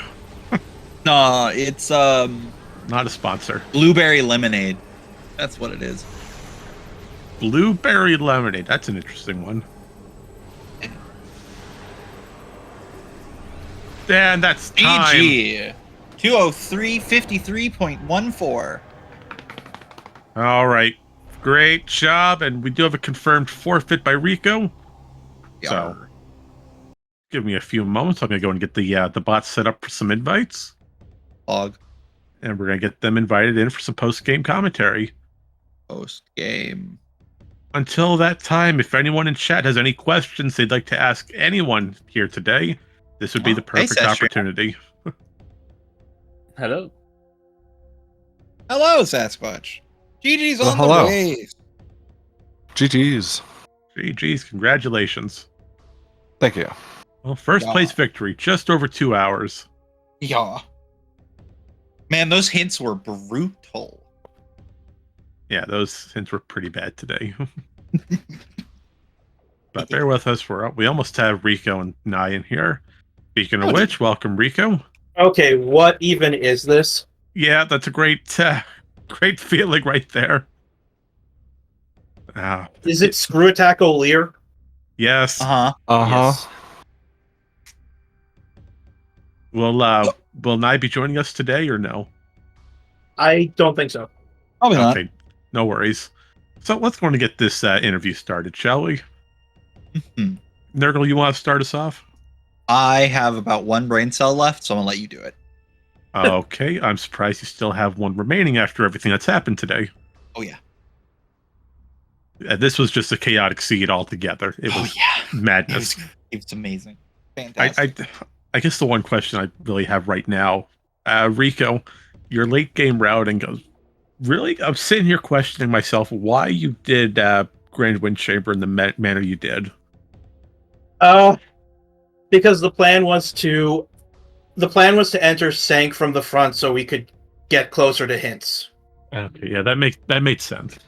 No, it's Not a sponsor. blueberry lemonade. That's what it is. Blueberry lemonade. That's an interesting one. And that's time. EG 203.53.14. All right. Great job. And we do have a confirmed forfeit by Rico. So give me a few moments. I'm going to go and get the bot set up for some invites. Log And we're going to get them invited in for some post-game commentary. post game. Until that time, if anyone in chat has any questions they'd like to ask anyone here today, this would be the perfect Cestrion. opportunity. Hello. Hello, Sasquatch. GG's on hello. the way. GG's. GG's, congratulations. Thank you. Well, first Yeah. place victory, just over 2 hours. Yeah. Man, those hints were brutal. Yeah, those hints were pretty bad today. But bear with us. We almost have Rico and Naii in here. Speaking of which, welcome, Rico. Okay, what even is this? Yeah, that's a great feeling right there. Is it Screw Attack O'Lear? Yes. Uh-huh. Uh-huh. Will Naii be joining us today or no? I don't think so. Probably not. Okay, no worries. So let's go and get this interview started, shall we? Mhm. Nurgle, you want to start us off? I have about 1 brain cell left, so I'm gonna let you do it. Okay, I'm surprised you still have 1 remaining after everything that's happened today. Oh yeah. This was just a chaotic seed altogether. It was It madness. was amazing. Fantastic. I guess the one question I really have right now, Rico, your late game routing goes. Really, I'm sitting here questioning myself why you did Grand Wind Chamber in the manner you did. Because the plan was to enter Sank from the front so we could get closer to hints. Okay, yeah, that made sense.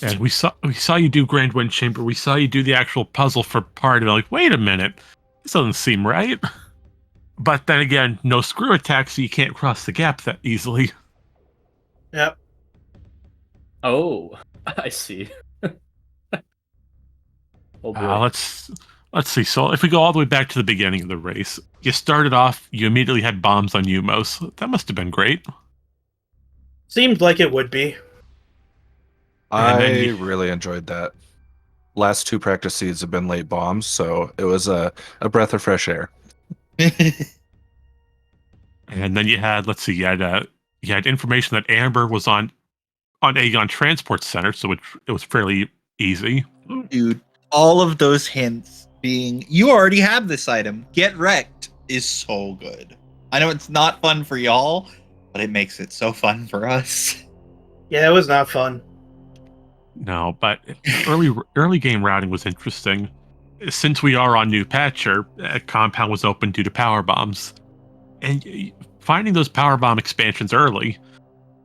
And we saw you do Grand Wind Chamber. We saw you do the actual puzzle for part of it. Like, wait a minute, this doesn't seem right. But then again, no screw attack, so you can't cross the gap that easily. Yep. Oh, I see. Oh boy. Let's see. So if we go all the way back to the beginning of the race, you started off. You immediately had bombs on Umos. That must have been great. Seemed like it would be. I really enjoyed that. Last 2 practice seeds have been late bombs, so it was a breath of fresh air. And then you had, let's see, you had information that Amber was on Aegon Transport Center, so it was fairly easy. Dude, all of those hints being, you already have this item, get wrecked, is so good. I know it's not fun for y'all, but it makes it so fun for us. Yeah, it was not fun. No, but early game routing was interesting. Since we are on New Patcher, a compound was open due to power bombs. And finding those power bomb expansions early,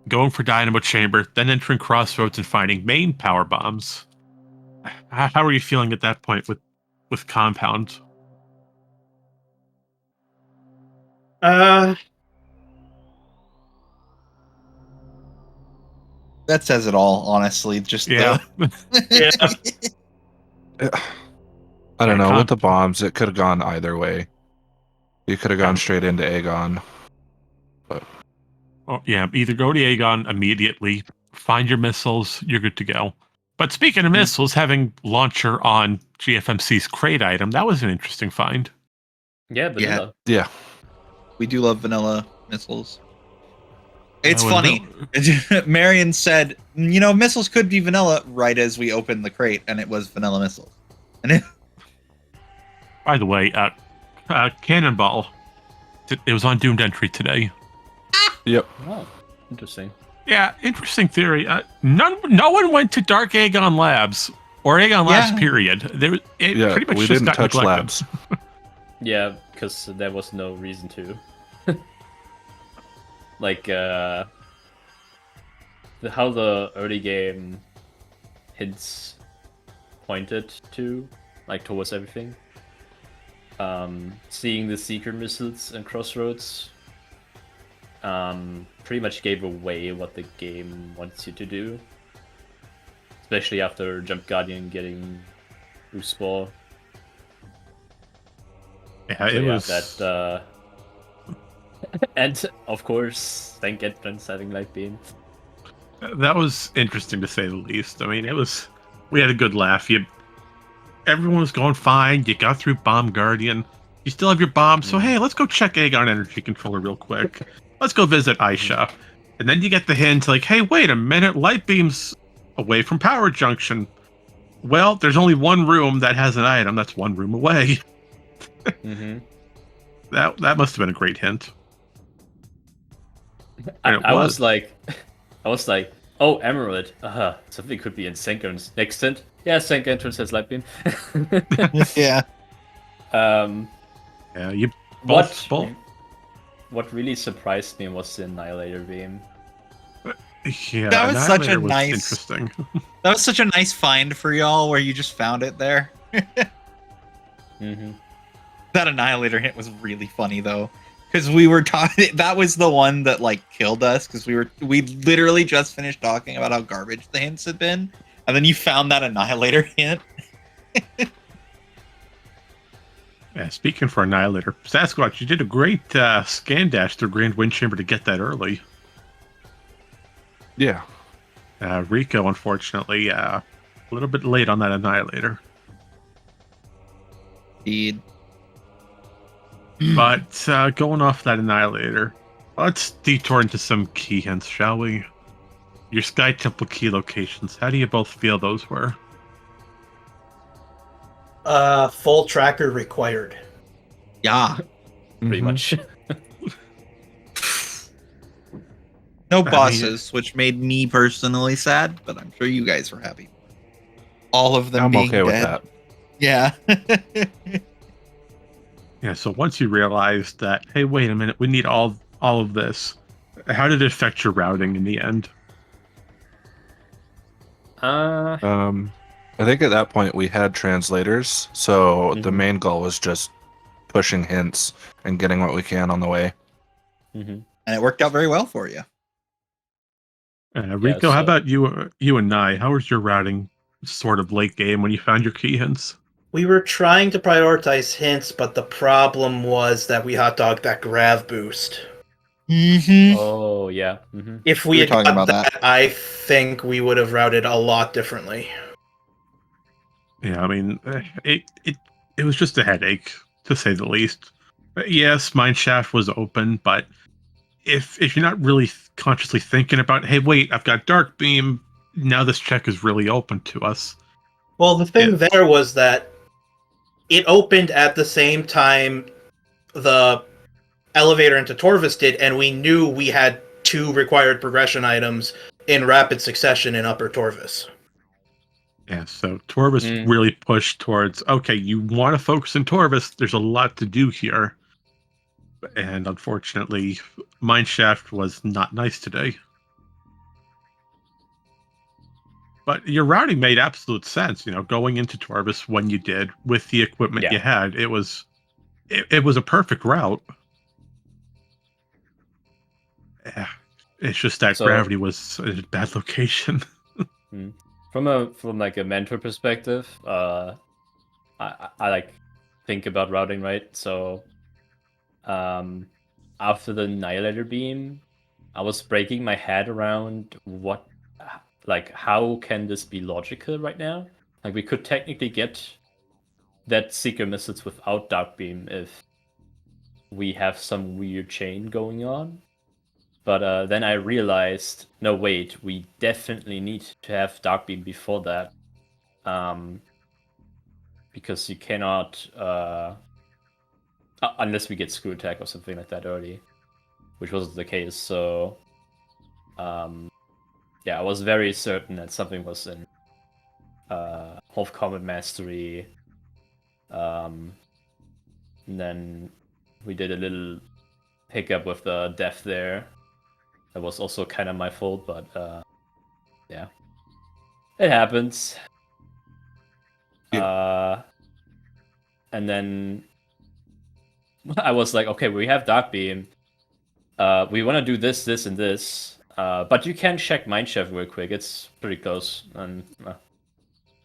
going for Dynamo Chamber, then entering Crossroads and finding main power bombs. How are you feeling at that point with compound? That says it all, honestly. Just Yeah. Yeah. I don't know. Con- With the bombs, it could have gone either way. You could have gone straight into Aegon. Oh, yeah, either go to Aegon immediately, find your missiles, you're good to go. But speaking of missiles, having launcher on GFMC's crate item, that was an interesting find. Yeah, vanilla. Yeah. we do love vanilla missiles. It's Well, funny. Marion said, missiles could be vanilla right as we opened the crate, and it was vanilla missiles. And By the way, Cannonball, it was on Doomed Entry today. Yep. Oh, interesting. Yeah, interesting theory. No one went to Dark Aegon Labs. Or Aegon last Yeah. period. It Yeah, pretty much we just didn't got touch neglected. labs. Yeah, because there was no reason to. Like, how the early game hints pointed to, like, towards everything. Seeing the secret missiles and crossroads pretty much gave away what the game wants you to do. Especially after Jump Guardian getting Boost Ball. Yeah, it was. That, and of course, Thank Entrance having Light Beam. That was interesting to say the least. I mean, it was. We had a good laugh. Everyone was going fine. You got through Bomb Guardian. You still have your bomb. So hey, let's go check Aegon Energy Controller real quick. Let's go visit Aisha. And then you get the hint like, hey, wait a minute, Light Beam's away from Power Junction. Well, there's only one room that has an item. That's one room away. Mm-hmm. That must have been a great hint. I was like, oh, Emerald. Something could be in Sync Entrance. Next hint. Yeah, Sync Entrance has Light Beam. Yeah. Yeah, you both. What really surprised me was the Annihilator Beam. Yeah, That was such a was nice- interesting. That was such a nice find for y'all where you just found it there. Mm-hmm. That Annihilator hint was really funny though. Because we were talking, that was the one that like killed us. Because we literally just finished talking about how garbage the hints had been, and then you found that Annihilator hint. Yeah, speaking for Annihilator, Sasquatch, you did a great scan dash through Grand Wind Chamber to get that early. Yeah. Rico, unfortunately, a little bit late on that Annihilator. Indeed. But going off that Annihilator, let's detour into some key hints, shall we? Your Sky Temple key locations, how do you both feel those were? Full tracker required. Yeah. Pretty Mhm. much. No mean- bosses, which made me personally sad, but I'm sure you guys were happy. All of them I'm being okay with dead. that. Yeah. Yeah, so once you realized that, hey, wait a minute, we need all of this, how did it affect your routing in the end? Uh, I think at that point we had translators, so the Mhm. main goal was just pushing hints and getting what we can on the way. mhm. And it worked out very well for you. Rico, how so- about you and Naii? How was your routing sort of late game when you found your key hints? We were trying to prioritize hints, but the problem was that we hot dogged that grav boost. Mm-hmm. Oh yeah. Mm-hmm. If We we were had talking got about that, I think we would have routed a lot differently. Yeah, I mean, it was just a headache, to say the least. Yes, Mineshaft was open, but if you're not really consciously thinking about, hey, wait, I've got Dark Beam, now this check is really open to us. Well, the thing Yeah. there was that it opened at the same time the elevator into Torvis did, and we knew we had 2 required progression items in rapid succession in Upper Torvis. Yeah, so Torvis Mm. really pushed towards, okay, you want to focus in Torvis, there's a lot to do here. And unfortunately, Mineshaft was not nice today. But your routing made absolute sense, going into Torvis when you did with the equipment Yeah. you had. It was a perfect route. Yeah, it's just that So- gravity was a bad location. From like a mentor perspective, I like think about routing, right? So after the Annihilator Beam, I was breaking my head around how can this be logical right now? Like we could technically get that Seeker missiles without Dark Beam if we have some weird chain going on. But then I realized, no, wait, we definitely need to have Dark Beam before that. Because you cannot, unless we get Screw Attack or something like that early, which wasn't the case. So, yeah, I was very certain that something was in Half Combat Mastery. And then we did a little hiccup with the death there. That was also kind of my fault, but yeah. It happens. And then I was like, okay, we have Dark Beam. We want to do this, this, and this. But you can check Mineshaft real quick. It's pretty close. And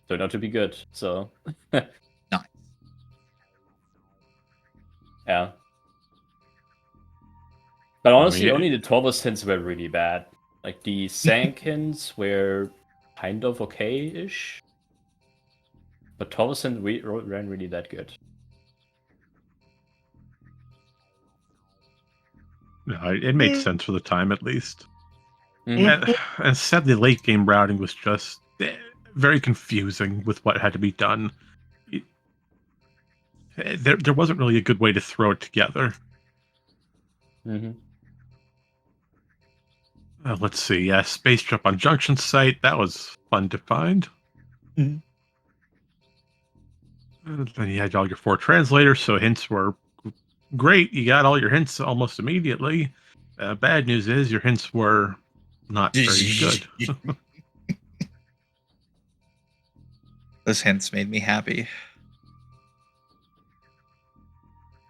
turned out to be good. So. Nice. Yeah. But honestly, only the Torvus hints were really bad. Like, the Sank hints were kind of okay-ish. But Torvus hint ran really that good. No, it makes sense for the time, at least. Mm-hmm. And sadly, late game routing was just very confusing with what had to be done. There wasn't really a good way to throw it together. Mm-hmm. Let's see. Space jump on junction site. That was fun to find. Mhm. Then you had all your 4 translators, so hints were great. You got all your hints almost immediately. Bad news is your hints were not very good. Those hints made me happy.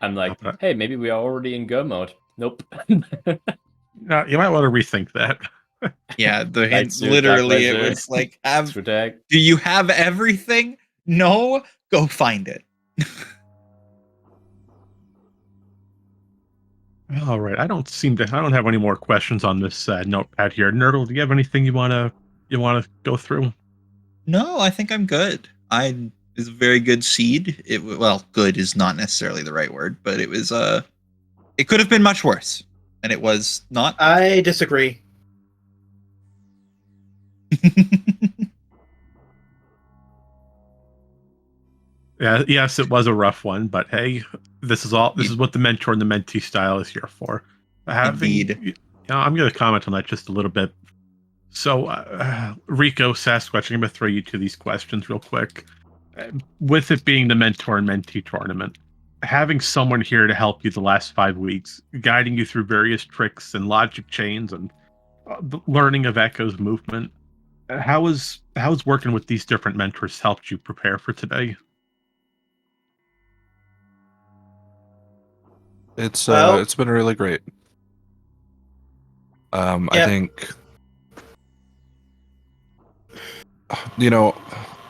I'm like, hey, maybe we are already in go mode. Nope. You might want to rethink that. Yeah, the hints Suit, literally, Dark it Laser, was like, Tag. do you have everything? No? Go find it. All right. I don't have any more questions on this notepad here. Nerdle, do you have anything you wanna go through? No, I think I'm good. It was a very good seed. Good is not necessarily the right word, but it was it could have been much worse, and it was not. I disagree. Yeah, yes, it was a rough one, but hey, this is what the mentor and the mentee style is here for. Indeed. I'm going to comment on that just a little bit. So, Rico, Sasquatch, I'm going to throw you to these questions real quick. With it being the mentor and mentee tournament, having someone here to help you the last 5 weeks, guiding you through various tricks and logic chains and the learning of Echo's movement, how has working with these different mentors helped you prepare for today? It's Well- it's been really great. I Yeah. think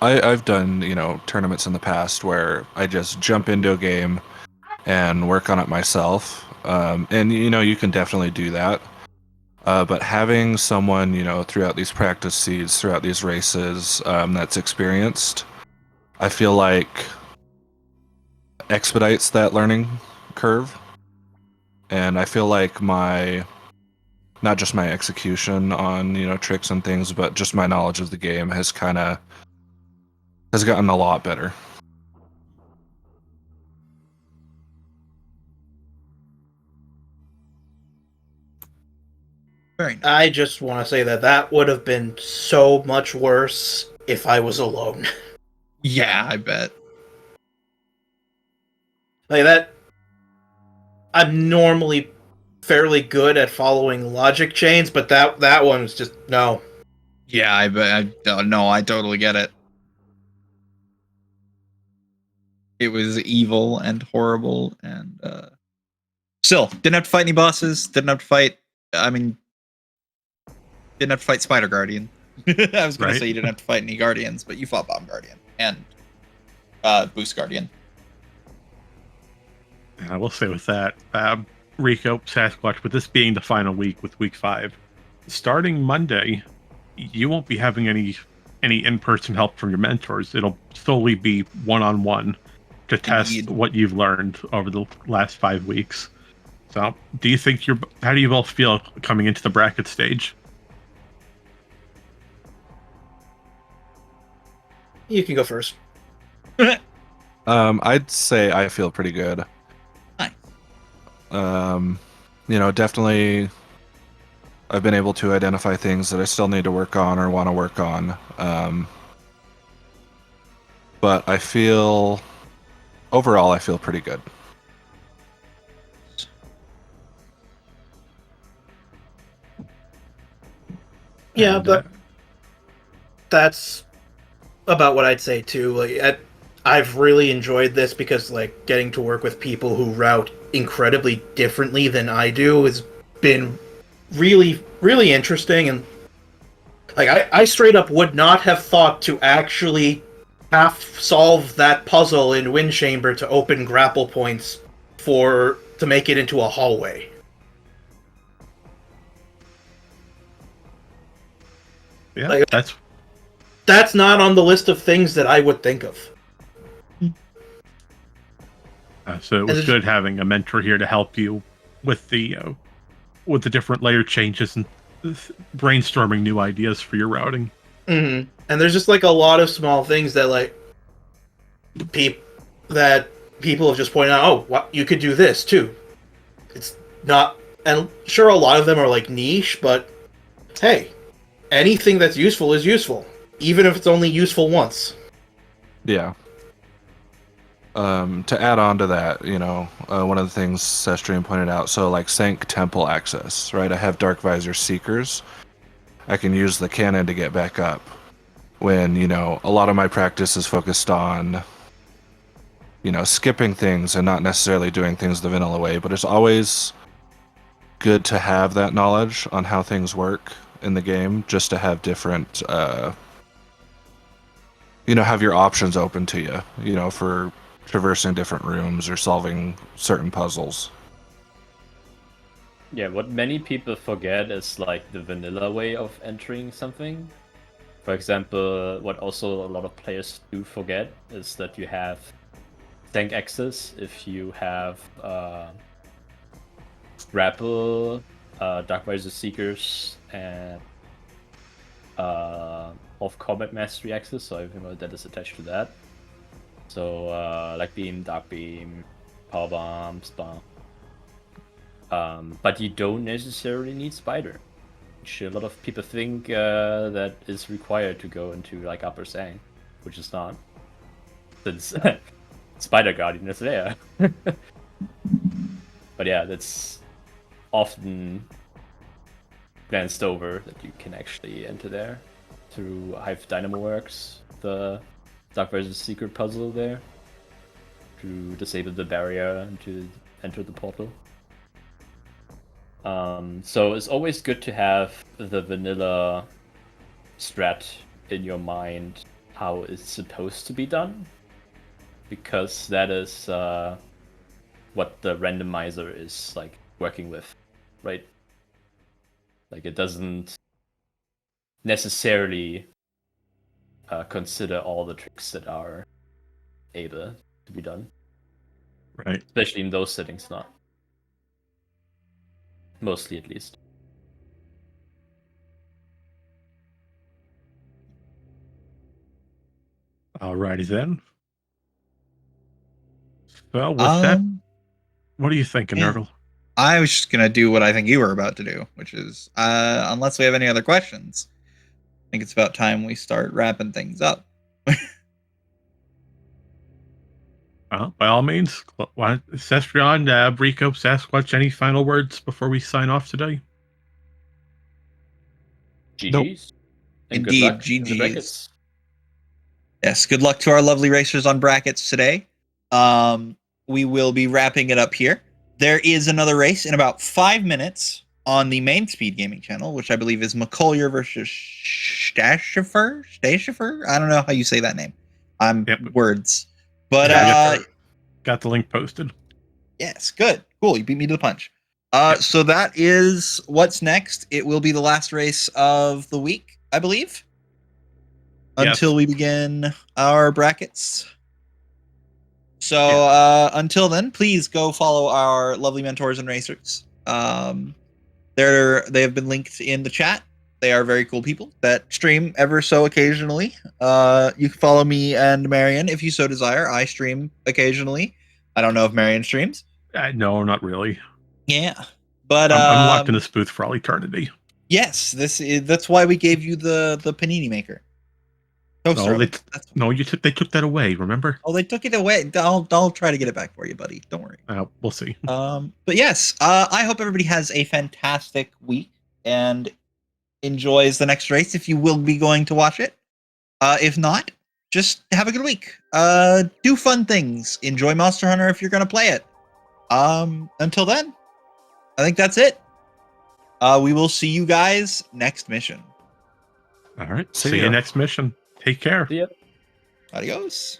I've done tournaments in the past where I just jump into a game and work on it myself, and you can definitely do that. But having someone throughout these practice seeds, throughout these races, that's experienced, I feel like expedites that learning curve. And I feel like not just my execution on tricks and things, but just my knowledge of the game has gotten a lot better. Very nice. I just want to say that would have been so much worse if I was alone. Yeah, I bet. Like that, I'm normally fairly good at following logic chains, but that one was just no. Yeah, I bet. I totally get it. It was evil and horrible, and still didn't have to fight any bosses. Didn't have to fight. Didn't have to fight Spider Guardian. I was going to say you didn't have to fight any Guardians, but you fought Bomb Guardian and Boost Guardian. And I will say with that, Rico, Sasquatch, with this being the final week with week 5, starting Monday, you won't be having any in-person help from your mentors. It'll solely be one-on-one to test Indeed. what you've learned over the last 5 weeks. So, how do you both feel coming into the bracket stage? You can go first. I'd say I feel pretty good. Nice. Definitely I've been able to identify things that I still need to work on or want to work on. but I feel pretty good. Yeah, And, but that's about what I'd say too. Like, I've really enjoyed this because like getting to work with people who route incredibly differently than I do has been really, really interesting. And like I straight up would not have thought to actually half solve that puzzle in Wind Chamber to open grapple points to make it into a hallway. yeah, like- That's not on the list of things that I would think of. so it was good having a mentor here to help you with the different layer changes and brainstorming new ideas for your routing. Mm-hmm. And there's just like a lot of small things that like people have just pointed out. Oh, what, you could do this too. It's not, and sure, a lot of them are like niche, but hey, anything that's useful is useful, even if it's only useful once. Yeah. To add on to that, one of the things Cestrion pointed out, so like Sank Temple access, right? I have Dark Visor Seekers. I can use the cannon to get back up when, a lot of my practice is focused on, skipping things and not necessarily doing things the vanilla way, but it's always good to have that knowledge on how things work in the game, just to have different, have your options open to you, for traversing different rooms or solving certain puzzles. Yeah, what many people forget is like the vanilla way of entering something. For example, what also a lot of players do forget is that you have tank access if you have grapple, Dark Visor Seekers, and off combat mastery access, so everything that is attached to that. So like beam, dark beam, power bomb, spam. But you don't necessarily need spider, which a lot of people think that is required to go into like upper sang, which is not, since spider guardian is there. But yeah, that's often glanced over that you can actually enter there through Hive Dynamo Works, the Dark Visor Secret puzzle there, to disable the barrier and to enter the portal. So it's always good to have the vanilla strat in your mind, how it's supposed to be done, because that is what the randomizer is like working with, right? Like it doesn't necessarily consider all the tricks that are able to be done. Right. Especially in those settings, not. Mostly, at least. Alrighty then. Well, with that, what are you thinking, yeah. Nurgle? I was just gonna do what I think you were about to do, which is, unless we have any other questions, I think it's about time we start wrapping things up. By all means, Cestrion, Rico, Sasquatch, any final words before we sign off today? GG's. Nope. And Indeed, good luck in the GG's. brackets. Yes, good luck to our lovely racers on brackets today. We will be wrapping it up here. There is another race in about 5 minutes on the main Speed Gaming channel, which I believe is McCollier versus Stashifer? I don't know how you say that name. Words. But got the link posted. Yes, good. Cool. You beat me to the punch. So that is what's next. It will be the last race of the week, I believe. Until we begin our brackets. So until then, please go follow our lovely mentors and racers. They have been linked in the chat. They are very cool people that stream ever so occasionally. You can follow me and Marion if you so desire. I stream occasionally. I don't know if Marion streams. No, not really. Yeah, but I'm locked in this booth for all eternity. Yes, that's why we gave you the panini maker. Oh, No, sorry. they took that away. Remember? Oh, they took it away. I'll try to get it back for you, buddy. Don't worry. We'll see. But yes, I hope everybody has a fantastic week and enjoys the next race if you will be going to watch it. If not, just have a good week. Do fun things. Enjoy Monster Hunter if you're going to play it. Until then, I think that's it. We will see you guys next mission. All right. See See ya. you next mission. Take care. See ya. Adios.